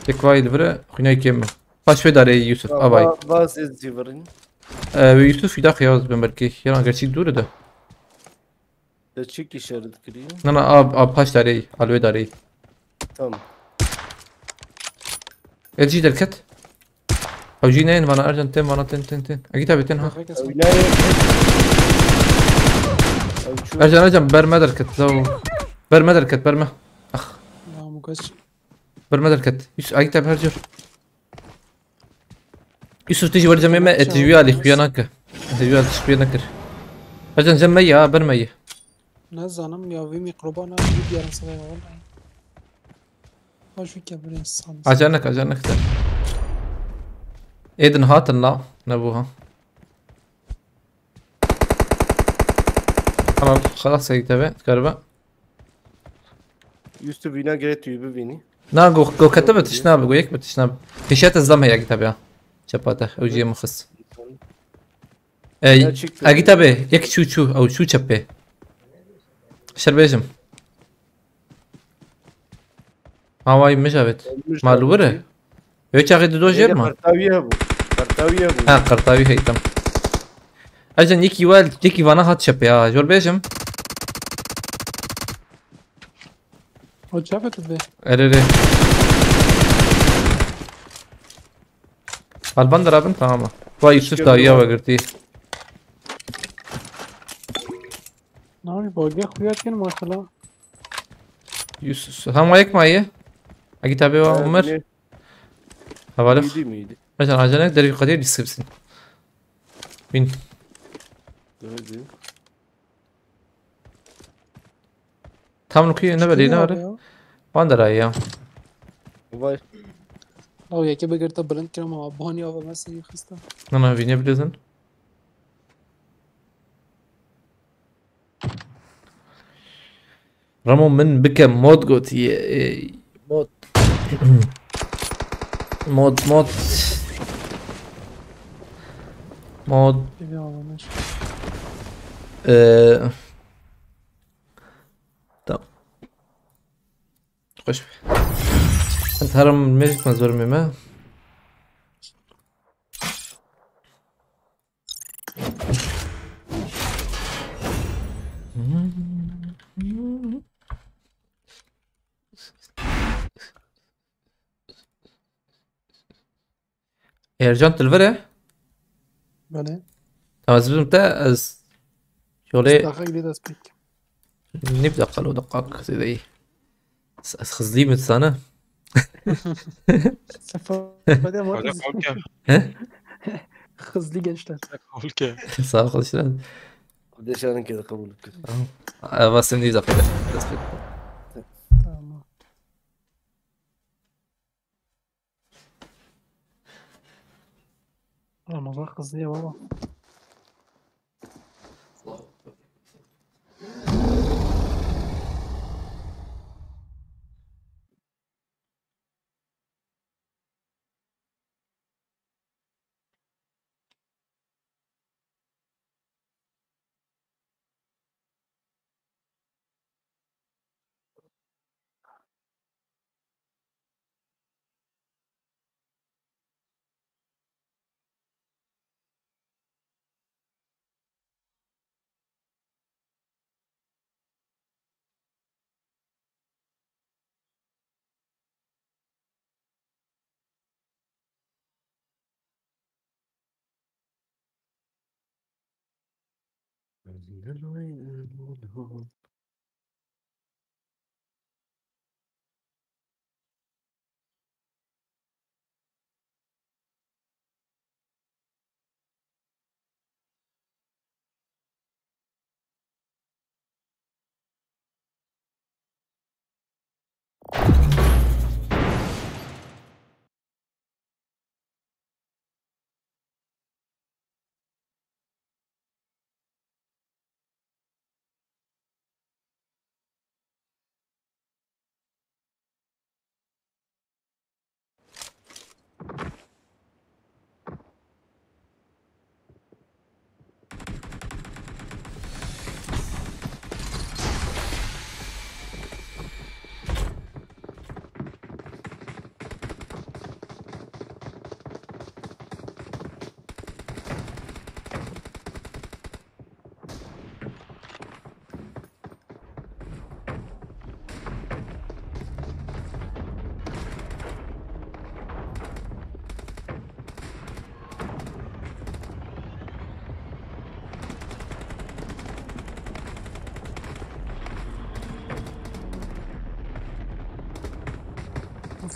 هيك وايد برا خوينا يكمل باش في داري يوسف اباي باز زيفرين يوسف يدا خياز بمركي يلا قرشي دور ده ده تشيكي شارد كريم انا اب باش داري على داري تمام الجي الكت او جينين وانا ارجنتين وانا تن اكيد ابي تنها ولاية ارجن برما دركت لو برما دركت برما اخ لا مو قصدي برما دركت يوسف اكيد ابي هرجر يوسف تجي ورجع مما تجي علي خيانك تجي على خيانك ارجن جمية برمية نزانم يا في ميكروبانا في ديار صغيرة والله واش فيك يا برنس صامس عجنك ده ايدن هاتنا نبوها خلاص هيك تبع تكربا يوسف بينا جريت ببيني نا جو كتبت تشناب ويك بتشناب هشات الزم هي تبع شباته او جي مخص اي اجي تبع يك شو او شو شبه شربيجم هواي مجابت مالوره يوچا غي دو جيرما قرطاوية بو ها قرطاوي هيتم اجن يكي وانا هات شبه جول بيجم وشافت به اريري البندر ابن تمام واي يوسف دايا وقرتي نعم باقي خويات كان ما شاء الله يوسف هم هيك معي اجي تابع عمر هوالف ميدي عشان عجنك دري قدير يسكبسن مين تامنو كي نبري نبري واندر ايام باي او يا كي بقرت بلند كده مع بوني او بس يخسته انا فيني بليزن رمو من بكم مود قوت مود مود يلا ماشي طب خش انت هرم الميجيك مزور مما رجعت الفرع بله از بتاع از شغلي دقيقة جديدة سبيك نبدا قالوا دقاق زي ذي خزلي من سنه بعدين ما هذا قول كم ها خذ لي جنشتر قول كم صار خلص شلون قديش انا كده قبولك بس اني زقيت تمام الموضوع خذ لي يا بابا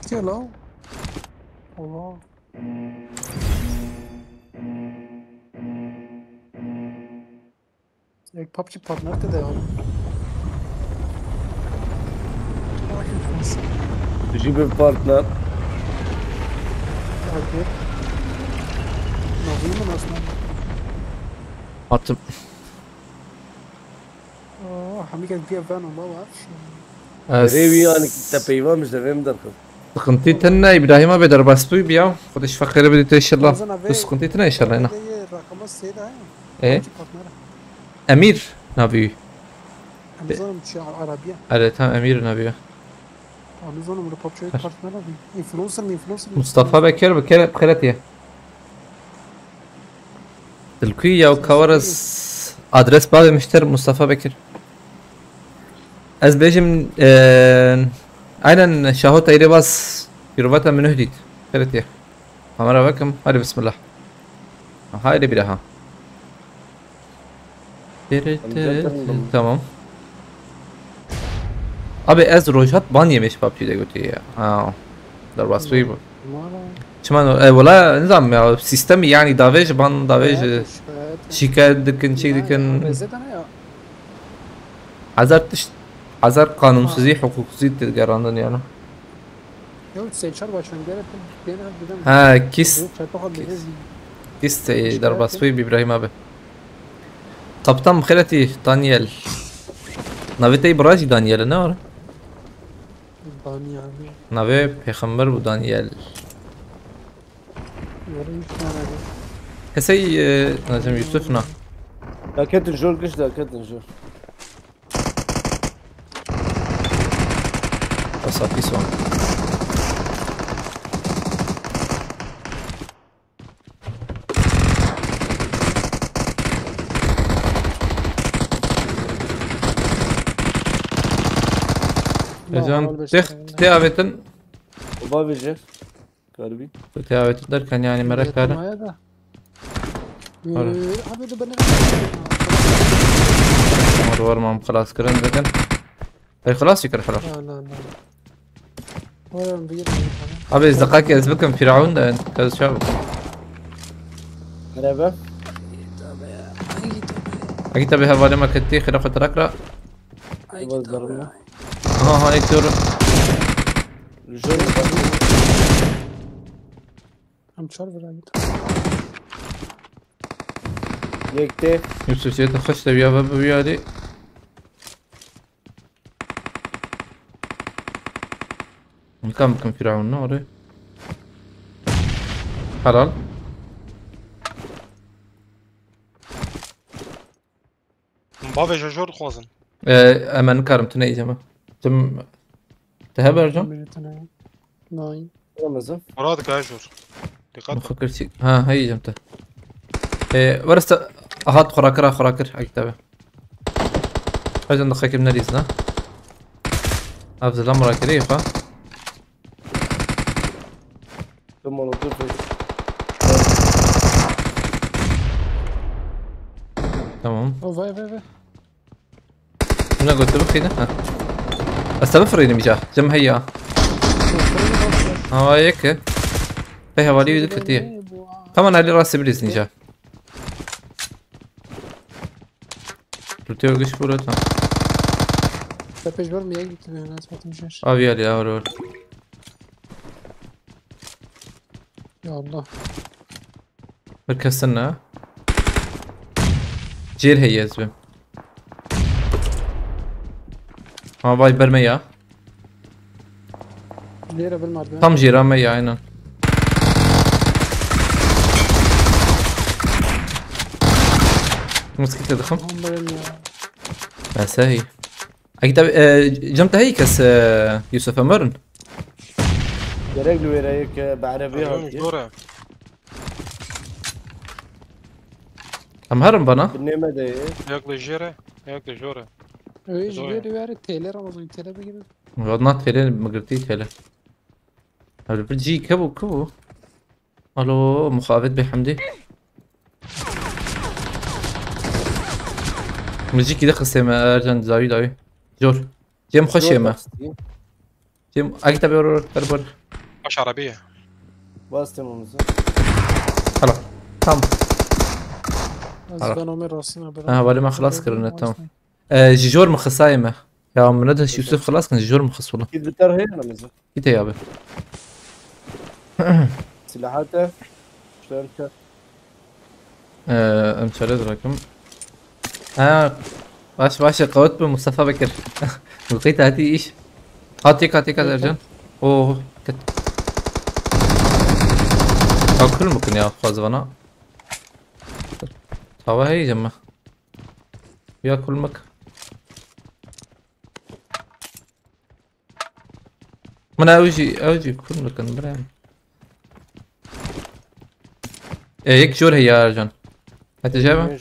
Pişti ya la. Allah. Ek PUBG partner de ya. تجيب بارتنر Okey. Nazım mı aslında? Attım. Hamdi kan فيها فان والله ما اعرفش. ريوي يعني تبيوا مش دفهم دركم سقنطيتنا ابراهيم ابي درباستوي بياو خدش فقير بديت ان شاء الله بس سقنطيتنا ان شاء الله هنا الرقم السيدة ايه امير نبي نظام عربية على تام امير نبي نظام من PUBG partner abi. Influencer. مصطفى بكر بخيرتي تلكية وكورز ادرس بعد مشتر مصطفى بكر از بيجم ايضا شاهوت ايدي باس يروفاتا من هديت خيرتي همرا بكم هذه بسم الله هاي اللي بدها tamam. Abi ez rojat ban yemiş PUBG'de götüyor ya. Ha. Darbasıyı bu. Çman valla nizam ya sistemi yani davaj ban davaj şikayet dikin şey dikin hazar kanunsuzluğu hukuksuzluğu tezgarandın yani. Yok seçer başkan gene Ha kis darbasıyı İbrahim abi. Kaptan بخيرتي دانيال نويتي براجي دانيال نه ور Daniel. نوي پیغمبر و دانيال كسي نجم يوسفنا لا كاتن جور قش لا كاتن جور وصافي سون Can teavetin وبابي جير قلبي teavetin derken yani merak hala. Abi de bana Var mam خلاص كرن لكن اي خلاص يكر خلاص لا لا ولا نبيض ابي ازدقاك ازبكم فرعون ده كذا شاب مرحبا اكيد تبي هذا ما كنتي خلافه تركرا ضربنا ها هيك دور جور هم شرب رايت يكتي يوسف جيت خش تبي يا بابا ويالي كم فرعون نوري حلال بابا جور خوازن امان كارم تني جما تم تهبر جم ناين رمزة مرادك يا جور دقات بفكر شيء ها هي جمته ورست احط خراكر عقتبه حاجه ندخلك من الريزنا افضل امر كريفه ثم نطير تمام او فاي انا قلت لك كده ها استغفر مجاه جم هيا ها هيك فيها ولي كثير طبعا علي راسي بريز نجاه قلت قش بولت تبيش برمي يجي ناس ما تمشيش ابي علي اور يا الله مركزنا جير هي زبم ما باي برمية ليرة بالمعدن tam جيران aynen مسكت ضخم هم بالمية بس هي اكيد جمت هي كاس يوسف امرن يا رجل ورايك بعربيها جورة ام هرم بنا بالنعمة ده ياكل جيرة ياكل جورة ايش ليرة وارد تيلر رمضان تيلر بيجي غضنات تيلين مقرتي تيلين هل بتجي كبو الو مخافت بحمدي مجي كده خسيمة ارجان داوي جور جيم خوش يما جيم اكيد تبي بربر باش عربية. باستم اونزا. خلاص تمام. از آره. بنام راستین ولی من خلاص کردم تمام. جيجور مخصايمة يا مندهش يوسف خلاص كان جيجور مخص والله. كيف بتر هي نمزة. كده يا ابي. سلاحاته شلون كان؟ امشارد راكم. باش قوت بمصطفى بكر. لقيت هاتي ايش؟ هاتيك ارجان. اوه كت. او كل ممكن يا خازونا. هوا هي جمع. يا كل مك. من اوجي كل مكان برام. هيك جور هي يا رجال. هات جابه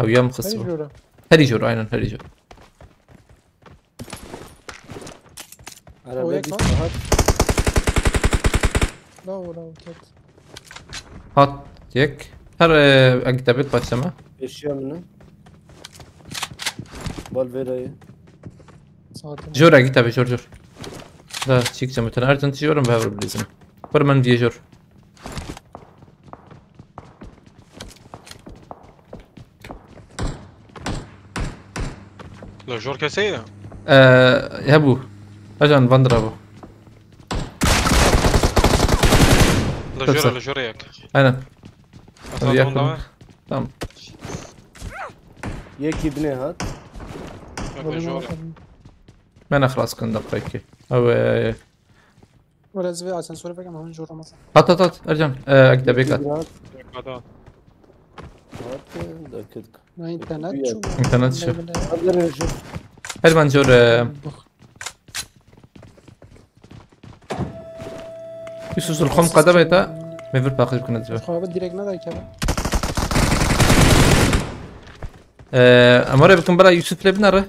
او يا مخصبه. هذه جور عينا هذه جور. على باقي سلاحات. لا كت هات يك هر اكتبت باشما اشياء منه. بالفيراي. ساعتين جور اكتب جور. لا تشيك جمتنا ارجنت جور بهاور بليزم. برمان دي جور. لو جور كاسية. يهبو اجان فاندرابو. لو جور ياك. انا أصلاً وياكم. تمام. تمام. يكي بني هات. لو جور. ما انا خلاص كنت دقيقة او ولا زبي عشان سوري بقى ما هون جورا مثلا هات ارجان اكتب هيك هات. هذا. هات دكتك. ما انترنت شو انترنت شو؟ اقدر نشوف. هل جور يسوس الخم قدم تا ما في باقي كنا نزبه. خواب ديريكت ندای کرد امره بكم بلا يوسف لبنره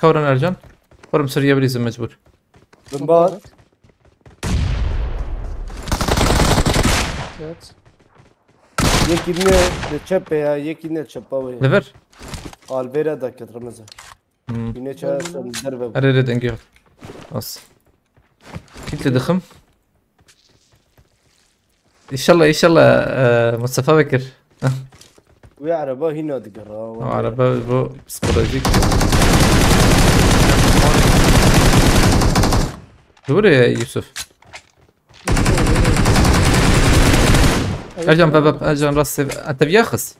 كورن ارجان ورم سريع بليزم مجبور. من بعد. كت يكي بني لتشبه يا يكي بني تشبه. ليفر الفيرا دكت رمزة. يني شاف دربه. اريد دنجي بس كنت دخم ان شاء الله مصطفى بكر. ويعربه هنا دقرا. على باب سبوراجيك دور يا يوسف. ارجع باب ارجع راس انت بياخس.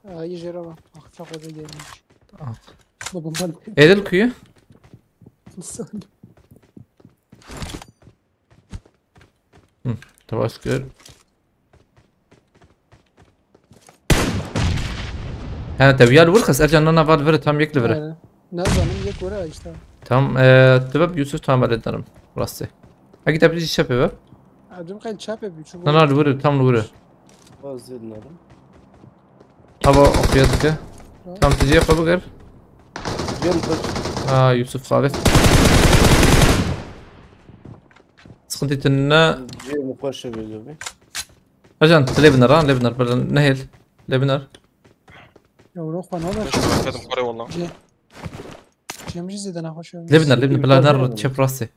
يجي ربا اخفق ولا بابا مال ايه الكويه تباسكر انا تبيال ورخص ارجع انا فالفر تام يكلفر نازل یک وره işte تمام تباب يوسف تام على الدرم راسي اكيد تبليج الشباب ادم قاعد شابه بيشوف انا الورا تام الورا زدنا. ابا اخياتك تام تجي قبل جيم خش. يوسف خالد سخنتي لنا جيم خش بيجي. رجعت لبنر بل نهيل لبنر يا روح انا ليش ما كاتم قري والله. جي مش زيد انا خوش لبنر بلا نار تشيب راسي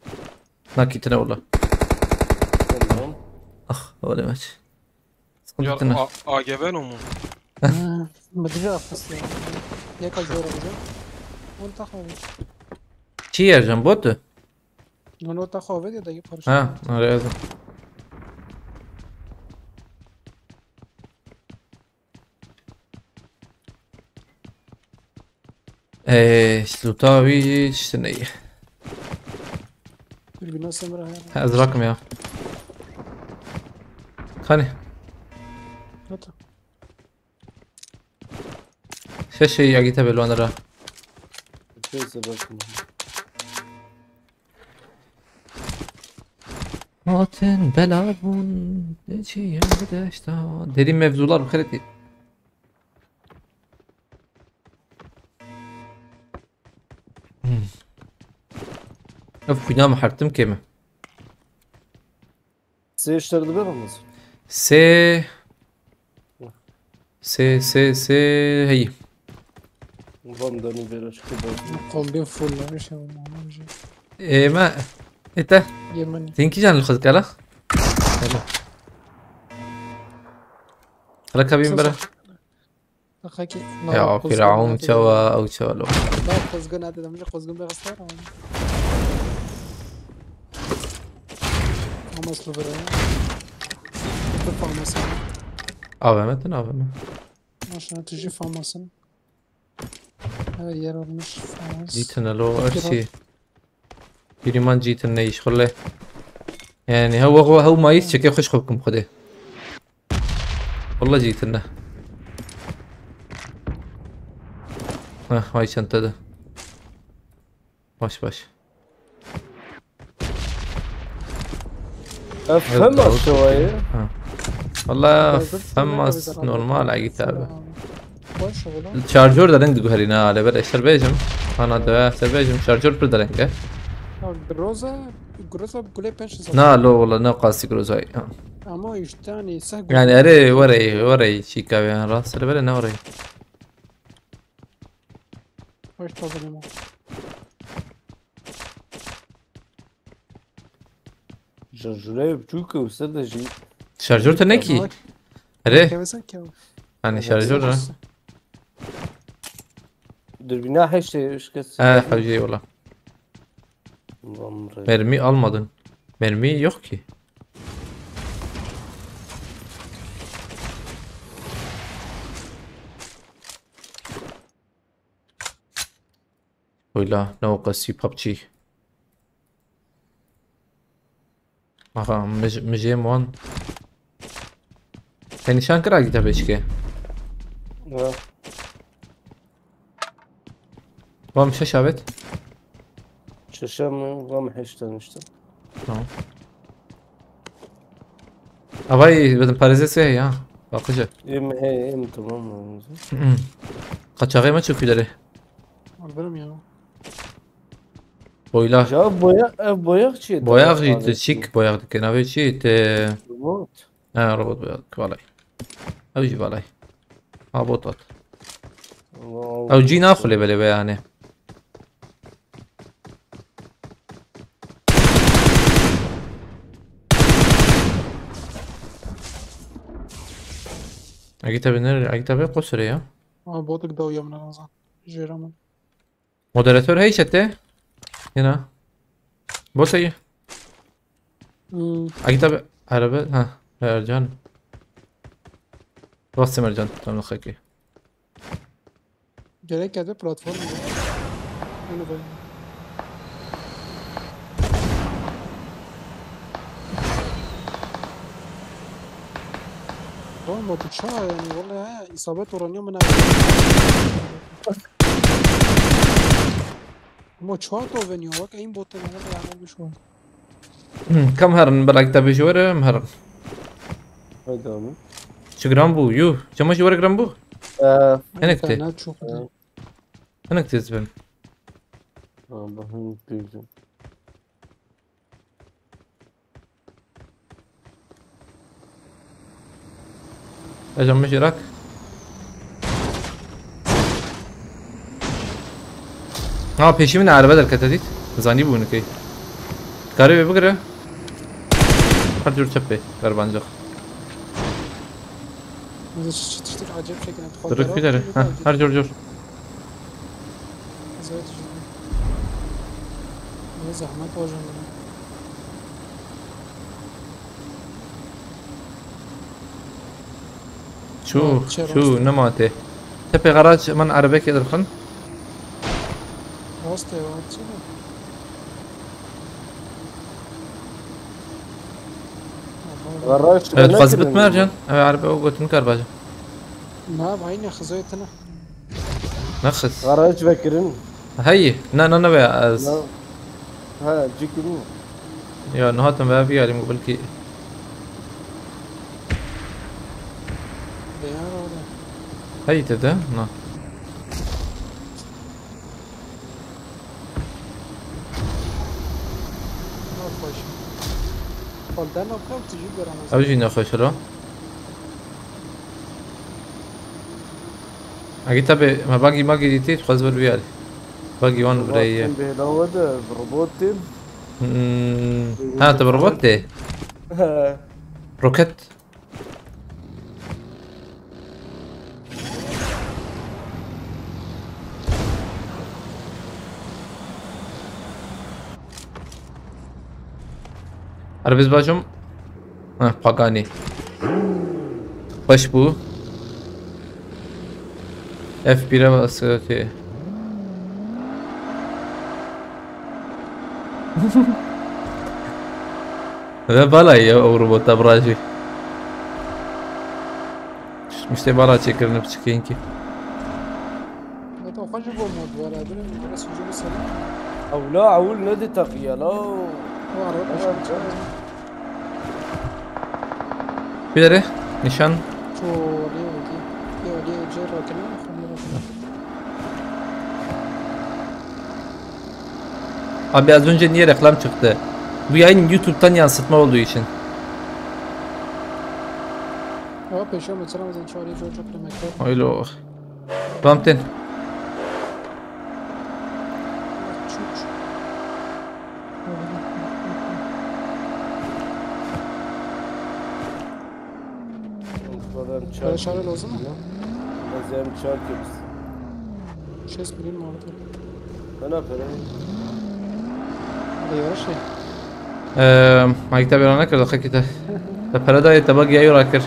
ناكي تناولا تمام. اخ ولا ماشي يا سخنتي لنا جبانهم. ما ادري افصل ياك جوره بجد وانت خوف شي يرجع بوت انا انت خوف يا دقيق فرش لازم شلوتاوي شتنية البناء سمرة ازرقم يا خاني هات شاشة يعجيتها بالوان را شو سبب؟ Moten belavun Neci deşta Dediğim mevzular bu kadar değil. Öf kuyna mı hartım kemi? سيشتغل برمز. Se هي فاندر نبيرش كده. قوم بين فول لا مش ما انت يمني تنكي جان الخذ كلا هلا كابين برا خاكي يا فرعون شوا او شوا لو لا قزقون هذا ده مش قزقون بغستار هم اصله برا ترفع مثلا افهمت عشان تجي فاماسن هاي يرى مش فاماس جيتنا لو ارشي كريمان جيتنا يشغله يعني هو ما يشكي خوش خبكم خده والله جيتنا هاي شنطة ده باش افهم شويه والله فمس نورمال على كتابه باش والله الشارجور دارنگ دو هرینا على بر اشتر بیجم انا ده اشتر بیجم شارجور پر دارنگه بالروزا بقولي بنش نا لو والله نا قاسي كروزاي اما يشتاني سهل يعني اري وري شيكا يعني راس اللي بلا نا وري باش تظلمه جرجوره بچوك وسد جي شارجور تنكي اري كيف كيف يعني شارجور Dürbüne her şey ışkısı. حبيبي والله mermi almadın. Mermi yok ki. ولا نوقسي ببجي آقا مجي موان يعني شان كرا جيتا بيشكي وام شاشابت Şaşam gam heşten işte. Tamam. Avay بدن پاريزه ya. Bakıcı. Hem tamam mı? Kaçağı mı çöküleri? Alırım ya. Boyla. Ya boyak çiğ. Boyak jit çik boyak kenave çit. Robot. Ha robot boyak valay. Avcı valay. Ha botat. Avcı ناخله بله yani. اگه tabi قصره ya. Ama botuk da uyamına lazım. Jiraman. Moderatör hey chatte. هنا بص ايه اگه tabi araba ha Ercan. Bastım Ercan. Tamam خاكي. Gerek yerde platform ya. Öyle böyle. والله بتشا يعني والله اصابات اورانيه من مو تشاتو فينيو وك اين بوتن والله يعمل بشو كم هرن بلاك tabi جوره مهرن Haydi abi. شو جرام بو يو كم جوره جرام بو هناك تي انا تشوف ده هناك تزبن Allah'ın büyüdüm. اجم مش راك ها peşimin araba der katadit zani bunu ki karı bugre hadi dur çappe garbancak هذا تشتغل عجيب شكل dur fileri ha hadi dur زحمات وجه شو نماته تبي غراج من عربك يدرخن وسطي واتشي Garaj. تخزبت مرجان عربه وقلت مكرباجه ما بعيني خزيتنا نخس Garaj vekirin. هي نا بيا Ha cikin. يا نهاتم بقى بيا اللي قبل كي بيار ولا هي تدا نا ما خوش فالدانا بخاف تجيب برامج اوجي نخش رو اگه تبي ما باقي ديتي تخزبل بيالي باقي وان بري Behlavada robotin. ها تبي روبوت دي Ha. روكت عربيز باجم باغاني باش بو اف بيرا بس اوكي هذا بالاي او روبوت ابراجي مش بالا تشكرنا بتشكينكي ما توقعش بومود ولا ادري بس يجيب السلام او لا عول نادي تقيا لا هو عربي بيدري نشان شو ليه جرى كلام Abi az önce niye reklam çıktı? Bu yayın YouTube'dan yansıtma olduğu için. اه پیشو مثلا از این چاری جو چکر مکتب Öyle o. Bumpton. برای شهر لازمه لازم چهار کبس 6 میلیون مارد انا فرهم دیارشه ما يكتب لنا كذا خكته. فبردا تبغى يورا كر.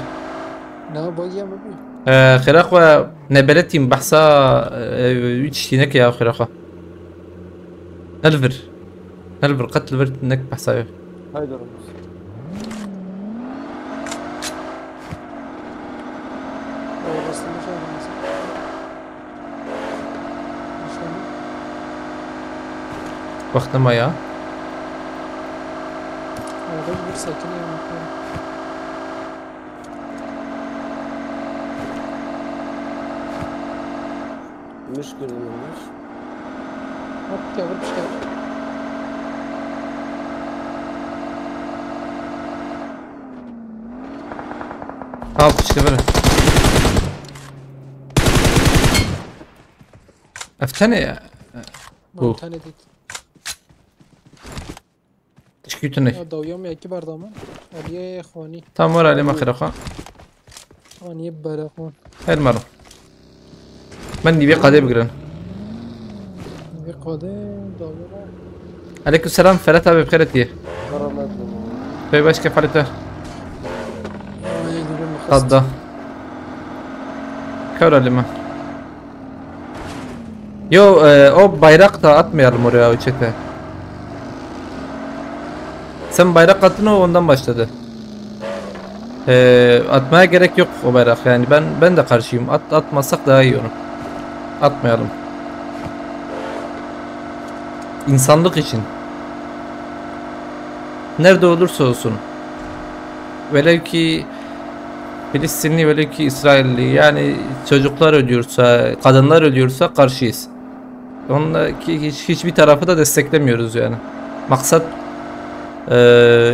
نه باگی هم ببین خراقة نبلتيم بحثا ويتشتينك يا خراقة. الفر قتل الفر انك بحثا. هايدا رمز بس نمیشه وقت ما يا. آدم bir sakine yapıyor. مشكلة مش Hop gavur bir şey. Al işte böyle. افتني Bu tane değil. تشكيتني. Ya davyam ya ki bardamı. Aliye khani. تمام ورا علي ما خراقة. Khani barakon. هاي المرة. مني بيقى دي بقرن. Bir kade davyam. عليكم السلام فلاتها بخيرتي. غرامات طيب ايش كيف حالته؟ Ay durum mukhassas. تفضل. كورا لما. Yo o bayrak da atmayalım oraya o çete. Sen bayrak attın o ondan başladı. Atmaya gerek yok o bayrak yani ben de karşıyım. Atmasak daha iyi onu. Atmayalım. İnsanlık için. Nerede olursa olsun. Velev ki Filistinli velev ki İsrailli yani çocuklar ölüyorsa, kadınlar ölüyorsa karşıyız. Onunla ki hiçbir tarafı da desteklemiyoruz yani. Maksat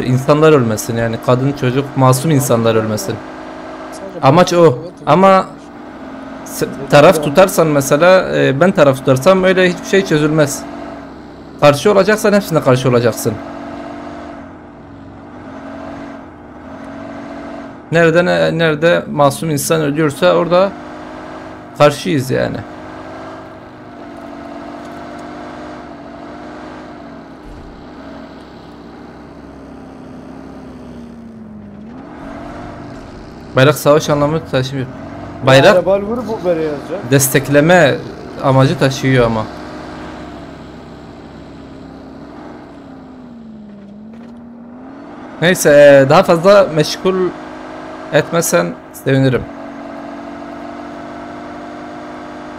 insanlar ölmesin yani kadın çocuk masum insanlar ölmesin. Amaç o. Ama taraf tutarsan mesela ben taraf tutarsam öyle hiçbir şey çözülmez. Karşı olacaksan hepsine karşı olacaksın. Nerede masum insan ölüyorsa orada karşıyız yani. Bayrak savaş anlamı taşımıyor. Bayrak Arabal vur bu bere yazacak. destekleme amacı taşıyor ama. Neyse daha fazla meşgul etmesen sevinirim.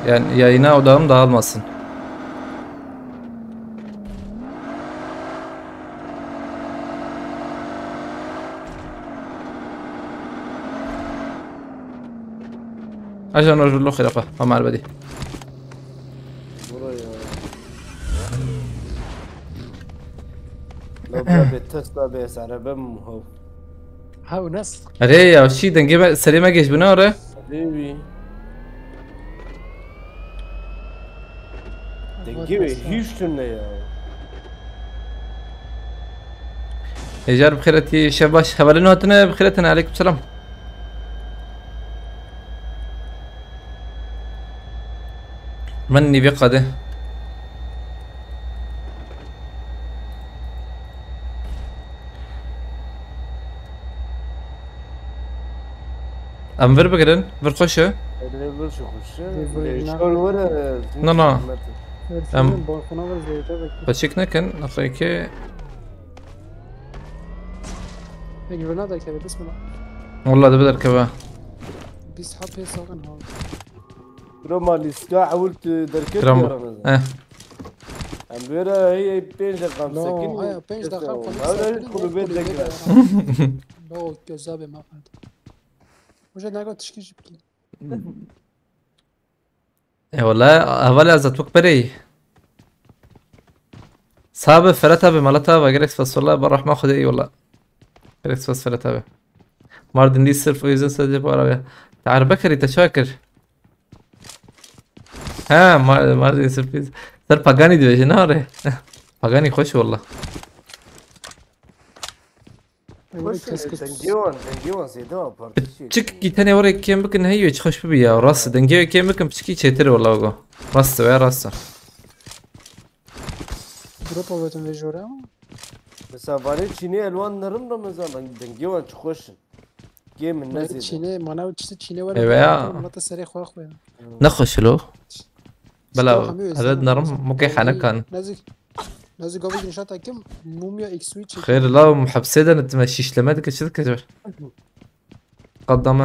Yani yayına odağım dağılmasın. Ajan rajullu khiraqa ama albadi. Buraya. لو جابت تسلا بيس عربة مهو Ha o nas. Arey ya şi denge selime geç bu ne ara? حبيبي دنجي هيشتن يا ايجار بخيرتي شباش هبلنو هاتنا بخيرتنا عليكم السلام. مني بقده ام فير بقرن فير خوشه Level şu kuşu. Level Şol var. No, no. Filmin balkona var zeyde bekliyor. بشيك نكن اخيكي Güvene de kere bismillah. والله ده بدر كبا Biz hap hesabın ha. Roma liska حاولت دركت كرام رمضان. اه Amira هي بين دقائق لا ساكن. هيا 5 دقائق هذا يدخل بيت دقيقة. لو جذابه ما فهمت. وجد ناقو تشكي جبكي. والله هذا ازتوك بري صعب فرتها بمالتها بجريكس فس والله بروح ما اخذ اي والله جريكس فس فرتها ماردن دي السيرف ويزن سجل عربية تعال بكري تشاكر ها ماردن سيرفيز صار باغاني دي جناري باغاني خوش والله دنجيوان زيدوا بارتشي. تشك كي تاني وريك كيم بكن هيو تخش بيا راس دنجيو كيم بكن بشكي تشتري والله وقو راس ويا راس Grupa betun ve jore ama. Mesela var Çin'i elvanlarım Ramazan dengiyvan çıkışın. Gemin ne zeyde. Çin'e manav işte Çin'e var. ايوه Mata seri khoya khoya. نخش له بلا عدد نرم ممكن حنكن نازي قبل نشاط كم موميا اكس سويتش خير لا محبسيدا نتمشيش لمادك الشركة قدامه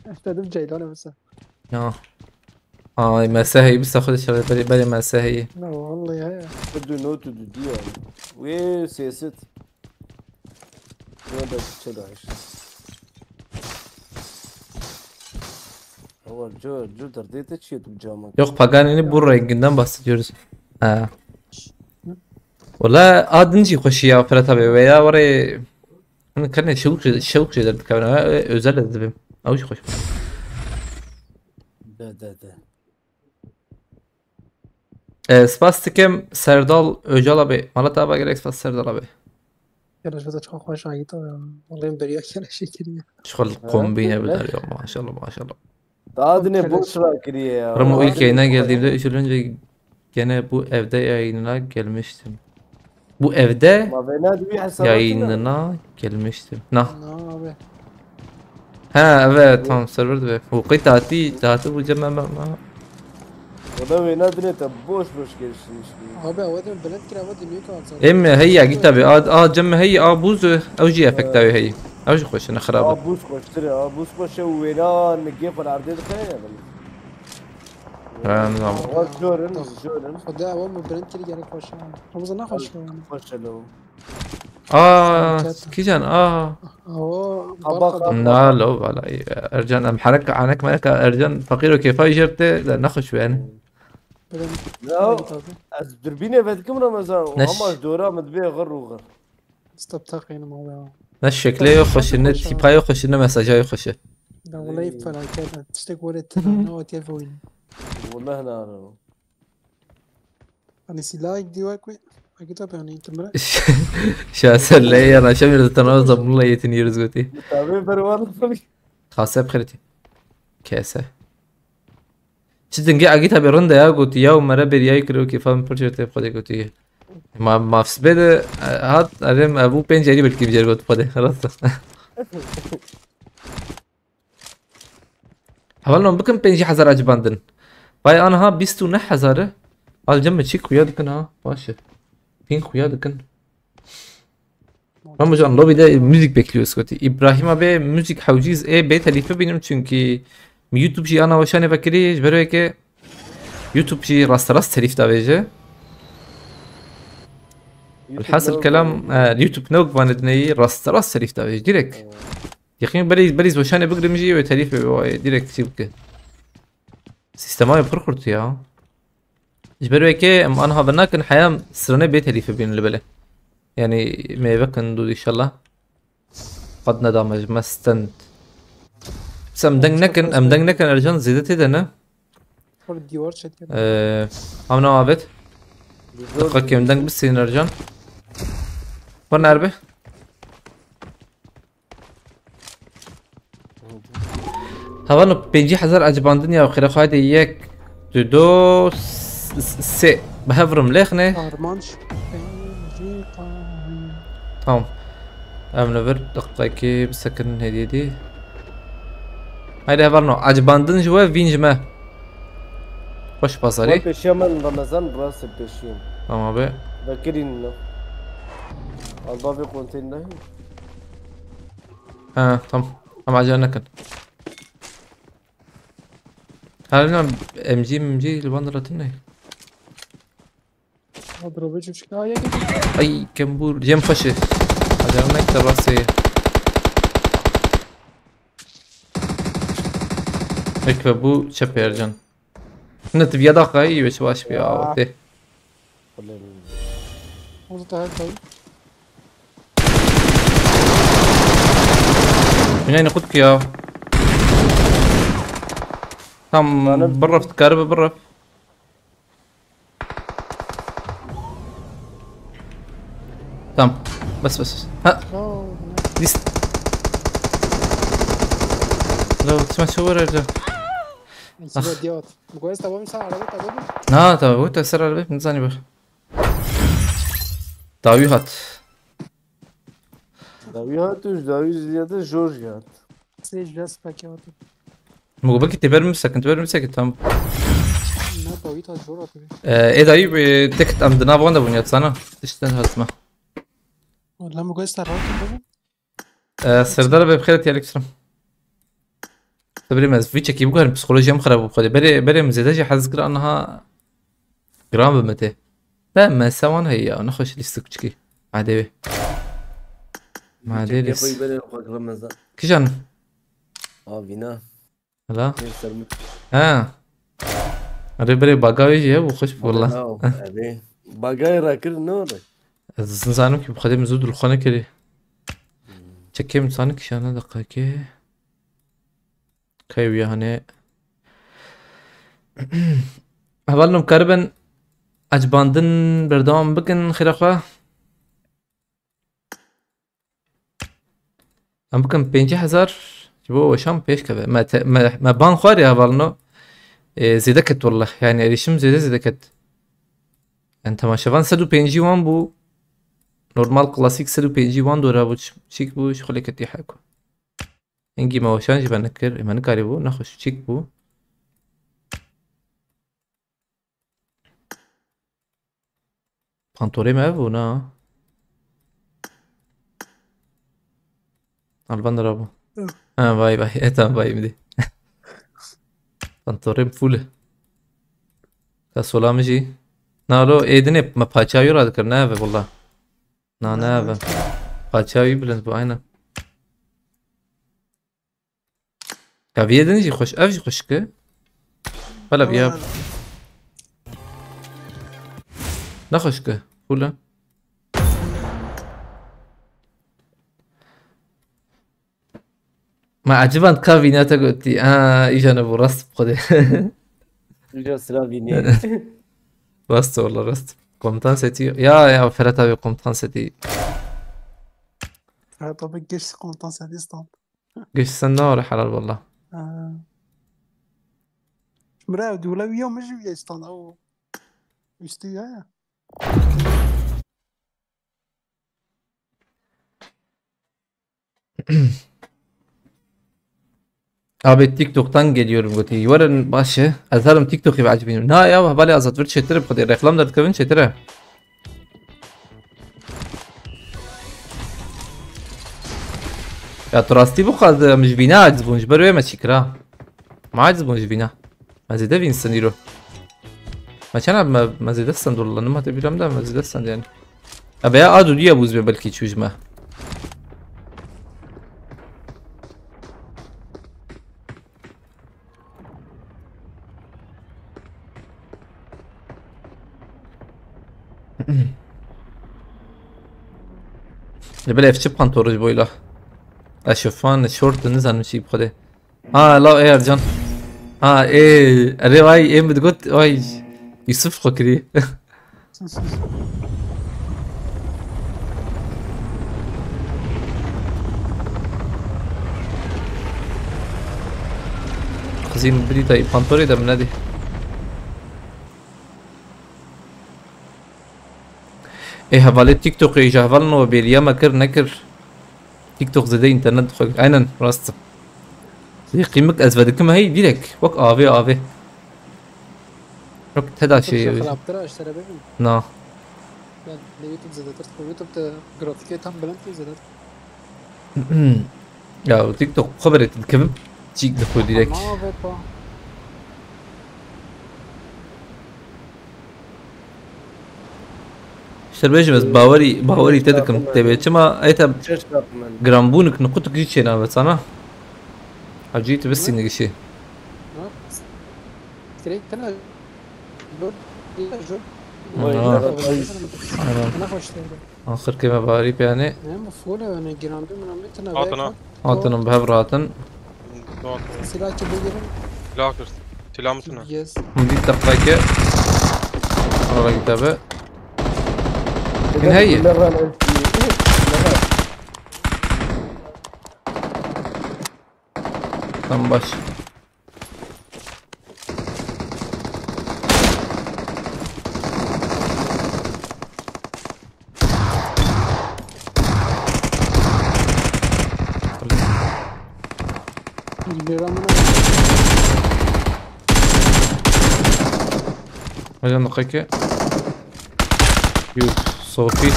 استخدم جيلانه بس. اه مساهي بس اخذ الشغل بالي مساهي لا والله يا بدو نوتو دو ديو. وي سياسات. وين بدك تشرعش. هو جو ترديت تشيت بجامك. yok Pagani'ni bu renginden bahsediyoruz. Ha. Valla adınca hoş ya Ferhat abi veya var ya hani şevk şeyler kavramı özel edibim. Avuç hoş. Da. Spastikem Serdal Öcal abi. Malat abi gerek Spas Serdal abi. يلا شو تشخ خوش عيطة والله بريا كلا شيء كذي. Şol kombine bedar ya maşallah maşallah. Daha ne boş rakriye ya. Ramı ilk yayına geldiğimde 3 yıl önce gene bu evde yayınına gelmiştim. Bu evde Ma bena bir hesabı. yayınına gelmiştim. Nah. Ne abi? Ha evet tamam serverdi be. Hukuki tatil bu cemma ma. O da bena ne tab boş gelişmiş. Abi avada بلد كده avada نيو كارت. Emme هي جيت ابي جمع هي بوز او جي افكتاوي هي او جي خوش انا خراب Abuz koştur abuz koşu vena nege falan ardı kaya. Jorun. خدا اول ما بلد كده جالك خوش. رمضان نخش يعني. Koşalım. كيجان هو لا لو ولا ارجان ام حرك عنك مالك ارجان فقير وكيفاي جبته لا نخش يعني Ya az dürbine vetkim Ramazan Neş. ama dora mıdbe غر. استبتاق يعني موضوع. الشكلية يخش النت تيبقى يخش النت مساجا يخش ده والله يفعل كذا تشتك ولد نوع تيفوين. والله هنا أنا. أنا سلاك ديواكوي. أكيد أبي يعني تمرة. شاسل لي انا شامل التناوب والله يتنيرز قوتي Tabii pervan. خاصة بخيرتي كاسة جدا قاعد جيتها برندا يا قوتي يا ومرة برياي كرو كيفام برجرتي بخدي قوتي ما في سبيد هات ارم ابو بين جاري بالكي بجار قوت بخدي خلاص حوالنا بكم بينجي حزر عجباندن باي انا ها بيستو نه حزاره الجمع تشيك ويا دكن ها باشه بين خويا دكن Ramazan lobide müzik bekliyoruz Scotty. İbrahim abi müzik havciz B telifi benim çünkü YouTube'ci ana başane bakiri böyle ki YouTube'ci rast telif daveci. الحاصل الكلام اليوتيوب نوق باندني راست تليف daveci direkt. Yakın beliz başane bıgırımcı ve telif direkt sibke. Sistema yapır ya. böyle ki أنا بناكن حياة سرنا B telifi benim lebele. يعني ما يبقى ندود إن شاء الله قد ندمج ما استنت بس أمدنك أرجان زيدت هنا فور ديوار شد كده. عمنا عبد دقيقة أمدنك بس أرجان ورنا اربه هوانو 5000 عجباندن يا خير خواهد يك دو سي بهفرم ليخنه Armanç. Penci kahve. tamam امنو دقيقة بسكن هدية دي هيدا هفرنو عجباندن جوا فين جمع خوش ما بصري peşemen Ramazan burası peşin. tamam abi Bekirin ne? Alba bir konteyner. ها tamam ama عجلنا كن هلا ام جي البندرة تني Adrobe çocuk. Aa ya gel. اي كمبور جيم خشي عجلنا كتر راسي هيك بو شبير جن نت بيدا قاي بس واش بيا وقتي Orada da her من اين قلت يا تم برا في كهرباء برا تم بس ها ديس لو تسمع شو ورا رجع neyse diyot. Bu kadar tamam sen araba tamam. لا تمام هو تأثر على البيت من ثاني بخ داويهات Davi ziyade George yat. Sej jas paket. مو بقى تبر مسك تمام Ne David az zor atıyor. ايه دايب تكت ام دنا بوندا بنيات سنة تشتن هالسمه Lan bu kadar rahat mı? سردار بخير يا الكسرم تبري ما فيتش كي بقول بسيكولوجيا مخرب وخدي بري مزيداش حز قرا انها جرام بمتى لا ما سوان هي نخش ليستكشكي عادي ما Yapayı ليس böyle Ramazan. كيشان Avina. لا Neyse mi? ها بري باقاوي جي وخش والله Abi. Bagay rakır ne olur? زنزانو كي بخدي مزود الخانه كري تشكي من صانك كيشان دقيقه كيو يعني هبالنم كربن اجباندن بردوام بكن خيرخوا ام بكن 5000 جبو وشام بيش كذا ما بان خواري هبالنو زيدكت والله يعني ريشم زيدكت انت ما شافان 151 بو نورمال كلاسيك 151 دورا بو شيك بو شغلي كتي حاكو انجي ما وشان جبا نكر ما نكاري بو نخش شيك بو بانتوري ما بو نا البندر ابو باي اتا باي مدي بانتوري فول كاسولا مجي نالو ايدني ما باچاوي راد کرنا है والله ना है باچاوي بلند بو aynen كافيه دنجي خوش افجي خوشك ولا بياب نخشك ولا ما عجبان كافيناتا قلتي اجانا بو راست بخدي Güzel sıra biniyor. راست والله راست قمطان ستي يا فرات ابي قمطان ستي طب الجيش قمطان سادستان. قش سنة ولا حلال والله مرا دولة يوم مش بيستان أو يستوي abi TikTok'tan geliyorum Goti. Varın başı. Azarım TikTok'u بعجبني. نا يا بالي azat bir çetir بخدي reklam da tkavin çetire. يا تراستي بخد مش بينا عجبون جبروا ما شكرا ما عجبون جبينا ما زيد في نستنيرو ما كان ما زيد السند والله ما تبي رمدا ما زيد السند يعني ابي ادو دي ابوز بلكي تشوجما بلا في بانتورج بويلا اشوفان شورت نزل شي بخده لا ايه ارجان ايه اري واي ايه بتقول واي يوسف خكري خزين بدي طيب بانتوري ده من هذه ايه هفالي تيك توك يجي هفالنو بيلياما كر نكر تيك توك زي انترنت خو عينا راست زي قيمك ازفدك ما هي ديرك وك افي وقت هذا شيء خراب ترى اشترى بهم نا اليوتيوب زادت اليوتيوب جرافيكيت هم بلانتي زادت يا تيك توك خبرت الكذب تيك دخول ديرك ما بيبا شربيش بس باوري تدكم تبي كما ايتا چش من جرامبونك نقطك جيت شيء بس انا اجيت بس انك شيء تريك تنا جول جول انا خوش ترى اخر كلمة باري يعني انا مفولة انا جراندو من عمتنا Altına. اعطنا بهبراتن Doğru. سلاح كبيرة Silah kırsın. Silah mısın? يس مدي دقيقة والله كتابة من هي تم باش مجال دقيقة يو صوفي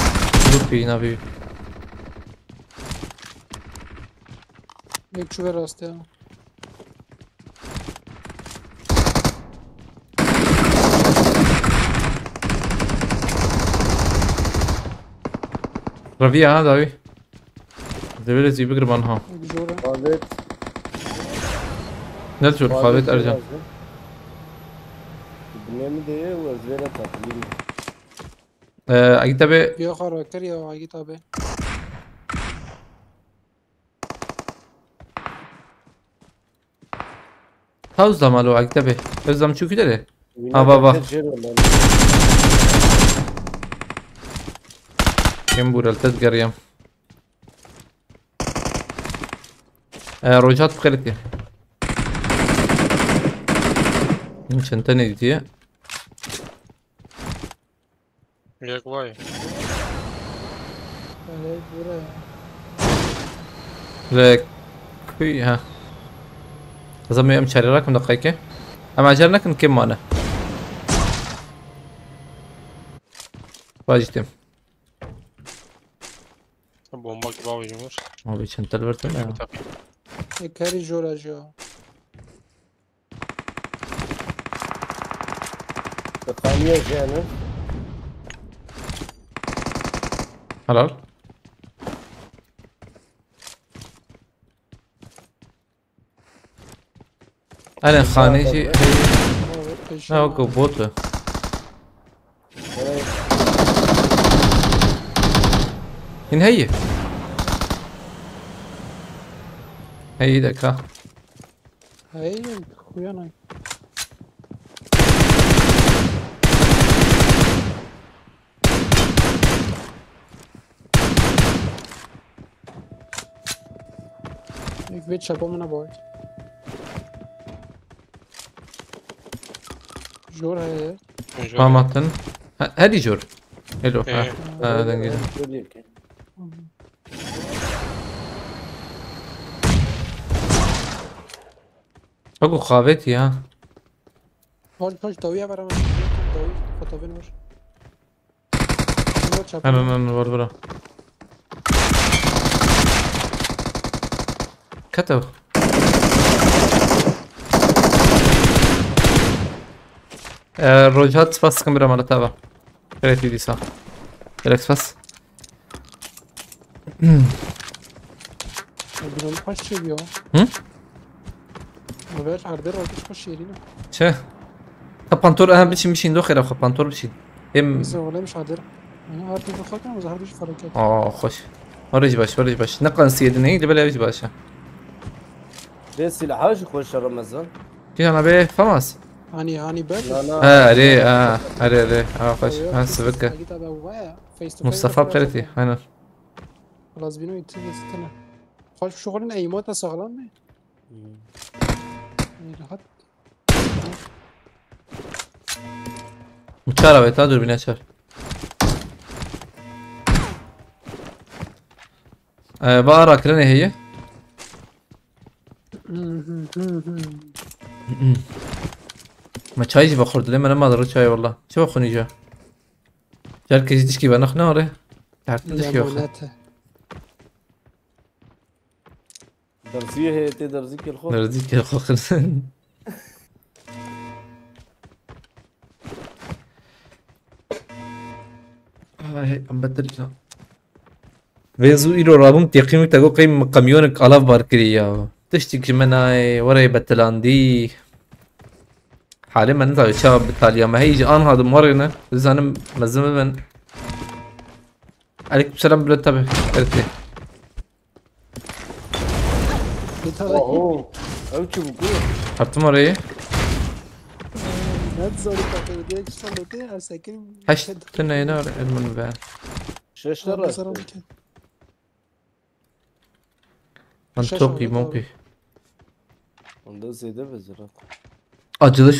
لوبي نبي एक छुए रास्ते हैं رفيع هذا وي دبل زي بقرب عنها एक जोर है خالد نرجو الخابط ارجع البنيامين ده ايه وزيرة تقليل اكتبه يا خرا كريا وعاقي تابع هاوز مالو اكتبه هاوز شو كده بابا كم بورا التذكر يم روجات بخيرتي يمكن تاني دي Gerek var ya. बुरा है لك كوي ها زعما امشي راكم دقيقة اما اجرنا كم انا واجتم Bomba gibi avucumuz. ما بيش انت البرتن एक हैरी जोर है जो الثانية جانا حلال انا خاني شيء لا هو بوطه هنا هي ايدك ها هاي خويا انا एक बीच छपो मना बॉय जोर है यार ما ماتن هادي جور حلو هذا نجي اكو خابتي ها هول توش تويا برا من توي خطوين مش انا برا كتب الروجات بس كاميرا مالتها قريت دي صح ريلاكس بس بدون خش بيو ما بقاش عرضين ولا تخش يرينا چه خبانتور اهم بشین بشین دو خیره خبانتور بشین ام بس ولا مش عادر انا عارف في خاطر ما ظهرش فرقات خوش ورج باش نقل سيدنا هي دبل يجي باشا ده سلاحاش خوش رمضان كي انا به فماس هاني باك اري خوش سبك مصطفى بخيرتي انا خلاص بينو يتسنى خلاص شغلنا ايموت سغلان راحت چرا به تا دوربین چر با را کرنه هیه ما چای جی بخورد لی من ما درو چای والله چه بخونی جا جر کسی تشکی بنخ ناره ترتیب تشکی بخور ليمونات درزيه هي تي درزي كل خو نردی که خو خرسن ام بدل ويزو إيرو رابم تقييمك تقول قيم قميونك آلاف بار كريا تشتكي مناي وراي بتلاندي حاليا ما نتابع شاب بالتالي ما هيجي أنا هذا مرينا إذا أنا مزمن من عليكم السلام بلا تابع قلت اوه او شو بقول حرت مرة لا تزوري تاكل ديك شلوتي ساكن حشت كنا هنا من بعد شاش ترى منطقي ممكن عنده زيادة بزرق أجل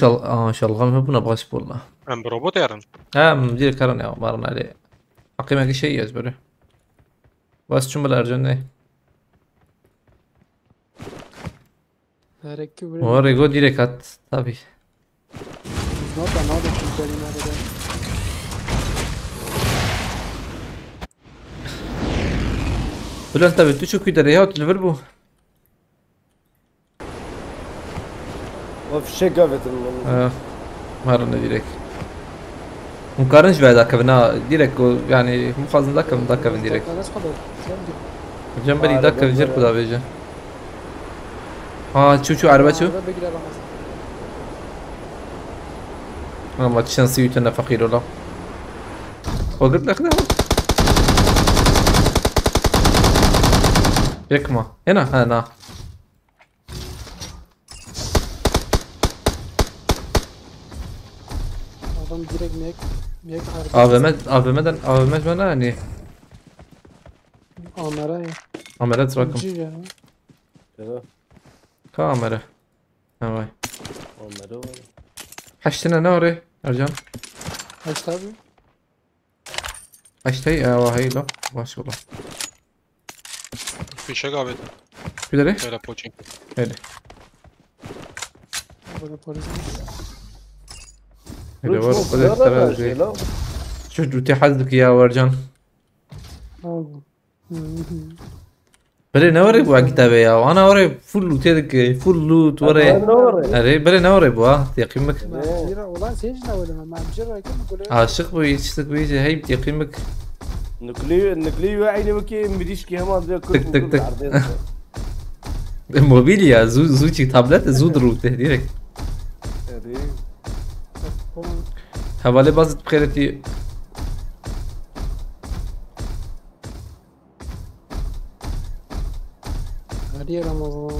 شلغم هبنا بغاش والله ام بروبوت يارن مدير كرن يا مارنا عليه أقيمة شيء يزبره بس شو بالأرجنة ركب وري جو ديريكات طبي not another company ولا أنت بتشوف كده رياض الفيربو وفي شيء قابت مارنا ديريك مقارنش بعد كفنا ديريك يعني مو خازن ذاك من ذاك من ديريك الناس خضر جنبري ذاك في جرب ذا بيجا شو عربة شو أنا ما تشانسي يتنا فقير ولا وقلت لك ده يكما هنا adam direkt miyek harbi. AVM'den bana hani Amara ya. Amerat rakım Ucu ya. كذا kamera هواي عمره حشتنا نوري ارجان Kaç tabi? حشتي هي لا ما شاء الله في شيء قابل كده ليه لا بوتشين هيدا Burada polis. هيدا ورا ترى زي لا شو دوتي حظك يا ورجان بلي نوري بوا كتابه يا وانا وري فول لوت يدك فول لوت وري اري بلي نوري بوا تقييمك Macera ulan sejna wala ma macera kan gole. عاشق ويشتك ويجي هي بتقييمك نقلي وعيني وكي مديش كي هما ذا تك تك تك. موبيليا زوجي تابلت زود روته ديرك حوالي باظت بخيرتي Hadi Ramazan.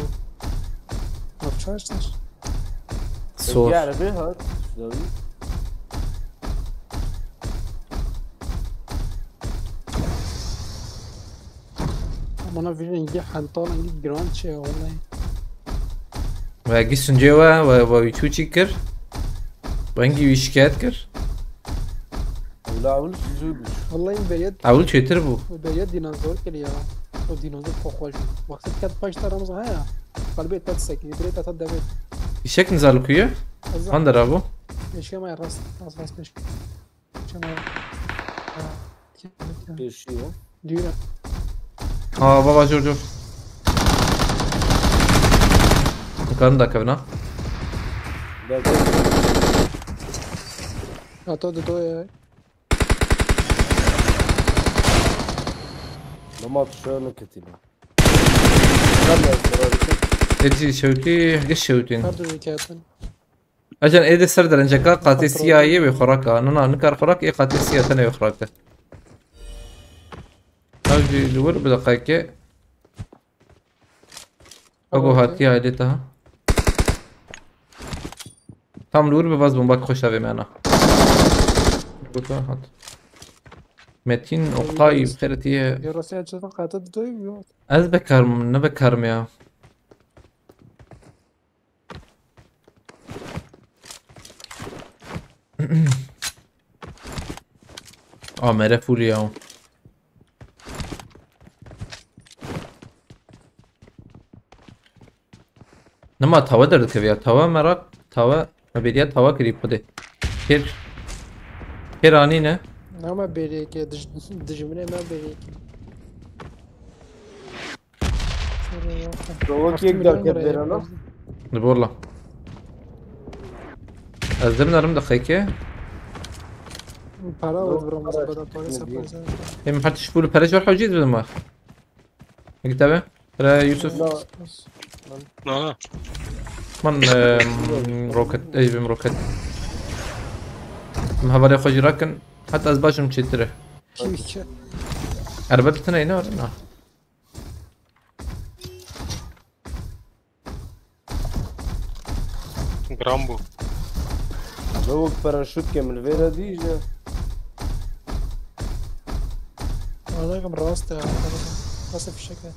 Ne yapacaksınız? صور عربي هاد شلون Bana bir rengi hantal rengi grand şey vallahi. وقيسون جوا ويتوشي كر وانجي ويشكات كر ولا اول زوج Vallahi beyed اول شي تربو beyed dinozor geliyor. O dinozor kokhoş. Vakit kat başta Ramazan ha ya. Kalbi tat sakin. Direkt tat davet. الشك نزالو كيو Azam. هندر ابو Meşke ma rast rast meşke. Çana. شيء Diyor. ها بابا جورجو مكان دا كبنا Ato da to نمط شلون كتيبه اجي شوتي قش شوتين kardı hikayetin. اجل ايدي سردر انجاكا قاتل سيايي ويخراكا انا نكر خراك اي قاتل سيا ثاني ويخراكا اجي الور بدقايق اقو هاتي هايلتها tam الور بباز بومباك خوش اوي معنا قلت هات متين اوقاي بخيرتي Yarası açıdan kayıta da doyuyor. از بكرم نبكرم يا آمره فولی هم نما توا درد که بیا توا مرا توا مبیدیت توا کری پده پیر آنی نه نه ما بری که دجمنه ما بری روك يقدر كبير انا نبو والله أزدمنا رم دقيقة para vurmamız kadar para saparız. هم حتى شوفوا البرج راح وجيد ولا ما كتابه ترى يوسف لا من روكت اي بم روكت ما هبالي خوجي راكن حتى ازباجم تشتره Kimike. اربعتنا هنا ولا لا جرامبو روك باراشوت كامل فيرا ديجا Ona kam rast ya. Nasıl fişek ya?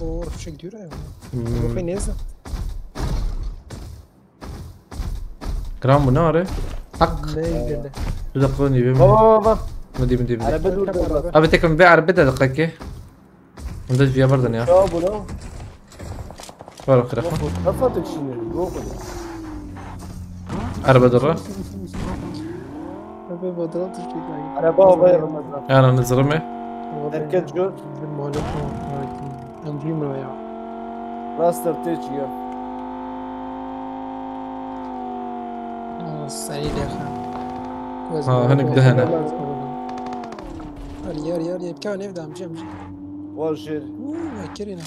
O fişek diyor ya. Bu ne neyse. جرام ناره حق Ne ilgili? تدقوني بم بابا بابا مدي على بدور بابا ابي تكم بيع عربتها دقيقة ندج فيها برضه يا شابو لا ولا خير رفضت شنو روكو عربة درة Abi badrat işte. على بابا يا رمضان انا نزرمه تركت جول Malum. Andrew ya. راستر تيجي يا Seni de ha. هنك دهنا Yar yar yar kan evde amcam. والشير Kerina.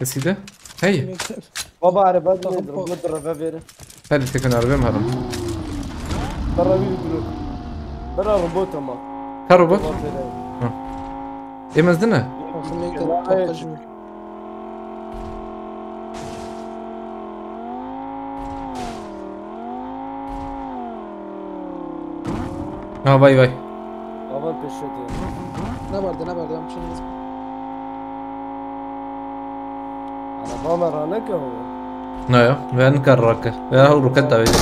بس ده هي بابا على بدر بدر فيرا هذه تكون عربية مهرم برا بيقولوا برا روبوت ما هربت ايه مزدنا Aslında da tapacı. ها باي باي بابا بيشتي Ne vardı amcam. على بابا رانك هو نايا وين كررك يا هو ركض عليه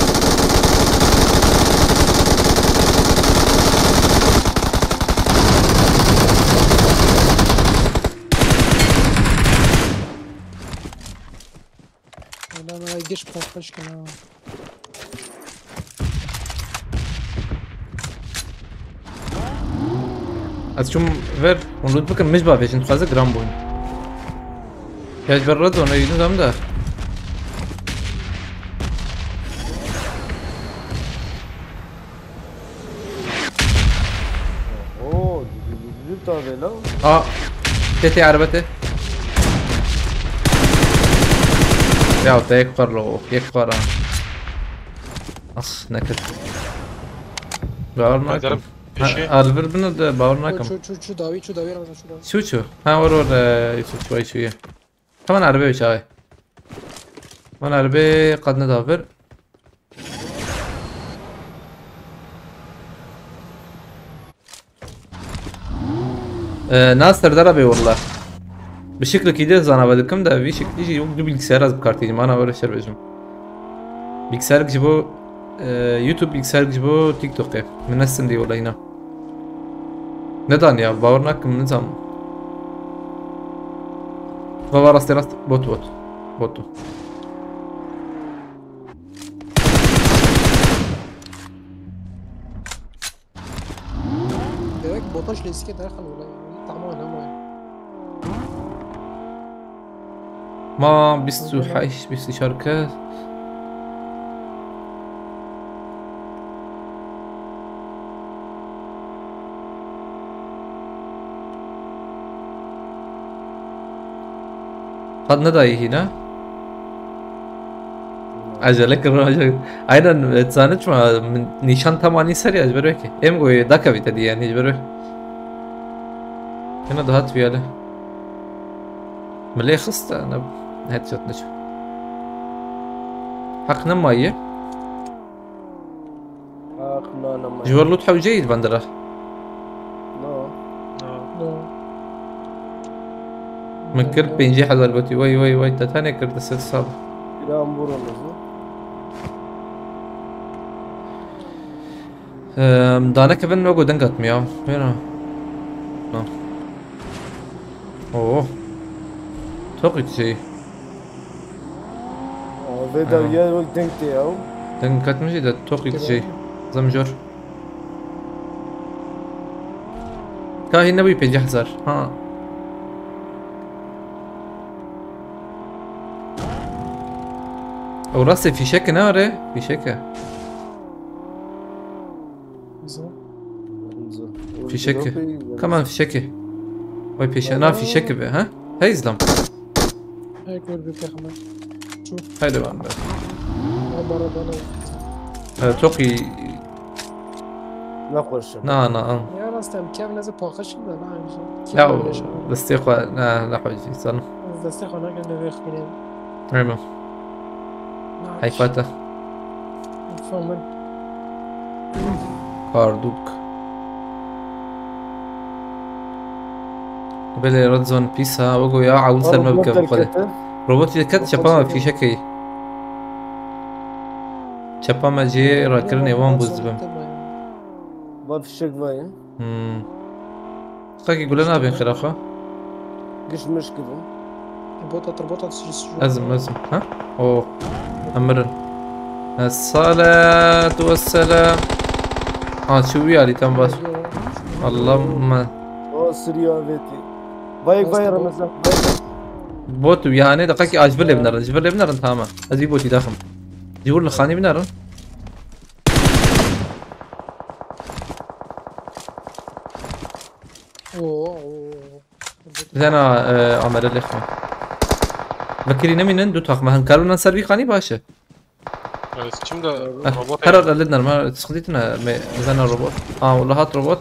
Ona geç patlaş kana. از شوم فير ونرد بكم مش بافيش انت خازق جرام بوين ياش برد وانا يدون دام ده اوه دي طابه لا اه تيتي عربته يا تيكبر لو يكبر اخ نكت باور Ederim. ناكم Peşi. الفر بند باور ناكم Şu davi Ramazan şu davi. شو ها ورور يوسف شوي شوية كمان عربية وشاي من عربية قد ندافر ناس تردربي والله بشكل كده زانا بدكم ده في شكل يجي يوم bilgisayar az بكارتيجي ما انا ولا شر بجم bilgisayar جيبو يوتيوب bilgisayar جيبو تيك توك من السن دي والله هنا ندان يا باورناك من نظام بابا راست بوتو Demek botaş leske derhal olay. Tamam ama. ما بيستو حايش بيستو شركات قد نداي هنا عجلك الراجل ايضا تسانج ما من نيشان تماني سري اجبروك ام قوي داكا بيتا دي يعني اجبروك هنا دهات فيها ملي خصت انا هات شوت نشوف حقنا مايه اخ لا لا ما جوار لوت حو جيد بندره لا No. من كرت بينجي حذر قلت وي وي وي تاني كرت الست صاب Gram buramızı. دانا كفن نوغو دنقت مياو هنا نو اوه توقيت شي Ve de yer o denkti ya. دنقت مجي ده توقيت شي زمجور كاهي نبي بينجي حذر ها او راسي في شك ناري في شك في شك كمان في شك وي في شك في شك بقى ها هيزلم هيك بيك يا خمال شوف هيدا بقى عندك عبارة انا توقي Nakhoş. نا نا يا راستم كيف لازم باخش لا لا لا الاستيقاظ لا لا حوجي صار دستي خلاص كان نبيخ منين ايوه هاي فاتا فهمت كاردوك بلي رادزون بيسا وقو يا عاون سلمى بكم روبوت يكت شبا في شكي شبا ما جي راكرني وان بوزبم Ma fişek var ya. خاكي يقول لنا بين خرافة Gişmiş gibi. تربطها تسجل لازم ها اوه امرن الصلاة والسلام شو يعني تم بس اللهم O Süriyaveti. Bayık bay Ramazan. بوت يعني دقيقة اجبر لي بنرن اجبر لي بنرن تمام ازي بوتي داخل جيبوا لي خاني بنرن انا عمر الاخوة بكري نمي نندو تاخ ما هنكارو ننسر بي خاني باشا Evet, şimdi robot هرر قلدنا ما تسخديتنا ميزان الروبوت والله هات روبوت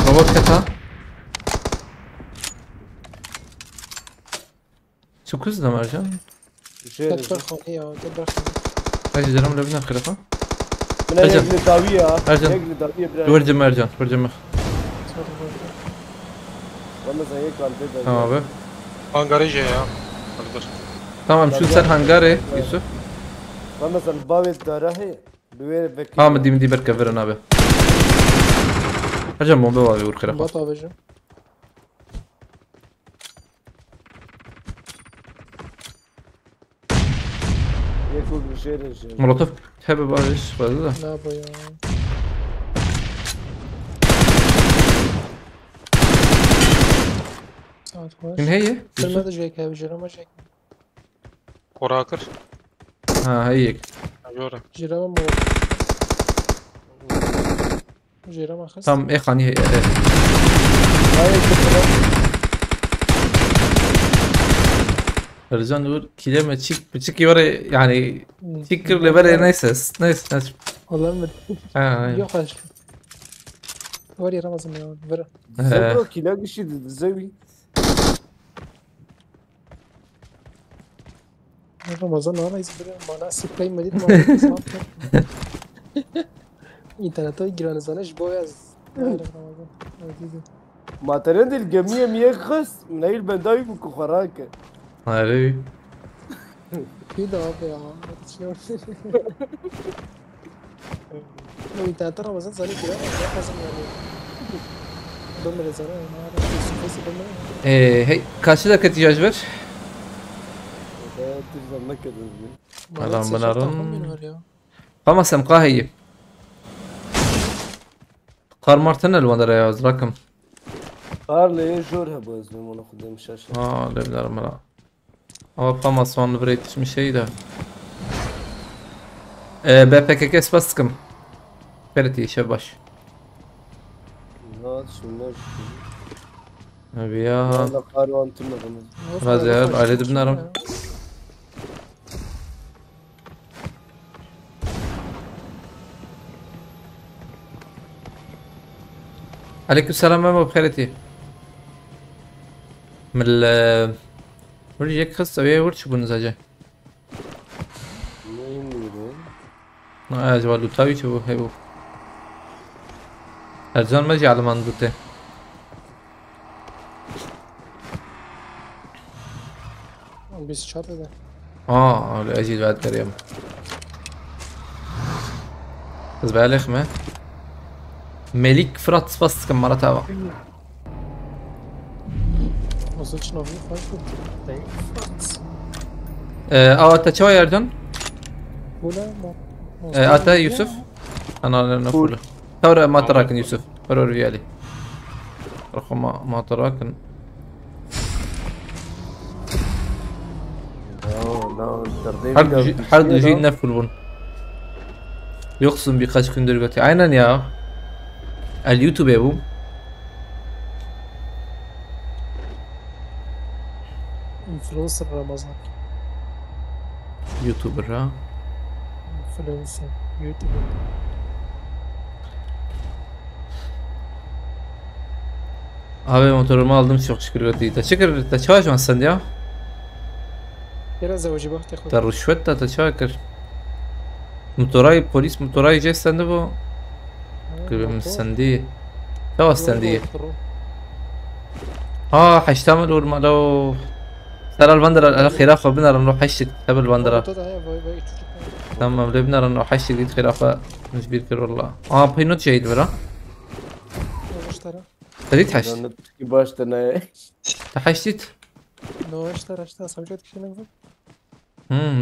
روبوت كتا شو كزنا مرجان Şey. تبرخون هي تبرخون اجي درم لبنا خلفه Ben ekli davi ya. Ercan. Ekli davi biraz. ورجم مرجان ورجم Ramazan yek kaldı da. تمام abi hangarıcı ya. Kaldır. tamam şu sen hangare Yusuf Ramazan bavet dara he. Böyle bekle. مدي مدي بركة فيرن abi رجم بومبي وابي ورخلفه بطا بجم Yek o bir şey. مولوتوف تحب بقى ايش ولا لا بيا ساعات من كويس هي كل ما جايك هاي بجرا ما جايك Korakır. ها هيك Göre. جرا ما جرا ما خس تمام ايه خاني هي رجعنا نقول كلمة تشيك بتشيكي ورا يعني تشيكر لبرا نايس نايس والله ما اه يوحش وري رمضان يا برا Zebra kila kişi dedi zevi. رمضان انا يزبر ما ناس بلاي مديد ما انترنت يجران زانش بويز رمضان Materen del gemiye miye kız. Nail ben davi bu kuharake. هاي في ده يا شنو لو انت ترى رمضان زاني كده لازم يعني دمر زاني ما اعرف بس دمر هي كاشدا كتيجاج ver Tırzan ne kadar. Adam bunların خمس امقاه هي قار مرتين الوندر يا رقم Karleye jor he bu ezmem onu kudem şaşır. لا بلا ملا هو خمس وان بريت مش شيء ده بابك كيس بسكم فرتي شباش Rahat şunlar. نبيا Valla karvan tırmadınız. غازير علي بنارم عليكم السلام ماما بخيرتي من ال ورجيك خص أبي ورش بنزاجة Neyim yürü? جوال لوتاوي شو هيبو ارجان ما جي على منطقته. بس شرط ده اجي بعد كريم بس بالغ ما ملك فرات بس كم مرة تابع ما وصلتش نوفي فايت انت شو يا ارجان؟ ولا انت يوسف؟ انا نقول ثورة ما تراكن يوسف ورا ريالي رقم ما تراكن حرد يجي نفل يقسم بقاش كندرجتي عينا يا اليوتيوب يا ابو انفلونسر رمضان يوتيوبر ها انفلونسر يوتيوبر abi motorumu aldım çok şükür götüydü. Teşekkür تشاش مع السنديا يلا زوجي بقى تاخد الرشوة تشاكر موتوراي بوليس موتوراي جاي استنى بو قريب من السندية تو السندية حيشتمل ورمالو ترى البندرة الخلافة بنا نروح حشك تبع البندرة تمام لبنا نروح حشك دي خلافة مش بيذكر والله بينوت جيد برا اشترى تريد حشت Ki başta ne? تحشتت لو اشترى سويت كشي نفسه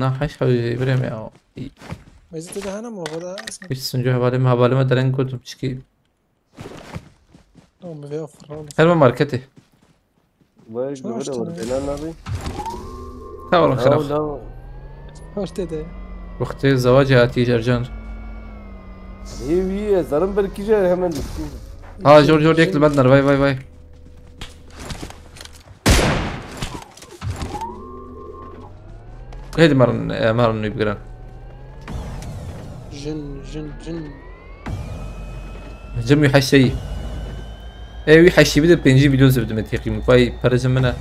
نا حش حبيبي بريم يا ما يزيد ده انا ما بدا اسمه ايش سنجوها بالي ما درين كنت بتشكي ما في افر هل ماركتي Baş böyle orada abi. تاور خلاص لا ايش ده واختي زواجها هاتي جرجان iyi zarım belki de hemen düştüm. جور ياكل بدنر باي هيدي مرن يبقران جن جمي حشي ايوه حشي بدأ بينجي مليون زبدة متيقي مقاي برجم منها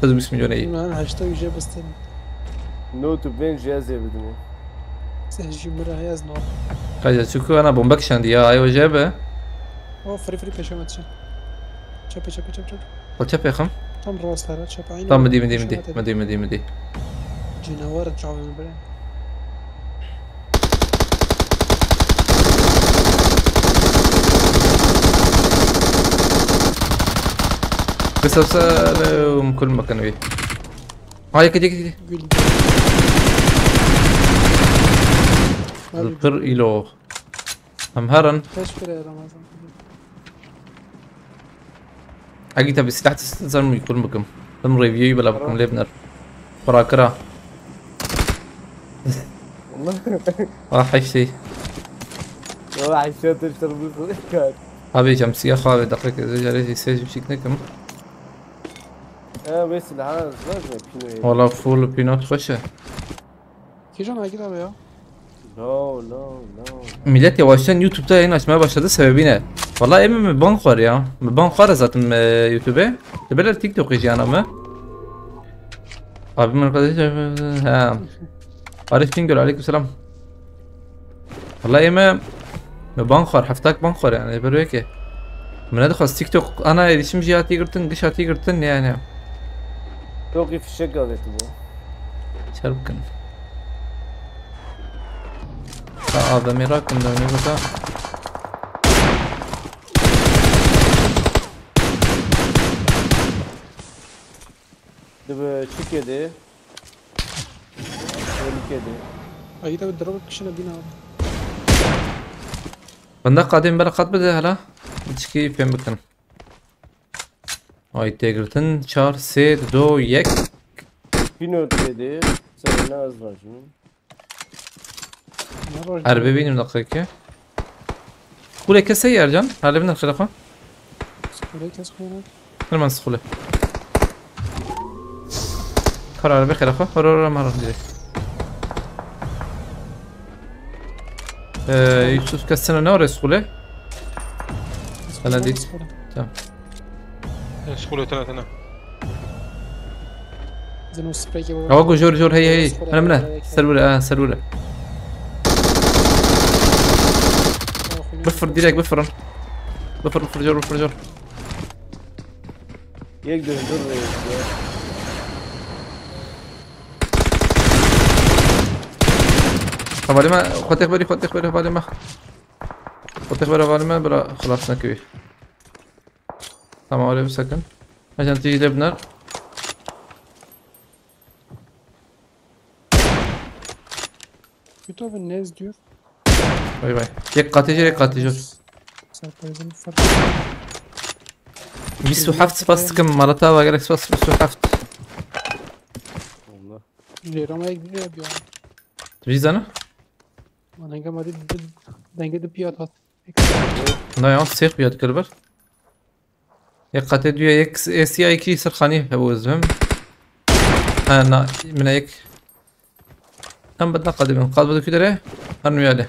5 مليون اي انا هشتري جاب استنى Notu ben cihaz yedim. سهجي مرة هياز نور قاعد شوكو انا بومبكش عندي ايوه جابه او فري بيشو ماتش شوف قلت شاب يا خم تم راس لها شوف عيني طب مدي جناور تشعب من بلان بس وسلم كل مكان بيه هاي كدي القر إلو أمهرن تشكر يا رمضان أجي تبي سلاح تستلزم يكون بكم تم ريفيو بلا بكم ليبنر فراكرة حشتي عشان تشرب الكار. أبي شمسية خالد دقيقة إذا جريت يسجل بشكل كم بس العاز لازم بينو. والله فول بينوت خشه كيجان هاجي ya No. millet yavaştan YouTube'da yayın açmaya başladı sebebi ne? Vallahi emin bank var ya. Bank var zaten YouTube'e. Tebeler TikTok yiyeceğin ama. Abim arkadaşı ha. Arif Bingöl aleykümselam. Vallahi emin bank var. Haftak bank var yani böyle ki. من ادخل تيك توك انا erişim جهاتي قرتن قشاتي قرتن يعني. Çok iyi fişek aldı bu. شربكن. هذا ميراكم ده ميراكم ده çık yedi. Öldük yedi. ايدا بتضربك كشنا بينا بندق قادم بلا قد بده هلا تشكي فين بكن هاي تيجرتن 4 3 2 1 Pinot yedi. Sen ne az var şimdi? حربي بيني من دقيقة قولي كسي يا رجال هلا بدنا الخلافة وليك تسخينك لما نسخله خل عربي خلافة ورا مرة جديد يوسف كسنا نور يسخله انا ديت تمام سخولة ثلاثة زين سبراي اوقو جور هي انا منه سلولة سلولة بفر ديريك بفرن بفر جور یک دندور رئیس ya. حوالي ما خد اخباري حوالي ما خد اخباري حوالي ما برا خلاص نكوي tamam oraya bir sakın عشان تيجي لبنان kötü abi ne diyor? باي باي يك قاتل Sarpayızın fark. بيسو حفت بس كم مرتها وقالك بس بيسو حفت Allah. Jerama'ya gidiyor ya. تجي زنا Bana gelmedi denge de piyat at. لا يا سيق بيد كلبر يك قاتل ديو يك سي اي كي سرخاني هبوزهم انا من هيك هم بدنا قادم قاد بدك كده هرنو ياله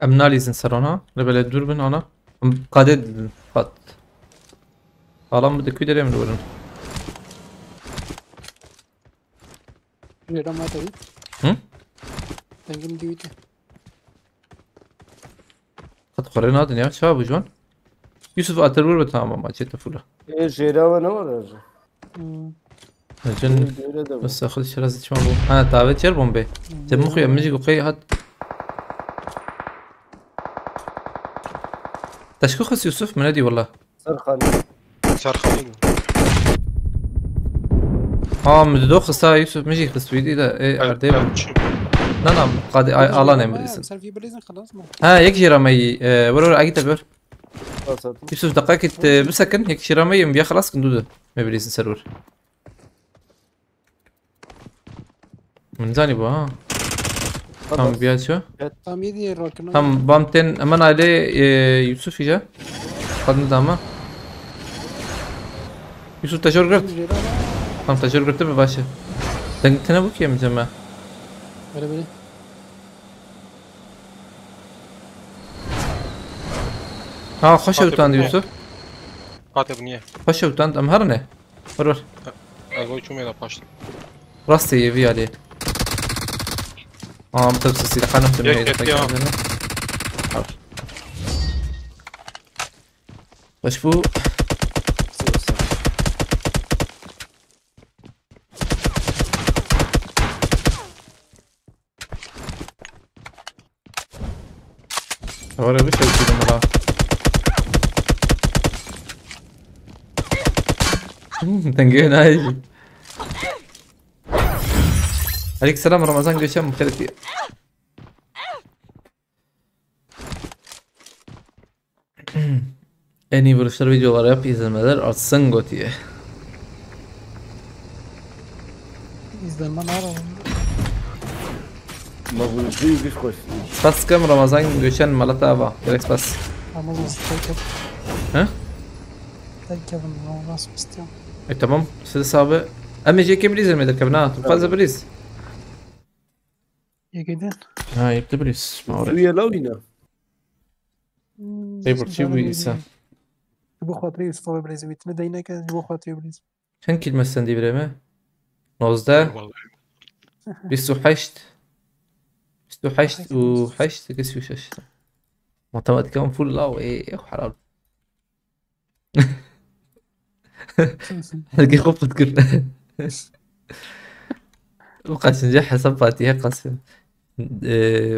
امناليزن سرنا لبلا دوربن انا قادد قد Alan بدك كده من ورن Jerama tabii. Hı? Dengem diyor ki. قد قرينا هذا يا شباب جوان يوسف اترور بتمام ما جيت فولا Jerama ne var acı? جن Öyle de var. بس اخذ شرازي شو بو انا تعبت شر بومبي تم مخي امجي قوي هاد تشكوخس يوسف منادي والله Sarıkhani. سرخاني اه مددو خسا يوسف مجي خس ويدي ده ايه ارديب نعم قاد الان امبليسن Sen fiberliysen خلاص mı? ها يك شيرامي ورور اجي تبر Basatım. يوسف دقائق بسكن يك شيرامي يم بيا خلاص كندوده مبليسن سرور من زاني بو ها هم بيا شو Tam 7 yer rakına. هم بامتن امان عليه يوسف يجا قد ندامه يوسف تجور قرت Jerama. هم تجور قرت بباشا تنبوك يا مجمع Böyle böyle. ها خوش وتاند يوسف قاتل نيه خوش وتاند امهرنه ورور اگوی چومه دا پاشت راستي يفي عليه متبسسي لحالهم تمهيد يك يا. وشفو ورا بيش يجي مرة تنقين هاي عليك سلام رمضان قشام مختلف en iyi vuruşlar videoları yap izlemeler artsın Goti'ye. İzlenme ne ara? Mavrucuyu bir koş. Bas kam Ramazan Göçen Malatava. Direkt bas. Ama nasıl tek yap? He? Tek yapın. Nasıl istiyorum? Tamam. Siz abi. Ama جيك بريز المدر كبنا تبقى بريز. Yegeden. ها يبدأ بريز. ما أعرف. Suya la oyna. Paper tube ويسا. Bu خاطري يوسف بريز بيتنا دينا كان bu خاطري بريز. كان كلمة سندي بريمة. نوزده. بيستو حشت. بيستو حشت وحشت كسيو ششت. معتمد كمان فول لا وإيه حرام. هلقي خوف تذكر. وقاش نجح حساب فاتيها قسم.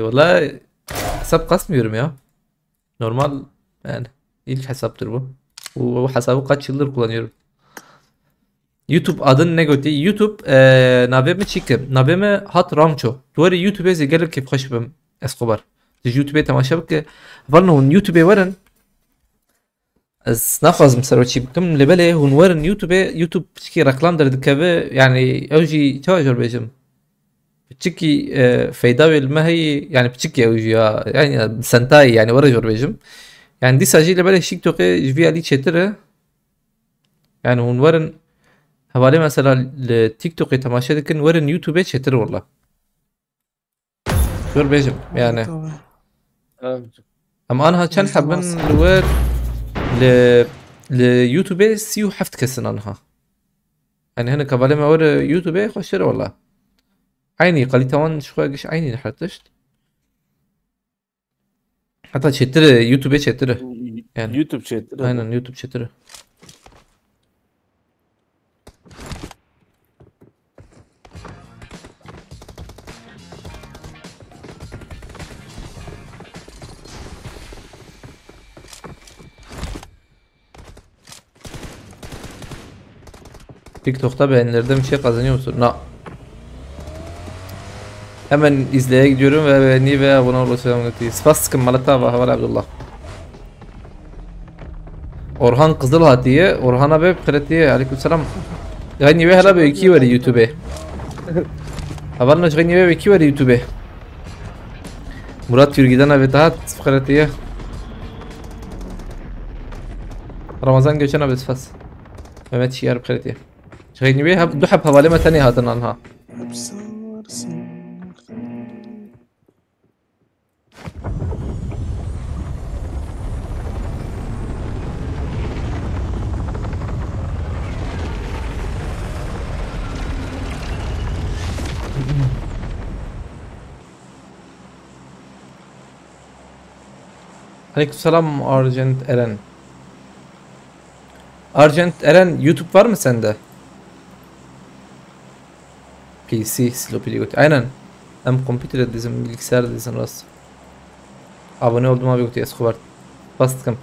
والله حساب قسم يرمي ya. Normal yani ilk hesaptır bu. Bu hesabı kaç yıldır kullanıyorum. YouTube adın ne götü? YouTube nabeme çikim. Nabeme hat ramço. Duvarı YouTube'e zegelir kif hoş bim Escobar. YouTube'e tamaşa bak. Valno YouTube'e varın. از نفذ مسروتشي بكم لبله هون ورن يوتيوب بتشكي رقلام در دكابه يعني اوجي تواجر بيجم بتشكي فايدة ما هي يعني بتشكي اوجي يعني سنتاي يعني ورجور بيجم يعني دي ساجي لبله شيك توقي جفي علي تشتره يعني هون ورن حوالي مثلا التيك توك تماشى لكن ورن يوتيوب تشتره والله شو بيجم يعني اما انا كان حبن الواد ل ليوتيوب سيو حفت كسن انها يعني هنا كبالي ما ور يوتيوب خشر والله عيني قالي توان شوي قش عيني حطشت حتى شتر يوتيوب شتر يعني يوتيوب شات aynen يوتيوب شتر TikTok'ta beğenilerden bir şey kazanıyor musun? Hemen izleye gidiyorum ve beğeni ve abone olmayı unutmayın. Spastik'in Malatava Haval Abdullah. Orhan Kızılhatiye, Orhan abi kritiye aleykümselam. Gani ve hala bir iki var YouTube'e. Havalna gani ve iki var YouTube'e. Murat Yürgiden abi daha kritiye. Ramazan Göçen abi spas. Mehmet Şiar kritiye. gani ve duhab havalime tani hatın anha. Aleykümselam Argent Eren. Argent Eren YouTube var mı sende? PC Sloppy Ligot. Aynen. Hem computer dizim, bilgisayar dizim rast. Abone oldum abi Guti Escobar. Bastım.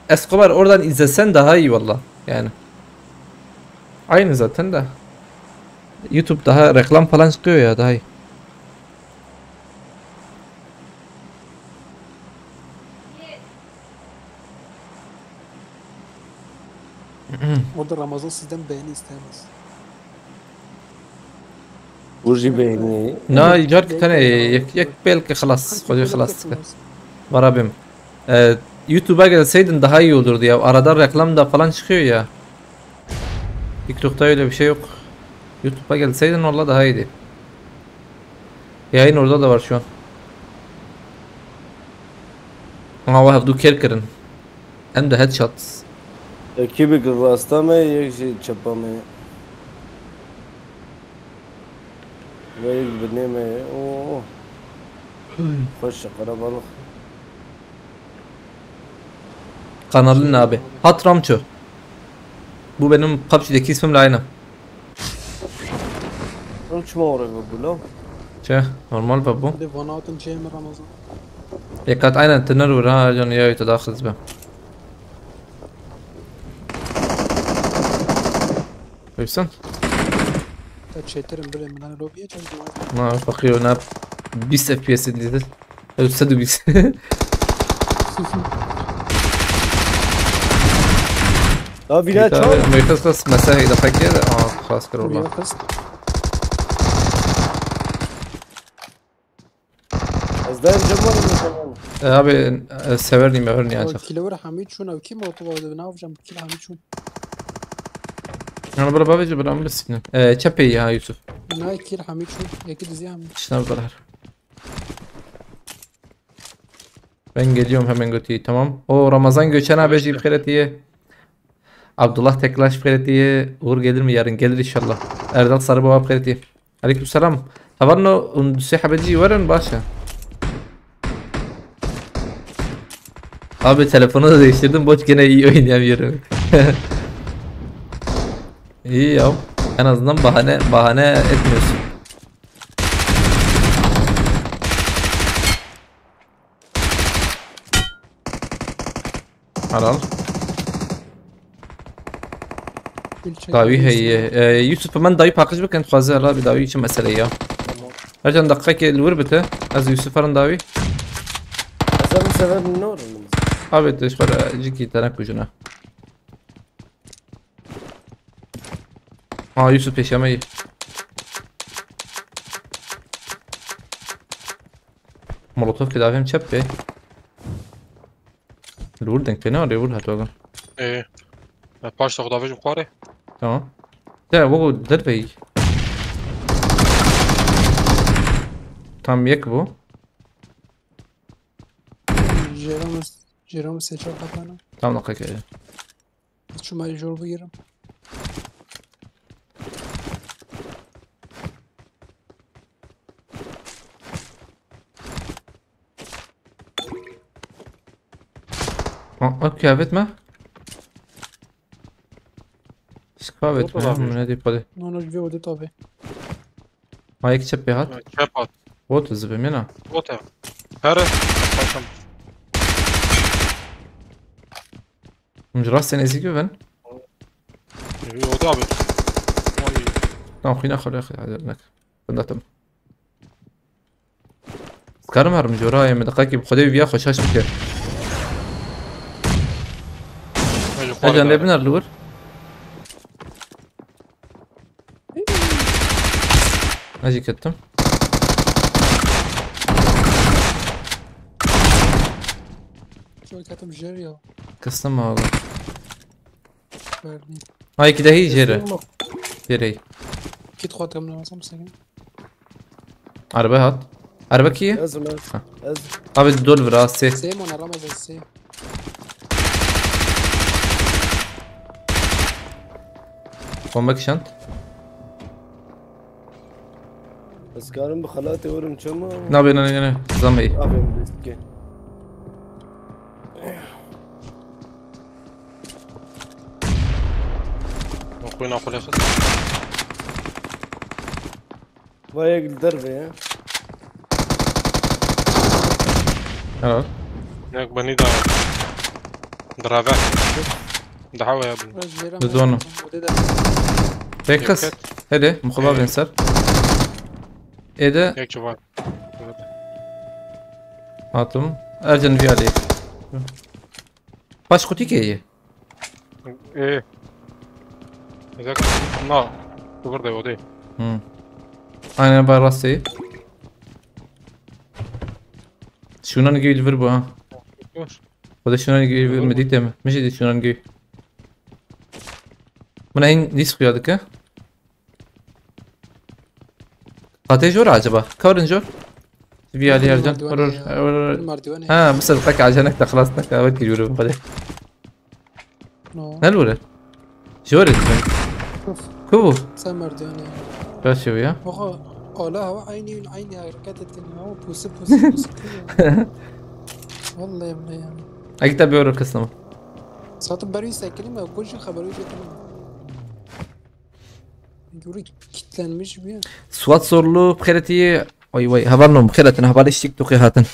Escobar oradan izlesen daha iyi valla. Yani. Aynı zaten de. YouTube daha reklam falan çıkıyor ya daha iyi. Orada Ramazan sizden beğeni istemez. Burcu beğeni. نا يجارك تاني يك بالك خلاص خذي خلاص var abim. YouTube'a gelseydin daha iyi olurdu ya. Arada reklam da falan çıkıyor ya. TikTok'ta öyle bir şey yok. YouTube'a gelseydin valla daha iyiydi. Yayın orada da var şu an. Ama vah du kerkerin. Hem de headshots. Kimi rasta mı एक şey çapa mı? Ve bine mi? Oo. Hoş karabalık. Kanalın abi. Hatramço. Bu benim PUBG'deki ismimle aynı. Uçma oraya bu lan. Normal bu. Bir de Van Houten şey mi Ramazan? Yakat aynen tınır vur ha canı ya yutadakız be. Buyursun. Tabi şeylerim böyle mi lan lobiye çalıştım. ما فقير انا 20 اف بي اس ديزل او صدق 20 Ya bina çal. ما يخلص مساء اذا فكر خلاص كر والله Azdan cemar mı tamam? abi severni مهرني عاشق Kilo Hamid şun ev kim oldu bu ne yapacağım kilo Hamid şun. انا برا بابي جبر عمل السكنة تشابي يا يوسف Ne kilo Hamid şun ya ki Hamid. شنو ظهر ben geliyorum hemen götüyü tamam. O Ramazan Göçen abi jip diye. Abdullah Teklaş diye. Uğur gelir mi yarın? Gelir inşallah. Erdal Sarıbaba diye. Aleykümselam. Havarno undüse habeci varın başa. Abi telefonu da değiştirdim. Boş gene iyi oynayamıyorum. İyi ya. En azından bahane etmiyorsun. Al. داوي هي يوسف من داوي باقش بكن خوازه لا بداوي شي مساله يا ارجع دقيقه الوربته از يوسف رن داوي Azam sever ne olur? abi تشفر جيكي تنكجنا ها يوسف peşemeyi مولوتوف كده فهم شاب be الورد denk beni arıyor vur hadi باش تاخد افيج بخاري tamam ده هو دربي Tam yek bu. Jerome seçer kapana. Tam dakika kere. Şu major buyurun. Bak kıyafet mi? Kıyafet mi? Yok olabilir. Ne deyip hadi. No, vi ode tabi. Ayek çep bir hat. Çöp at. Bot zıbım yana. Ote. Her. Başım. Mcras sen ezik ben. Oda abi. Vallahi. Tamam khuyna خلي اخي عذرناك بندتم كرم هرم جوراي من دقائق بخدي بيا خوشاش بك اجا نبنر لور اجي كتم Şöyle katım jer ya. كستم هذا Verdim. هاي كده هي جيري جيري Kit خاطرم lazım senin. عربة هات عربة كيه لازم لازم لازم ابي دول براسي Seyim ona Ramazan seyim. بومبك شنت بس كارم بخلاتي ورم شما نابي انا زمي افهم بسكي اخوينا اخو الاخر. ما يقل دربي ها خلاص هناك بني ده درابات. ده حاوي يا ابني. Biraz jerem. Bedonu. Ode de. بيكس هدي مخبا بنسر ايه هيك شباب. هاتم ارجن في عليك باش قوتي كي ايه. هذاك لا. تقدر ده ودي. انا براسي شنو نجي الفيربو ها يوش. وده شنو نجي مديتم مش دي شنو نجي من اين ديس خيادك قاتي جور عجبه كورن جور في علي ارجن Merdivene. ها بس القاك عشانك خلاص نك اود جور بده No. هلوله جور كوف Sen merdivene. بس شو يا Oha. Ola hava aynı hareket ettin ama pusu. Vallahi billahi yani. اكتب بيورو كسمه Zaten beri sakinim ya. Koşun haberi getirdim. Yuri kitlenmiş bir. سوات صورلو بخيرتي وي وي هبرنم بخيرتنا هبر اشتيك توقي هاتن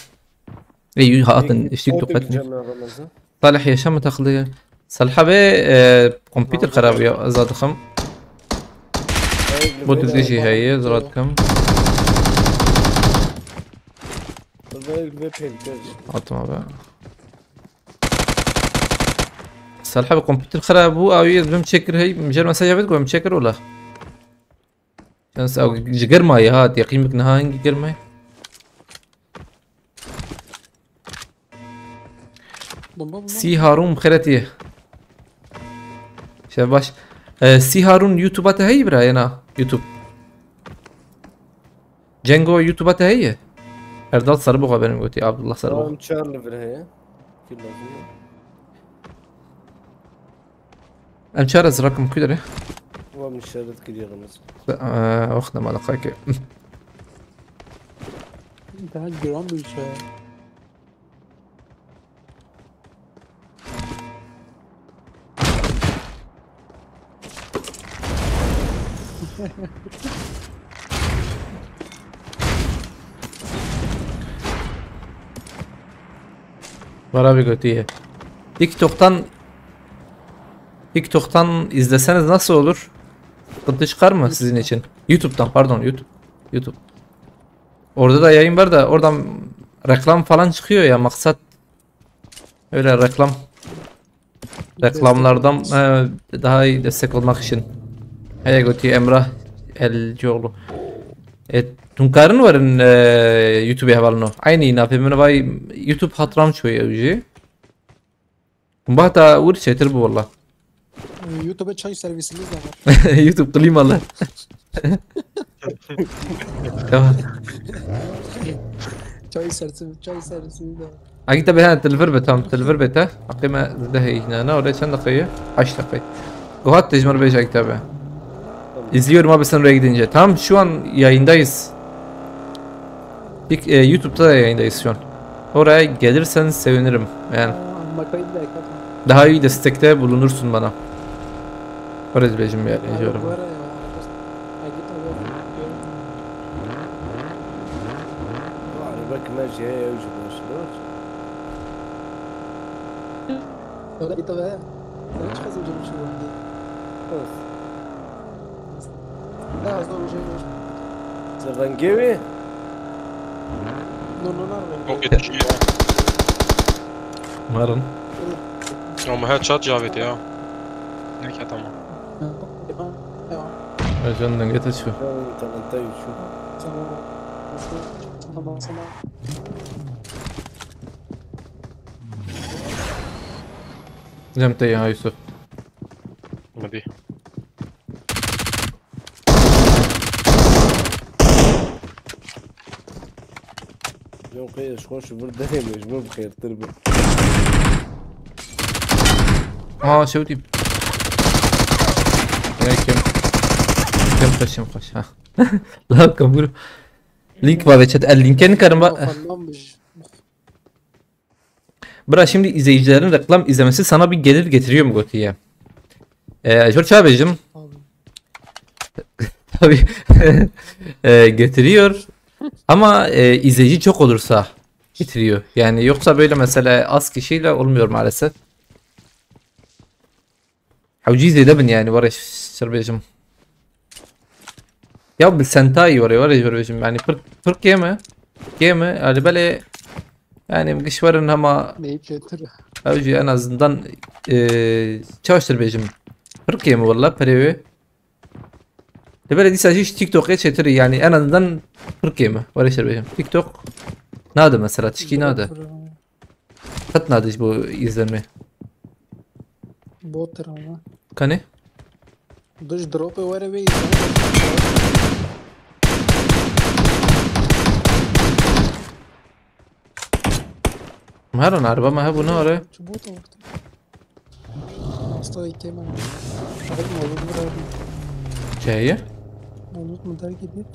اي هاتن اشتيك توقيتني رمضان صالح يا شم تاخذ صلحبه كمبيوتر خراب يا زاد خم بوت تجي هي زراد كم عطما بقى صلحبه كمبيوتر خراب هو او يزبم تشكر هي مجال مساجة بتقول مشكر ولا او جقر ماي هات يقيمك نهاية جقر ماي Bomba. سي هارون بخيرتي شباش سي هارون يوتيوبات هي برا انا يوتيوب جنجو يوتيوبات هي erdal Sarıboğa benim götü Abdullah Sarıboğa تمام تشارلي في الهيئة كله em çarez rakım kudere هو من الشارع كده رمز واخدة مع دقائق Daha gram bir şey. Bana bir götüye TikTok'tan izleseniz nasıl olur? Sıkıntı çıkar mı sizin için? YouTube'dan pardon YouTube. Orada da yayın var da oradan reklam falan çıkıyor ya maksat öyle reklamlardan daha iyi destek olmak için. Heye götüye Emrah Elcioğlu. تونكارن ورن يوتيوب هبالنو عيني نافي من باي يوتيوب حطرام شوية وجي وبعدها ورشة تربو والله YouTube'a çay servisimiz de var. يوتيوب قليل والله يلا Çay sersin, çay sersin de. أكيد بها التلفر بتاعهم التلفر بتاعه قيمة ده هنا أنا وريت كم دقيقة 10 دقيقة وهات tecmur 5 kitabı. İzliyorum abi sen oraya gidince. Tamam şu an yayındayız. YouTube'da da yayındayız şu an. Oraya gelirsen sevinirim. Yani Ama kayıt da ekledim. daha iyi destekte bulunursun bana. Oraya diyeceğim yani. Diyorum. Var ya. Akit abi. عربك ماشي هي يوجد مشروع Kayıt abi. Sen hiç kazanacak bir şey var diye. بس Daha az da bir şey var. زرنقيوي No. فوق التشييد Umarım. هم هيد شات جافت يا هيك تمام Önceden getir şu. انت انتج شو Tamam. Cemte ya Yusuf. مدي يوم قيش خوش بردهم يجمع بخير تربي Aa şey diyeyim. Kim kaçım kaç ha. La kabul. Link var ve chat. Linkini karım Falanmış. Bırak şimdi izleyicilerin reklam izlemesi sana bir gelir getiriyor mu Goti'ye? George abicim tabii getiriyor ama izleyici çok olursa getiriyor. Yani yoksa böyle mesela az kişiyle olmuyor maalesef. Havciz edebin yani var ya şerbecim. Ya بالسنتاي var ya şerbecim yani Türk yeme yani böyle yani kışvarın ama Neyip getir. Avcı en azından çalıştır bejim. Türkiye mi valla perevi? De böyle diyse hiç TikTok'a çetir yani en azından Türkiye mi? Var ya bejim. TikTok nada mesela tişki nada. Kat nada bu izlenme. Botır ama. Kane? Dış drop var ve Maharon araba ma bu ne ara? Çubuk da vakti. Hasta ikeme. Şahit mavzut var abi. Şeye? Mavzut mu der gidip.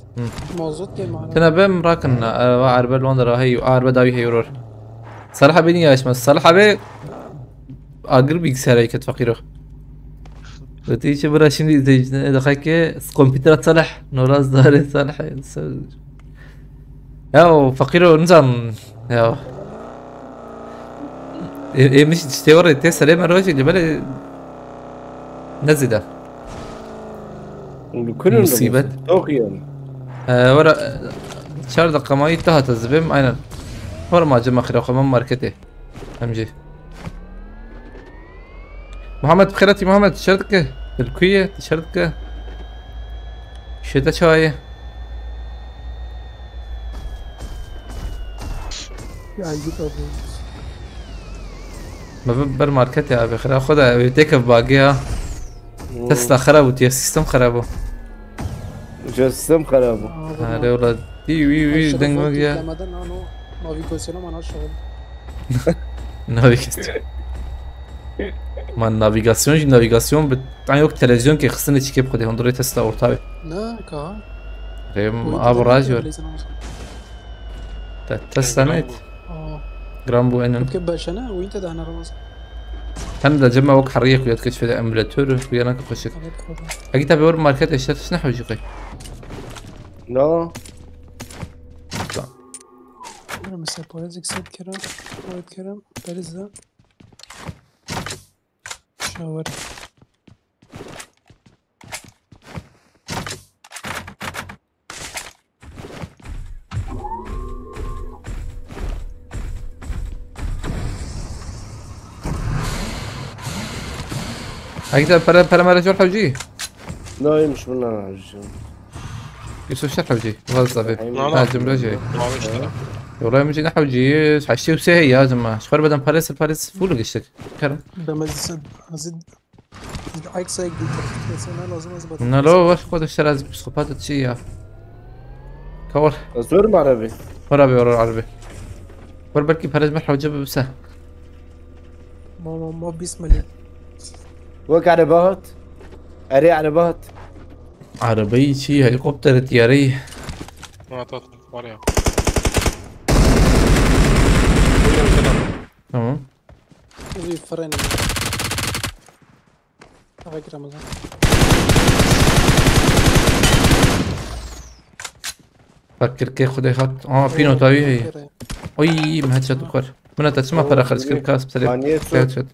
Mavzut gelme hala. Tena ben rakın araba Londra hay araba davi heyror. Salaha beni yaşmaz. Salaha be agır bilgisayar hareket fakir. Öteki bırak şimdi izleyicine dakika kompüter صالح نوراز داره صالح ya fakir nizam ya مش تشتغل تسلم الراجل اللي بلا نزل كل مصيبة. توقيا ورا شهر دقة ما ينتهى تزبيم aynen ورا ما جمع خير وخمام ماركته امجي محمد بخيرتي محمد تيشيرتك الكوية تيشيرتك شتا شوية Ya git abi. ما بر ماركت يا ابي خير خدها بيتك باقيها تسلا خرب وتي سيستم خربو جسم خرابه هذا والله دي وي دنگ ماجيا Demeden ano navigasyona bana şahit. navigasyon man navigasyon ben yok televizyon ki kısını çıkıp kodu Honduray Tesla orta Ne ka? Rem abi rajo Tesla net gram bu enen كيف باشنا وانت ده انا رمز. كان ده جمع وك حريق ويتكشف في امبلاتور ويانا كخشك اجي تبي ور ماركت اشتري نحو جيقي لا انا مثلا بويزك سيد كرم بويد كرم برزة شاور. اجي تبي para مرة جور حوجي لا مش منها عجل يوسف شرح حوجي وظفه لا هاجم رجعي ما اشترى والله مجي نحوجي حشي وسهي يا زلمه شخبر بدل باريس فول قشتك كرم بمزسن ازيد عكس هيك دي انا لازم اظبط. إنه لو وش خود اشترى بسكوبات شيء كور زور عربي عربي ورا عربي ور بركي بهرج مرحبا وجب بسه ما بيسمع لي وك عربات اري عربات عربي شي هليكوبتر طياري ما اعطتني وريها تمام في فرين فاكر رمضان فكر كي خدي خط فينو تاوي هي اي ما هاد شد كور من تسمع فرا خرج كل كاس بسلك ثانية هاد شد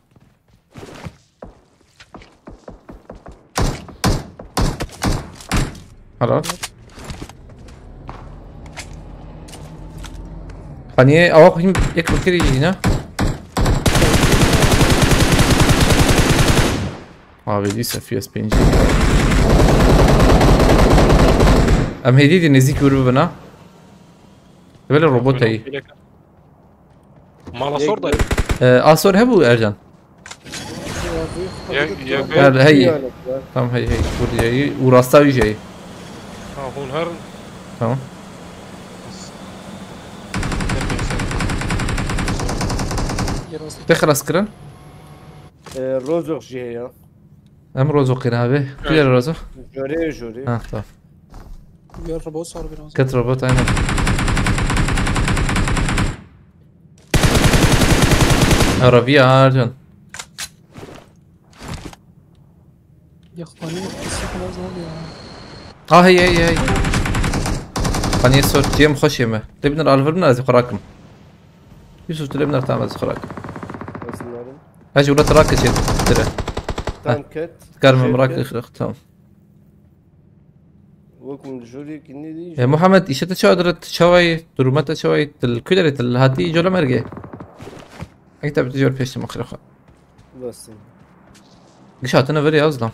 خلاص ثانية اواقف يك بكري هنا بدي في اس بي ان جي ام هدي نزيك وربنا تبل الروبوت هي ما صور ده اصور هبو ارجان يا هي تمام هي ودي وراستا جاي هون هر تمام تخلص كرن روزوق جهة ام روزو قنابه كل روزو جوري طيب بيقرب صار بينهم كت روبوت عينك عربية ارجان يا اخواني لازم هي قنية صور جيم خوش يمه تبنى الالفرنا از خراكم يوسف تلبنا تعمل از خراكم اجي ولا تراكش ترى تانكت كارم مراكش اختهم وكم جوري كني دي يا محمد ايش تشاودرت شوي درمت شوي الكدرت الهاتي جولا مرقه اكتب تجور بيش مخرخه بس قشات انا فري اصلا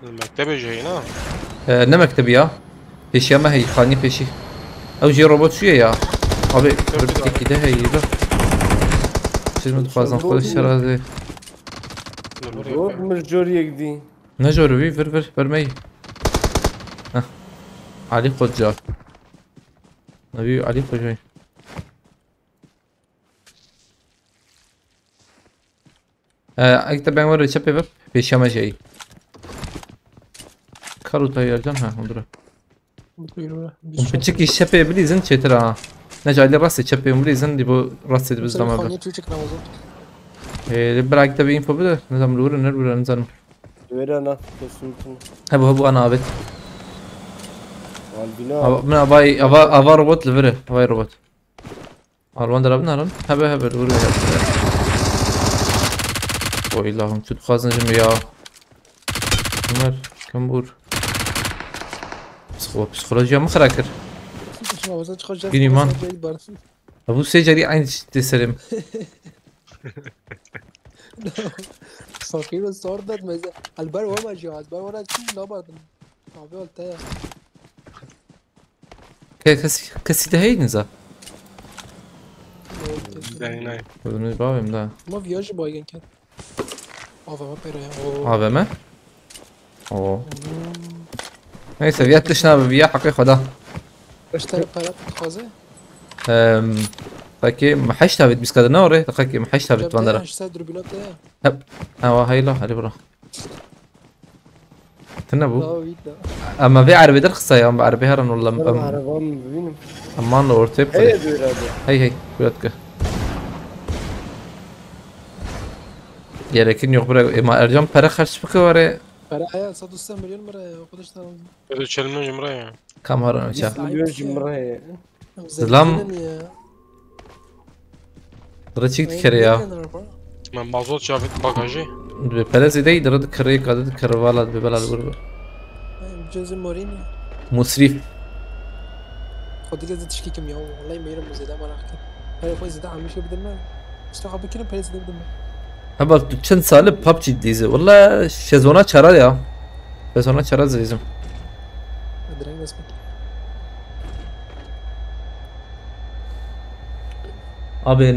المكتب جاينا نمكتب يا بيش ما هي خاني بيشي او جي روبوت شويه يا ابي بدك كده هي له شو متخازن خذ الشرازي روب مش جوري يقدي نجور وي فر مي علي خد جار نبي علي خد جاي اكتب بين ورا شباب بيش ما جاي كارو تاير جنها هندرة بتشكي الشباب بلي زين ترى نجا لي راسي شباب بلي زين دي بو راسي بزلمه خاني تشيك نوازو اللي براك تبي انفو بده نزم لور نرور نزل ويرانا كسمتن هبو انا ابد والبناء من ابا روبوت لفره هاي روبوت الوان ضربنا لون هبه لور وي اللهم شو خازن جميع عمر كمبور بسخولوجيا مخراكر نوازو تخرج جيني مان ابو سجري عين تسلم فاكر الصور ده مزه البار وما جاء البار ولا شيء لا بعد ما قلت كسي ده هي نزا جاينا بدون بابم ده ما فياج باين كده ما بيرا هذا ما اوه هي سويت لشنا ببيع حقيقة ده اشتري قرات خازه تاكي ما حيش تابت بس كذا نوري تاكي ما حيش تابت بندرة دربينات هب هاي لا هاي برا تنبو ده اما في عربي درخصة يا ام عربي هرن ولا عربان بينهم اما نور تيب هي دويرادو هي بلادك يا لكن يخبر ما ارجم برا خرج بكوري فرع 106 مليون مره خدش ترى بدو تشلمون جمرة كم هرن شاف مليون جمرة سلام درتشيك تكريا من مازوت شافت باجاجي ببلازي دي درد كري قادت كروالا ببلاد بربر جوز مورينيو مسرف خدي لازم تشكي كم يوم والله ما يرمز زي ده ما راح هاي اخوي زي ده عم يشوف بدل ما اشتغل بكره بليز ده بدل ما هبل چند سال پابجی دیزه والله شزونا چرا یا شزونا چرا زیزم ادري اسمه ابي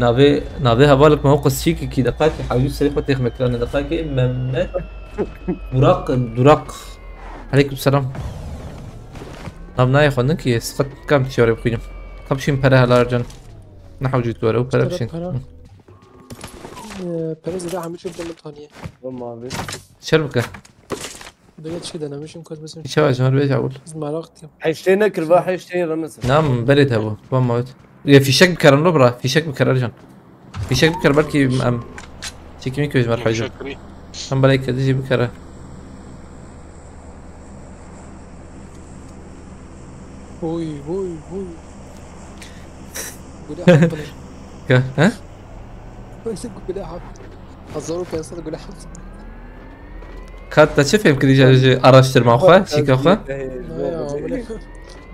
نابي هبالك موقع سيكي كي دقائق حاجو سريع وتخ مكان دقائق ممت Durak. Aleyküm selam. نعم يا اخوان انك سقط كم تشاري بخيجم طبشين بره لارجن نحو جيت ورا وبره بشين Perez ده عم يشوف جنب ثانية ما بي شربكه ده شيء ده أنا مش ممكن بس مش شو جمال بيجي اقول مع رغتي حيشتين كربا حيشتين رمز نعم بريد ابو ما موت في شك بكره نبره في شك بكره ارجن في شك بكره بركي ام شيك ميكو يجمر حاجه شكري هم بلاك تجي بكره وي قولي حب ها قولي حب هزارو كيسر قولي حب كات تشوف يمكن يجي اراشتر مع اخوه شيك اخوه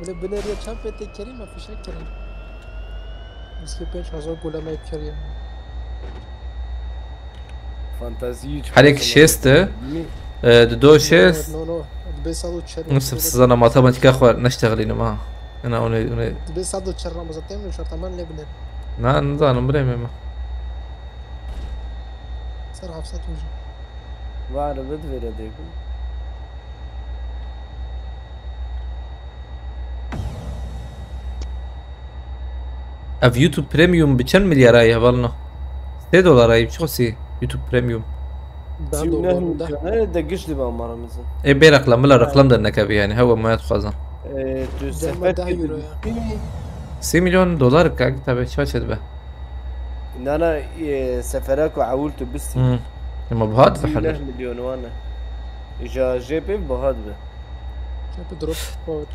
ولا بناريا شامبيتي كريمة في شك كريم بس بيش هزار قولي ما يكريم فانتازي عليك شيست دو شيست نو بس هذا تشرب نفس السنة ما طبعا كاخوة نشتغل هنا ما انا بس هذا تشرب مزتين مش هتعمل لي بنار لا نضال مريم ما صراحة بسات وجه بعرف بدفر هذيك اف يوتيوب بريميوم بكم مليار يا بالنا $3 بشو سي يوتيوب بريميوم ده دقش لي بقى مرة مثلا ايه بيرقلم ولا رقلم ده النكابي يعني هو ما يتخزن $3 مليون كاكتب شو تشبه ان انا سفراك وعولت بس لما بهاد بحل مليون وانا اجا جيبي بهاد به شايف دروب باور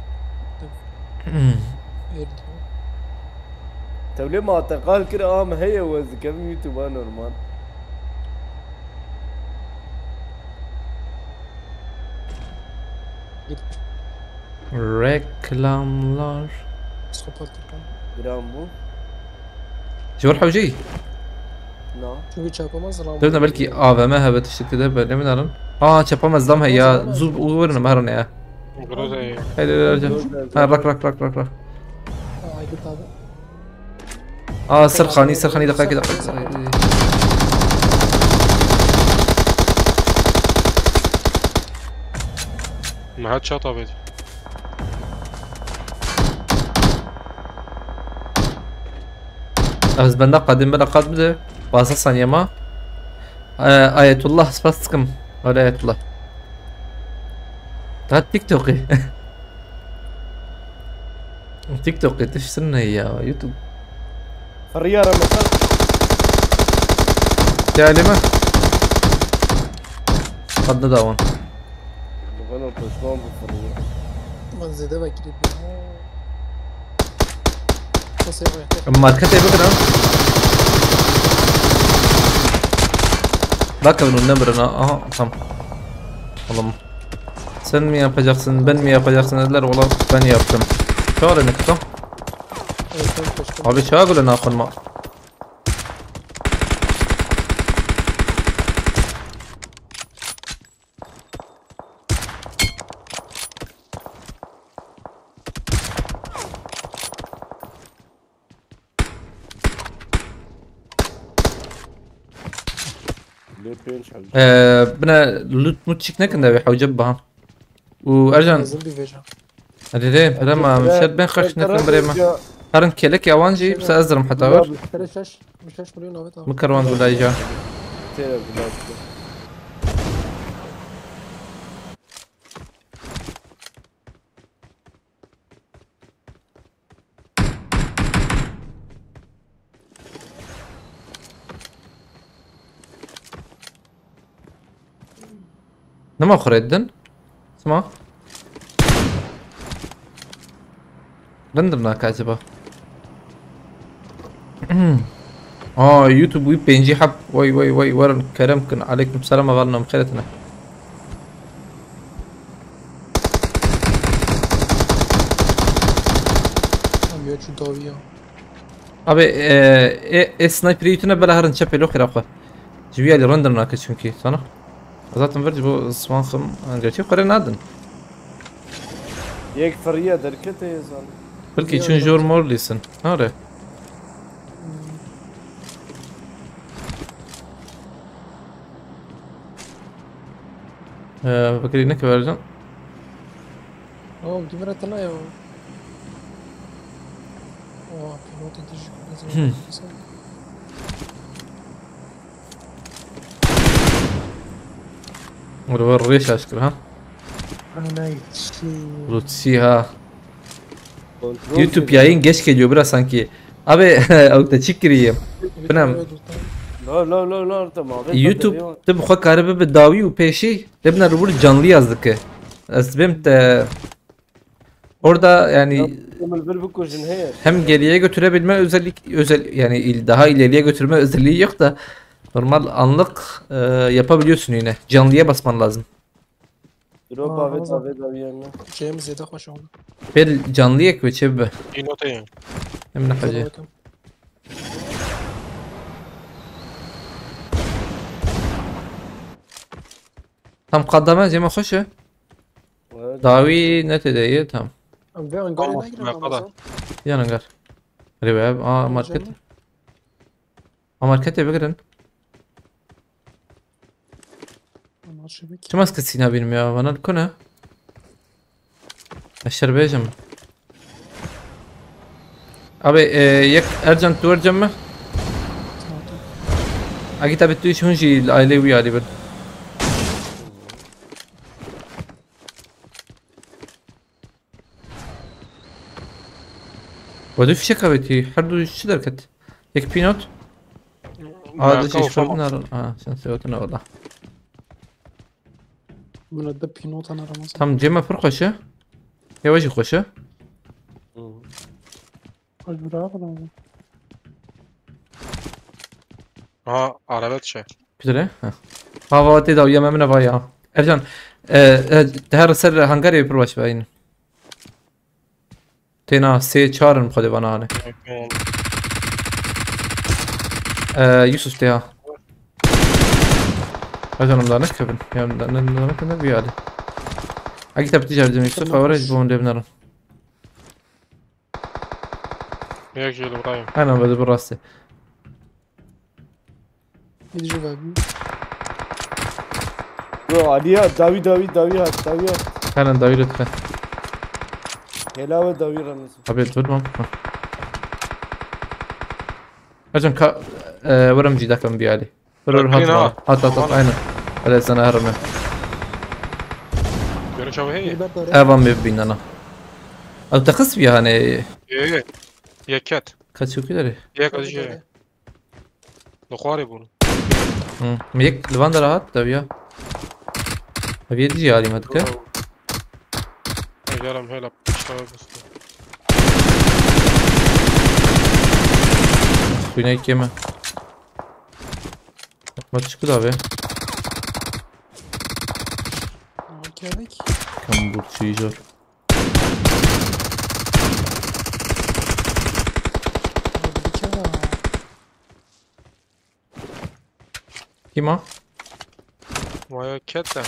طب ليه ما تقال كده ما هي وز كم يوتيوب نورمال ريكلاملار جرامبو شو الحوجي؟ لا شو تشابا مزرعة تبنا بلكي ما هبت تشتكي ده بل من أرن شابا مزدم هي زوب ورنا مهرنا يا هيدا رجل رك سرخاني دقيقة كده ما عاد شاطة بيدي بس بنا قادم بنا قادم واساسا يما آية الله سباستكم ولا آية الله هاد تيك توكي تيك توكي تشترنا يا يوتيوب الريارة مثلا تعلمه قد نداون بغنى البشمان بالفريق ما زي ده بكري بس يا اما الكتب بكره باكا من النمر انا tamam والله sen mi yapacaksın ben mi yapacaksın dediler valla ben yaptım çağır ne kısa abi çağır ne yapın ma بنا لوت موتشيك نكن ده بيحاول جبها وارجع لما مشات بين خش نكن بريمه هرن كيلك يا وانجي بس ازرم حتى غير مكروان ولا يجا نما خريدن اسمع رندرنا كاتبه يوتيوب وي بينجي حب وي ورن كرمكن عليكم السلام غالنا مخيلتنا ابي سنايبر يوتنا بلا هرن شبي لو خير اخوه جويا لي رندرنا كشنكي صنع zaten verci bu smankhım angaçı qare nadın. Yek fariya derkete yazan. Belki için jor morlisin. Nare. فكري انك vereceğim. اوه بدي مرة طلع اوه بيلوت انت لازم وريش اشكر ها انا يتشي Rutsiha. Kontrol YouTube ediyor. yayın geç geliyor biraz sanki. Abi اوت تشكري بنام La la la la tamam. YouTube تبغى خا كهرباء بالداوي وبيشي تبنا ربور canlı yazdık. Asbim de orada yani Kemal bir bu kuşun her. hem geriye götürebilme özel yani daha ileriye götürme özelliği yok da normal anlık yapabiliyorsun yine. Canlıya basman lazım. Drop abi yerine. جيم زيادة خوش هون Bir canlıya ek ve çevbe. نقطتين. Hem ne hacı. Tam kaddama cema hoş ya. Davi ne tedeye tam. ام في انقر والله هناك ما قدر. Yanıngar. Ribab market. Markete bakırın. ما شبك Kim askısına bilmiyor bana konu. Aşağı beyeceğim. Abi yak Ercan tuvarcam mı? Agi tabi tu işin şey aile uyarı bir. ودي في شكا بيتي حدو شو دركت يك بينوت هذا شيء شو نار عشان سويتنا والله من الدب بينوت انا رمضان tam cema فرقشه يا وجه خوشه برافو رمضان ها عربات شيء. بتدري ها وقتي دا ويا ممنا بايا ارجان تهر سر هنغاري بروش باين تينا سي چارن خود بنانه يوسف تيها ارجانم دانش كبن يا دانش كنا بياله اگه تبي تجرب يوسف اورج بون دبنرن يجي لبرايم. انا بدي براسي يجي جوابي Yo Ali ya davi at. انا داوي لك Helal davi ramazan. ابي تفضل ارجان كا ورم جي داك بيالي ورر هات انا على سنه هرمه يقولون شو هي؟ ايضا مبين انا او تخص فيها يعني ايه يكات. كاتشو كده يك شيء. نقاري بون. ميك لفاندر هات تبيا ابي تجي علي مدك يجرم هلا شباب بس. Suyuna yeme. Maç çıktı abi. كذلك Kan burçu zor. كذا Kim o? ويكات ده.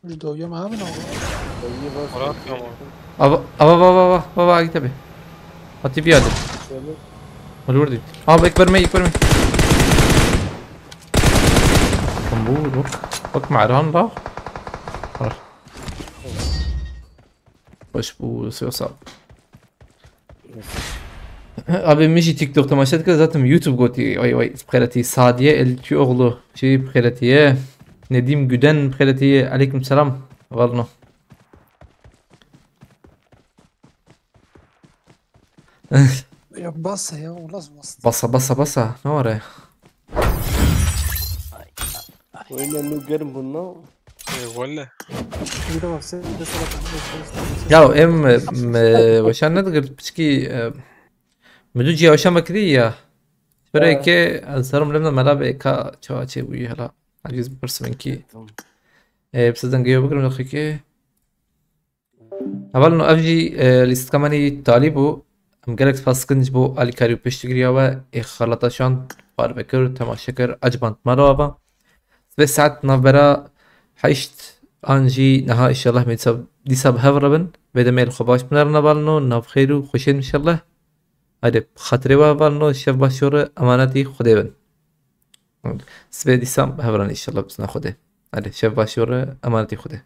مش دوية معاه من اول مرات كمان. Ava git abi. Hadi bir adet. Olur değil. Abi ekber mi? Kambur bak معران راح. Baş bu صعب. Abi مشي تيك توك تماشيت كده zaten YouTube قلتي وي بخيرتي سادية التي أغلو شي بخيرتي نديم جدن بخيرتي عليكم السلام والله يا بص يا ولازم وسط بصة نورة Oyla nugerim bununla. ولا. كده بفسد بس يا ام وشان نقدر بشكي مدوجي وشان بكرية برای که از سرم لمن ملابه کا چه بوی هلا عجیز برسم کی بسدن گیو بگرم دخی که اول نو افجی لیست کمانی طالبو ام گلکس فاسکنج بو علی کاریو پشتگیری و خلطشان بار بکر تماشکر اجبانت مرابا و ساعت نبرا حشت آنجی نها إن شاء الله ميتساب دي ساب هفربن بيدا ميل خباش بنرنا بالنو ناف خيرو خوشين إن شاء الله هذا خاطري بالنو شاف باشور أمانتي خديبن سبي دي ساب هفرن إن شاء الله بس ناخده هذه شاف باشورة أمانتي خده